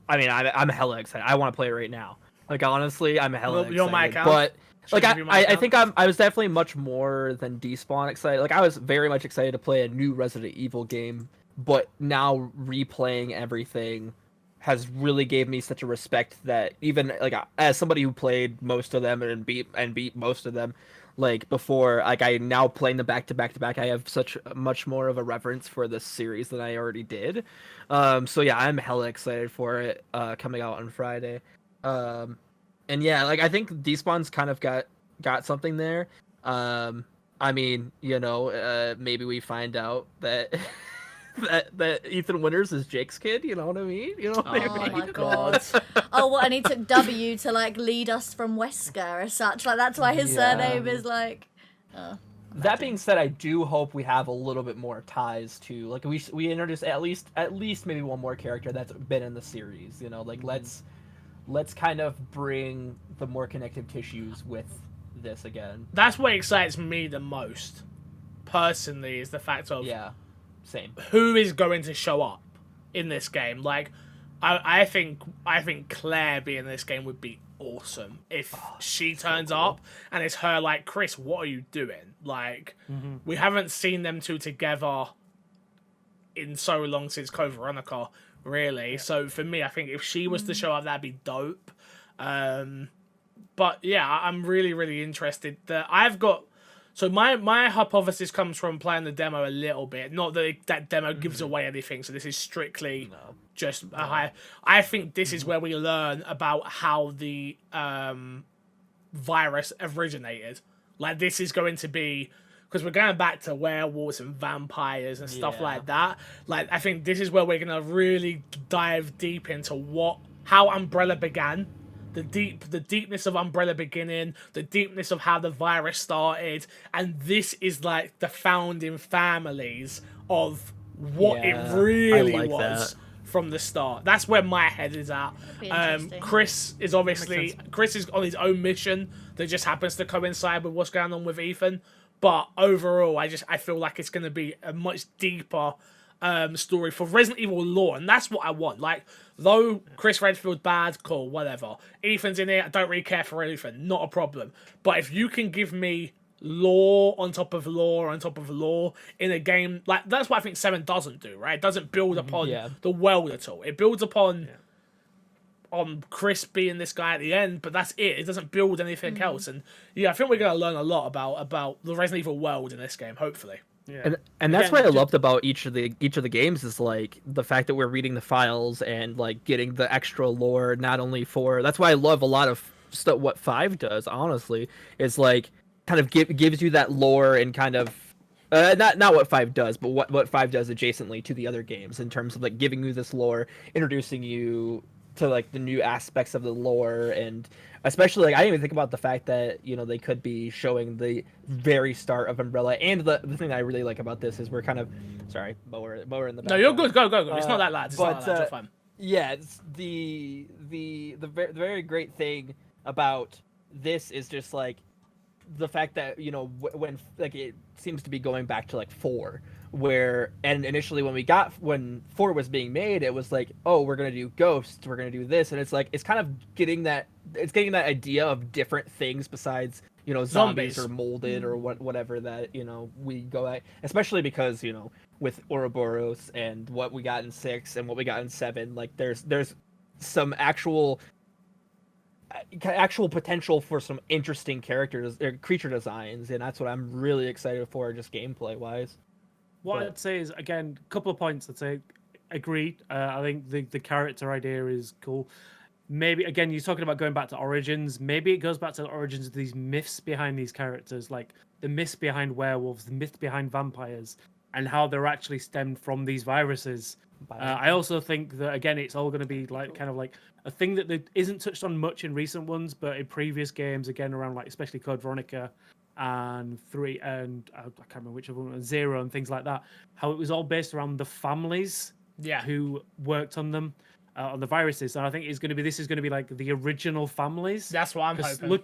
Speaker 4: I mean, I'm hella excited. I want to play it right now. Like, honestly, I'm hella excited.
Speaker 1: You're my account.
Speaker 4: But like, I think I was definitely much more than Despawn excited. Like, I was very much excited to play a new Resident Evil game, but now replaying everything has really gave me such a respect that even like as somebody who played most of them and beat most of them like before, like I now playing them back to back to back, I have such much more of a reverence for this series than I already did. So yeah, I'm hella excited for it coming out on Friday. And yeah, like I think Despawn's kind of got something there. I mean, maybe we find out that that Ethan Winters is Jake's kid. You know what I mean? You know what I
Speaker 2: Oh
Speaker 4: mean?
Speaker 2: my god. Oh, what? And he took W to like lead us from Wesker as such. Like that's why his surname is like.
Speaker 4: That being said, I do hope we have a little bit more ties to like we introduce at least maybe one more character that's been in the series. You know, like let's kind of bring the more connective tissues with this again.
Speaker 1: That's what excites me the most, personally, is the fact of
Speaker 4: Same.
Speaker 1: who is going to show up in this game. Like, I think Claire being in this game would be awesome if she turns up and it's her like, Chris, what are you doing? Like, we haven't seen them two together in so long since Code Veronica, really. So for me, I think if she was to show up, that'd be dope. But yeah, I'm really, really interested. That I've got. So my hypothesis comes from playing the demo a little bit. Not that that demo gives away anything. So this is strictly just a high. I think this is where we learn about how the virus originated. Like this is going to be, because we're going back to werewolves and vampires and stuff like that. Like I think this is where we're gonna really dive deep into how Umbrella began. The deepness of Umbrella beginning, the deepness of how the virus started, and this is like the founding families of what it really was from the start. That's where my head is at. Chris is on his own mission that just happens to coincide with what's going on with Ethan. But overall, I feel like it's going to be a much deeper story for Resident Evil lore, and that's what I want. Like, though Chris Redfield's bad, cool, whatever. Ethan's in it, I don't really care for Ethan, not a problem. But if you can give me lore on top of lore on top of lore in a game, like that's what I think 7 doesn't do, right? It doesn't build upon the world at all. It builds upon on Chris being this guy at the end, but that's it. It doesn't build anything else. And yeah, I think we're gonna learn a lot about the Resident Evil world in this game, hopefully.
Speaker 3: Yeah.
Speaker 4: And that's what I loved about each of the games is like the fact that we're reading the files and like getting the extra lore, not only for that's why I love a lot of stuff what 5 does, honestly, is like kind of gives you that lore and kind of not what 5 does, but what 5 does adjacently to the other games in terms of like giving you this lore, introducing you to like the new aspects of the lore, and especially like I didn't even think about the fact that, you know, they could be showing the very start of Umbrella. And the thing that I really like about this is we're kind of sorry, mower in the background.
Speaker 1: No, you're good. Go. It's not that loud. It's not that loud. It's fine.
Speaker 4: Yeah, it's the very great thing about this is just like the fact that, you know, when like it seems to be going back to like 4, where and initially when 4 was being made, it was like, oh, we're gonna do ghosts, we're gonna do this, and it's like it's kind of getting that idea of different things besides, you know, zombies or molded or whatever that, you know, we go at, especially because, you know, with Ouroboros and what we got in 6 and what we got in 7, like there's some actual potential for some interesting characters or creature designs, and that's what I'm really excited for, just gameplay wise.
Speaker 3: What I'd say is, again, a couple of points. I'd say, agreed. I think the character idea is cool. Maybe, again, you're talking about going back to origins. Maybe it goes back to the origins of these myths behind these characters, like the myths behind werewolves, the myth behind vampires, and how they're actually stemmed from these viruses. I also think that, again, it's all going to be like kind of like a thing that isn't touched on much in recent ones, but in previous games, again, around like especially Code Veronica and 3 and I can't remember which of them, 0 and things like that, how it was all based around the families who worked on them, on the viruses. And I think this is going to be like the original families.
Speaker 1: That's what I'm hoping.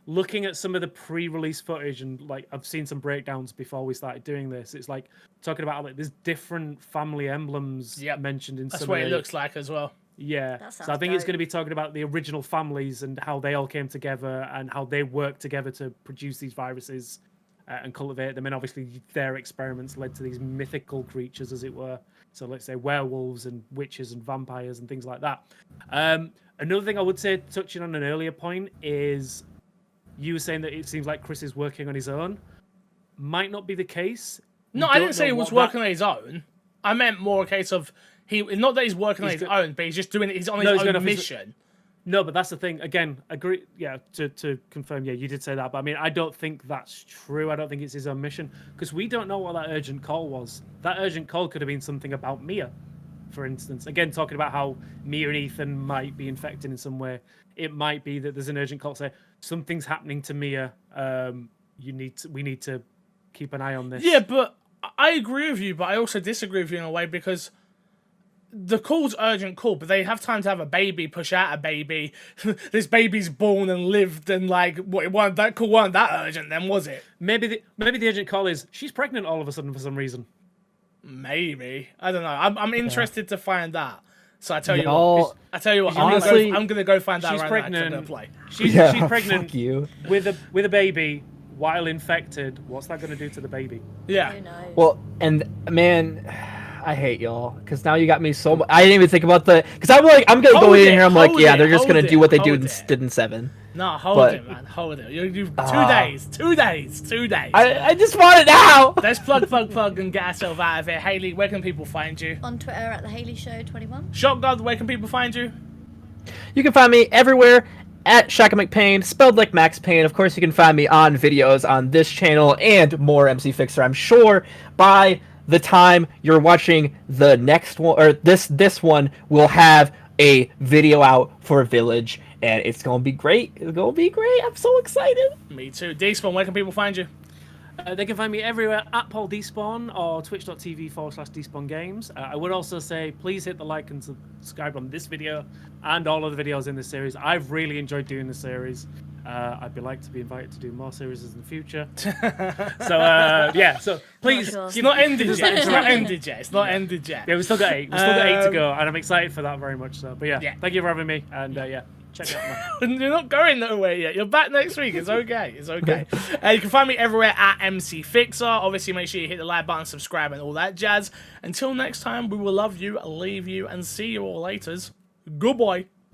Speaker 3: Looking at some of the pre-release footage, and like I've seen some breakdowns before we started doing this, it's like talking about like there's different family emblems mentioned in
Speaker 1: that's
Speaker 3: some
Speaker 1: what
Speaker 3: of
Speaker 1: it looks like as well.
Speaker 3: Yeah, so I think it's going to be talking about the original families and how they all came together and how they worked together to produce these viruses and cultivate them. And obviously their experiments led to these mythical creatures, as it were. So let's say werewolves and witches and vampires and things like that. Another thing I would say, touching on an earlier point, is you were saying that it seems like Chris is working on his own. Might not be the case.
Speaker 1: No, I didn't say he was working on his own. I meant more a case of not that he's working on his own, but he's just doing it. He's on his own mission.
Speaker 3: No, but that's the thing. Again, agree. Yeah, to confirm. Yeah, you did say that, but I mean, I don't think that's true. I don't think it's his own mission because we don't know what that urgent call was. That urgent call could have been something about Mia, for instance. Again, talking about how Mia and Ethan might be infected in some way. It might be that there's an urgent call say something's happening to Mia. We need to keep an eye on this.
Speaker 1: Yeah, but I agree with you, but I also disagree with you in a way because the call's urgent call, but they have time to have a baby, push out a baby. This baby's born and lived, and like, that call weren't that urgent then, was it?
Speaker 3: Maybe the urgent call is she's pregnant all of a sudden for some reason.
Speaker 1: Maybe. I don't know. I'm interested to find out. So I tell you
Speaker 4: Y'all-
Speaker 1: what. I tell you what.
Speaker 4: honestly,
Speaker 1: I'm gonna go find out
Speaker 3: she's
Speaker 1: right
Speaker 3: pregnant.
Speaker 1: now. 'Cause I'm gonna play.
Speaker 3: She's pregnant
Speaker 4: Fuck you.
Speaker 3: with a baby while infected. What's that going to do to the baby?
Speaker 1: Yeah.
Speaker 2: Who knows?
Speaker 4: Well, and man, I hate y'all because now you got me so. I didn't even think about because I'm like, I'm gonna go
Speaker 1: Hold
Speaker 4: in
Speaker 1: it,
Speaker 4: here. I'm like,
Speaker 1: hold
Speaker 4: yeah,
Speaker 1: it,
Speaker 4: they're just gonna
Speaker 1: hold
Speaker 4: do what they
Speaker 1: it, hold it.
Speaker 4: did in 7.
Speaker 1: No, hold
Speaker 4: But-
Speaker 1: it, man. Hold it. You 2 days. 2 days. 2 days.
Speaker 4: I just want it now.
Speaker 1: Let's plug, and get ourselves out of here. Haley, where can people find you?
Speaker 2: On Twitter at the Haley Show 21.
Speaker 1: Shotgun, where can people find you?
Speaker 4: You can find me everywhere at Shaka McPayne, spelled like Max Payne. Of course, you can find me on videos on this channel and more MC Fixer. I'm sure by the time you're watching the next one or this one, we'll have a video out for Village, and it's gonna be great. It's gonna be great. I'm so excited.
Speaker 1: Me too. Despawn, where can people find you?
Speaker 3: They can find me everywhere at Paul Despawn or twitch.tv/Despawn Games. I would also say please hit the like and subscribe on this video and all of the videos in this series. I've really enjoyed doing this series. I'd be like to be invited to do more series in the future. So please.
Speaker 2: sure.
Speaker 1: It's not ended
Speaker 3: Just
Speaker 1: yet.
Speaker 3: let
Speaker 1: It's
Speaker 3: it
Speaker 1: not
Speaker 3: happen.
Speaker 1: ended yet. It's not ended yet.
Speaker 3: Yeah, we still got 8. We still got 8 to go, and I'm excited for that very much. So, but yeah,
Speaker 1: Yeah.
Speaker 3: thank you for having me, and check it out. Man.
Speaker 1: You're not going nowhere yet. You're back next week. It's okay. It's okay. You can find me everywhere at MC Fixer. Obviously, make sure you hit the like button, subscribe, and all that jazz. Until next time, we will love you, leave you, and see you all later. Goodbye.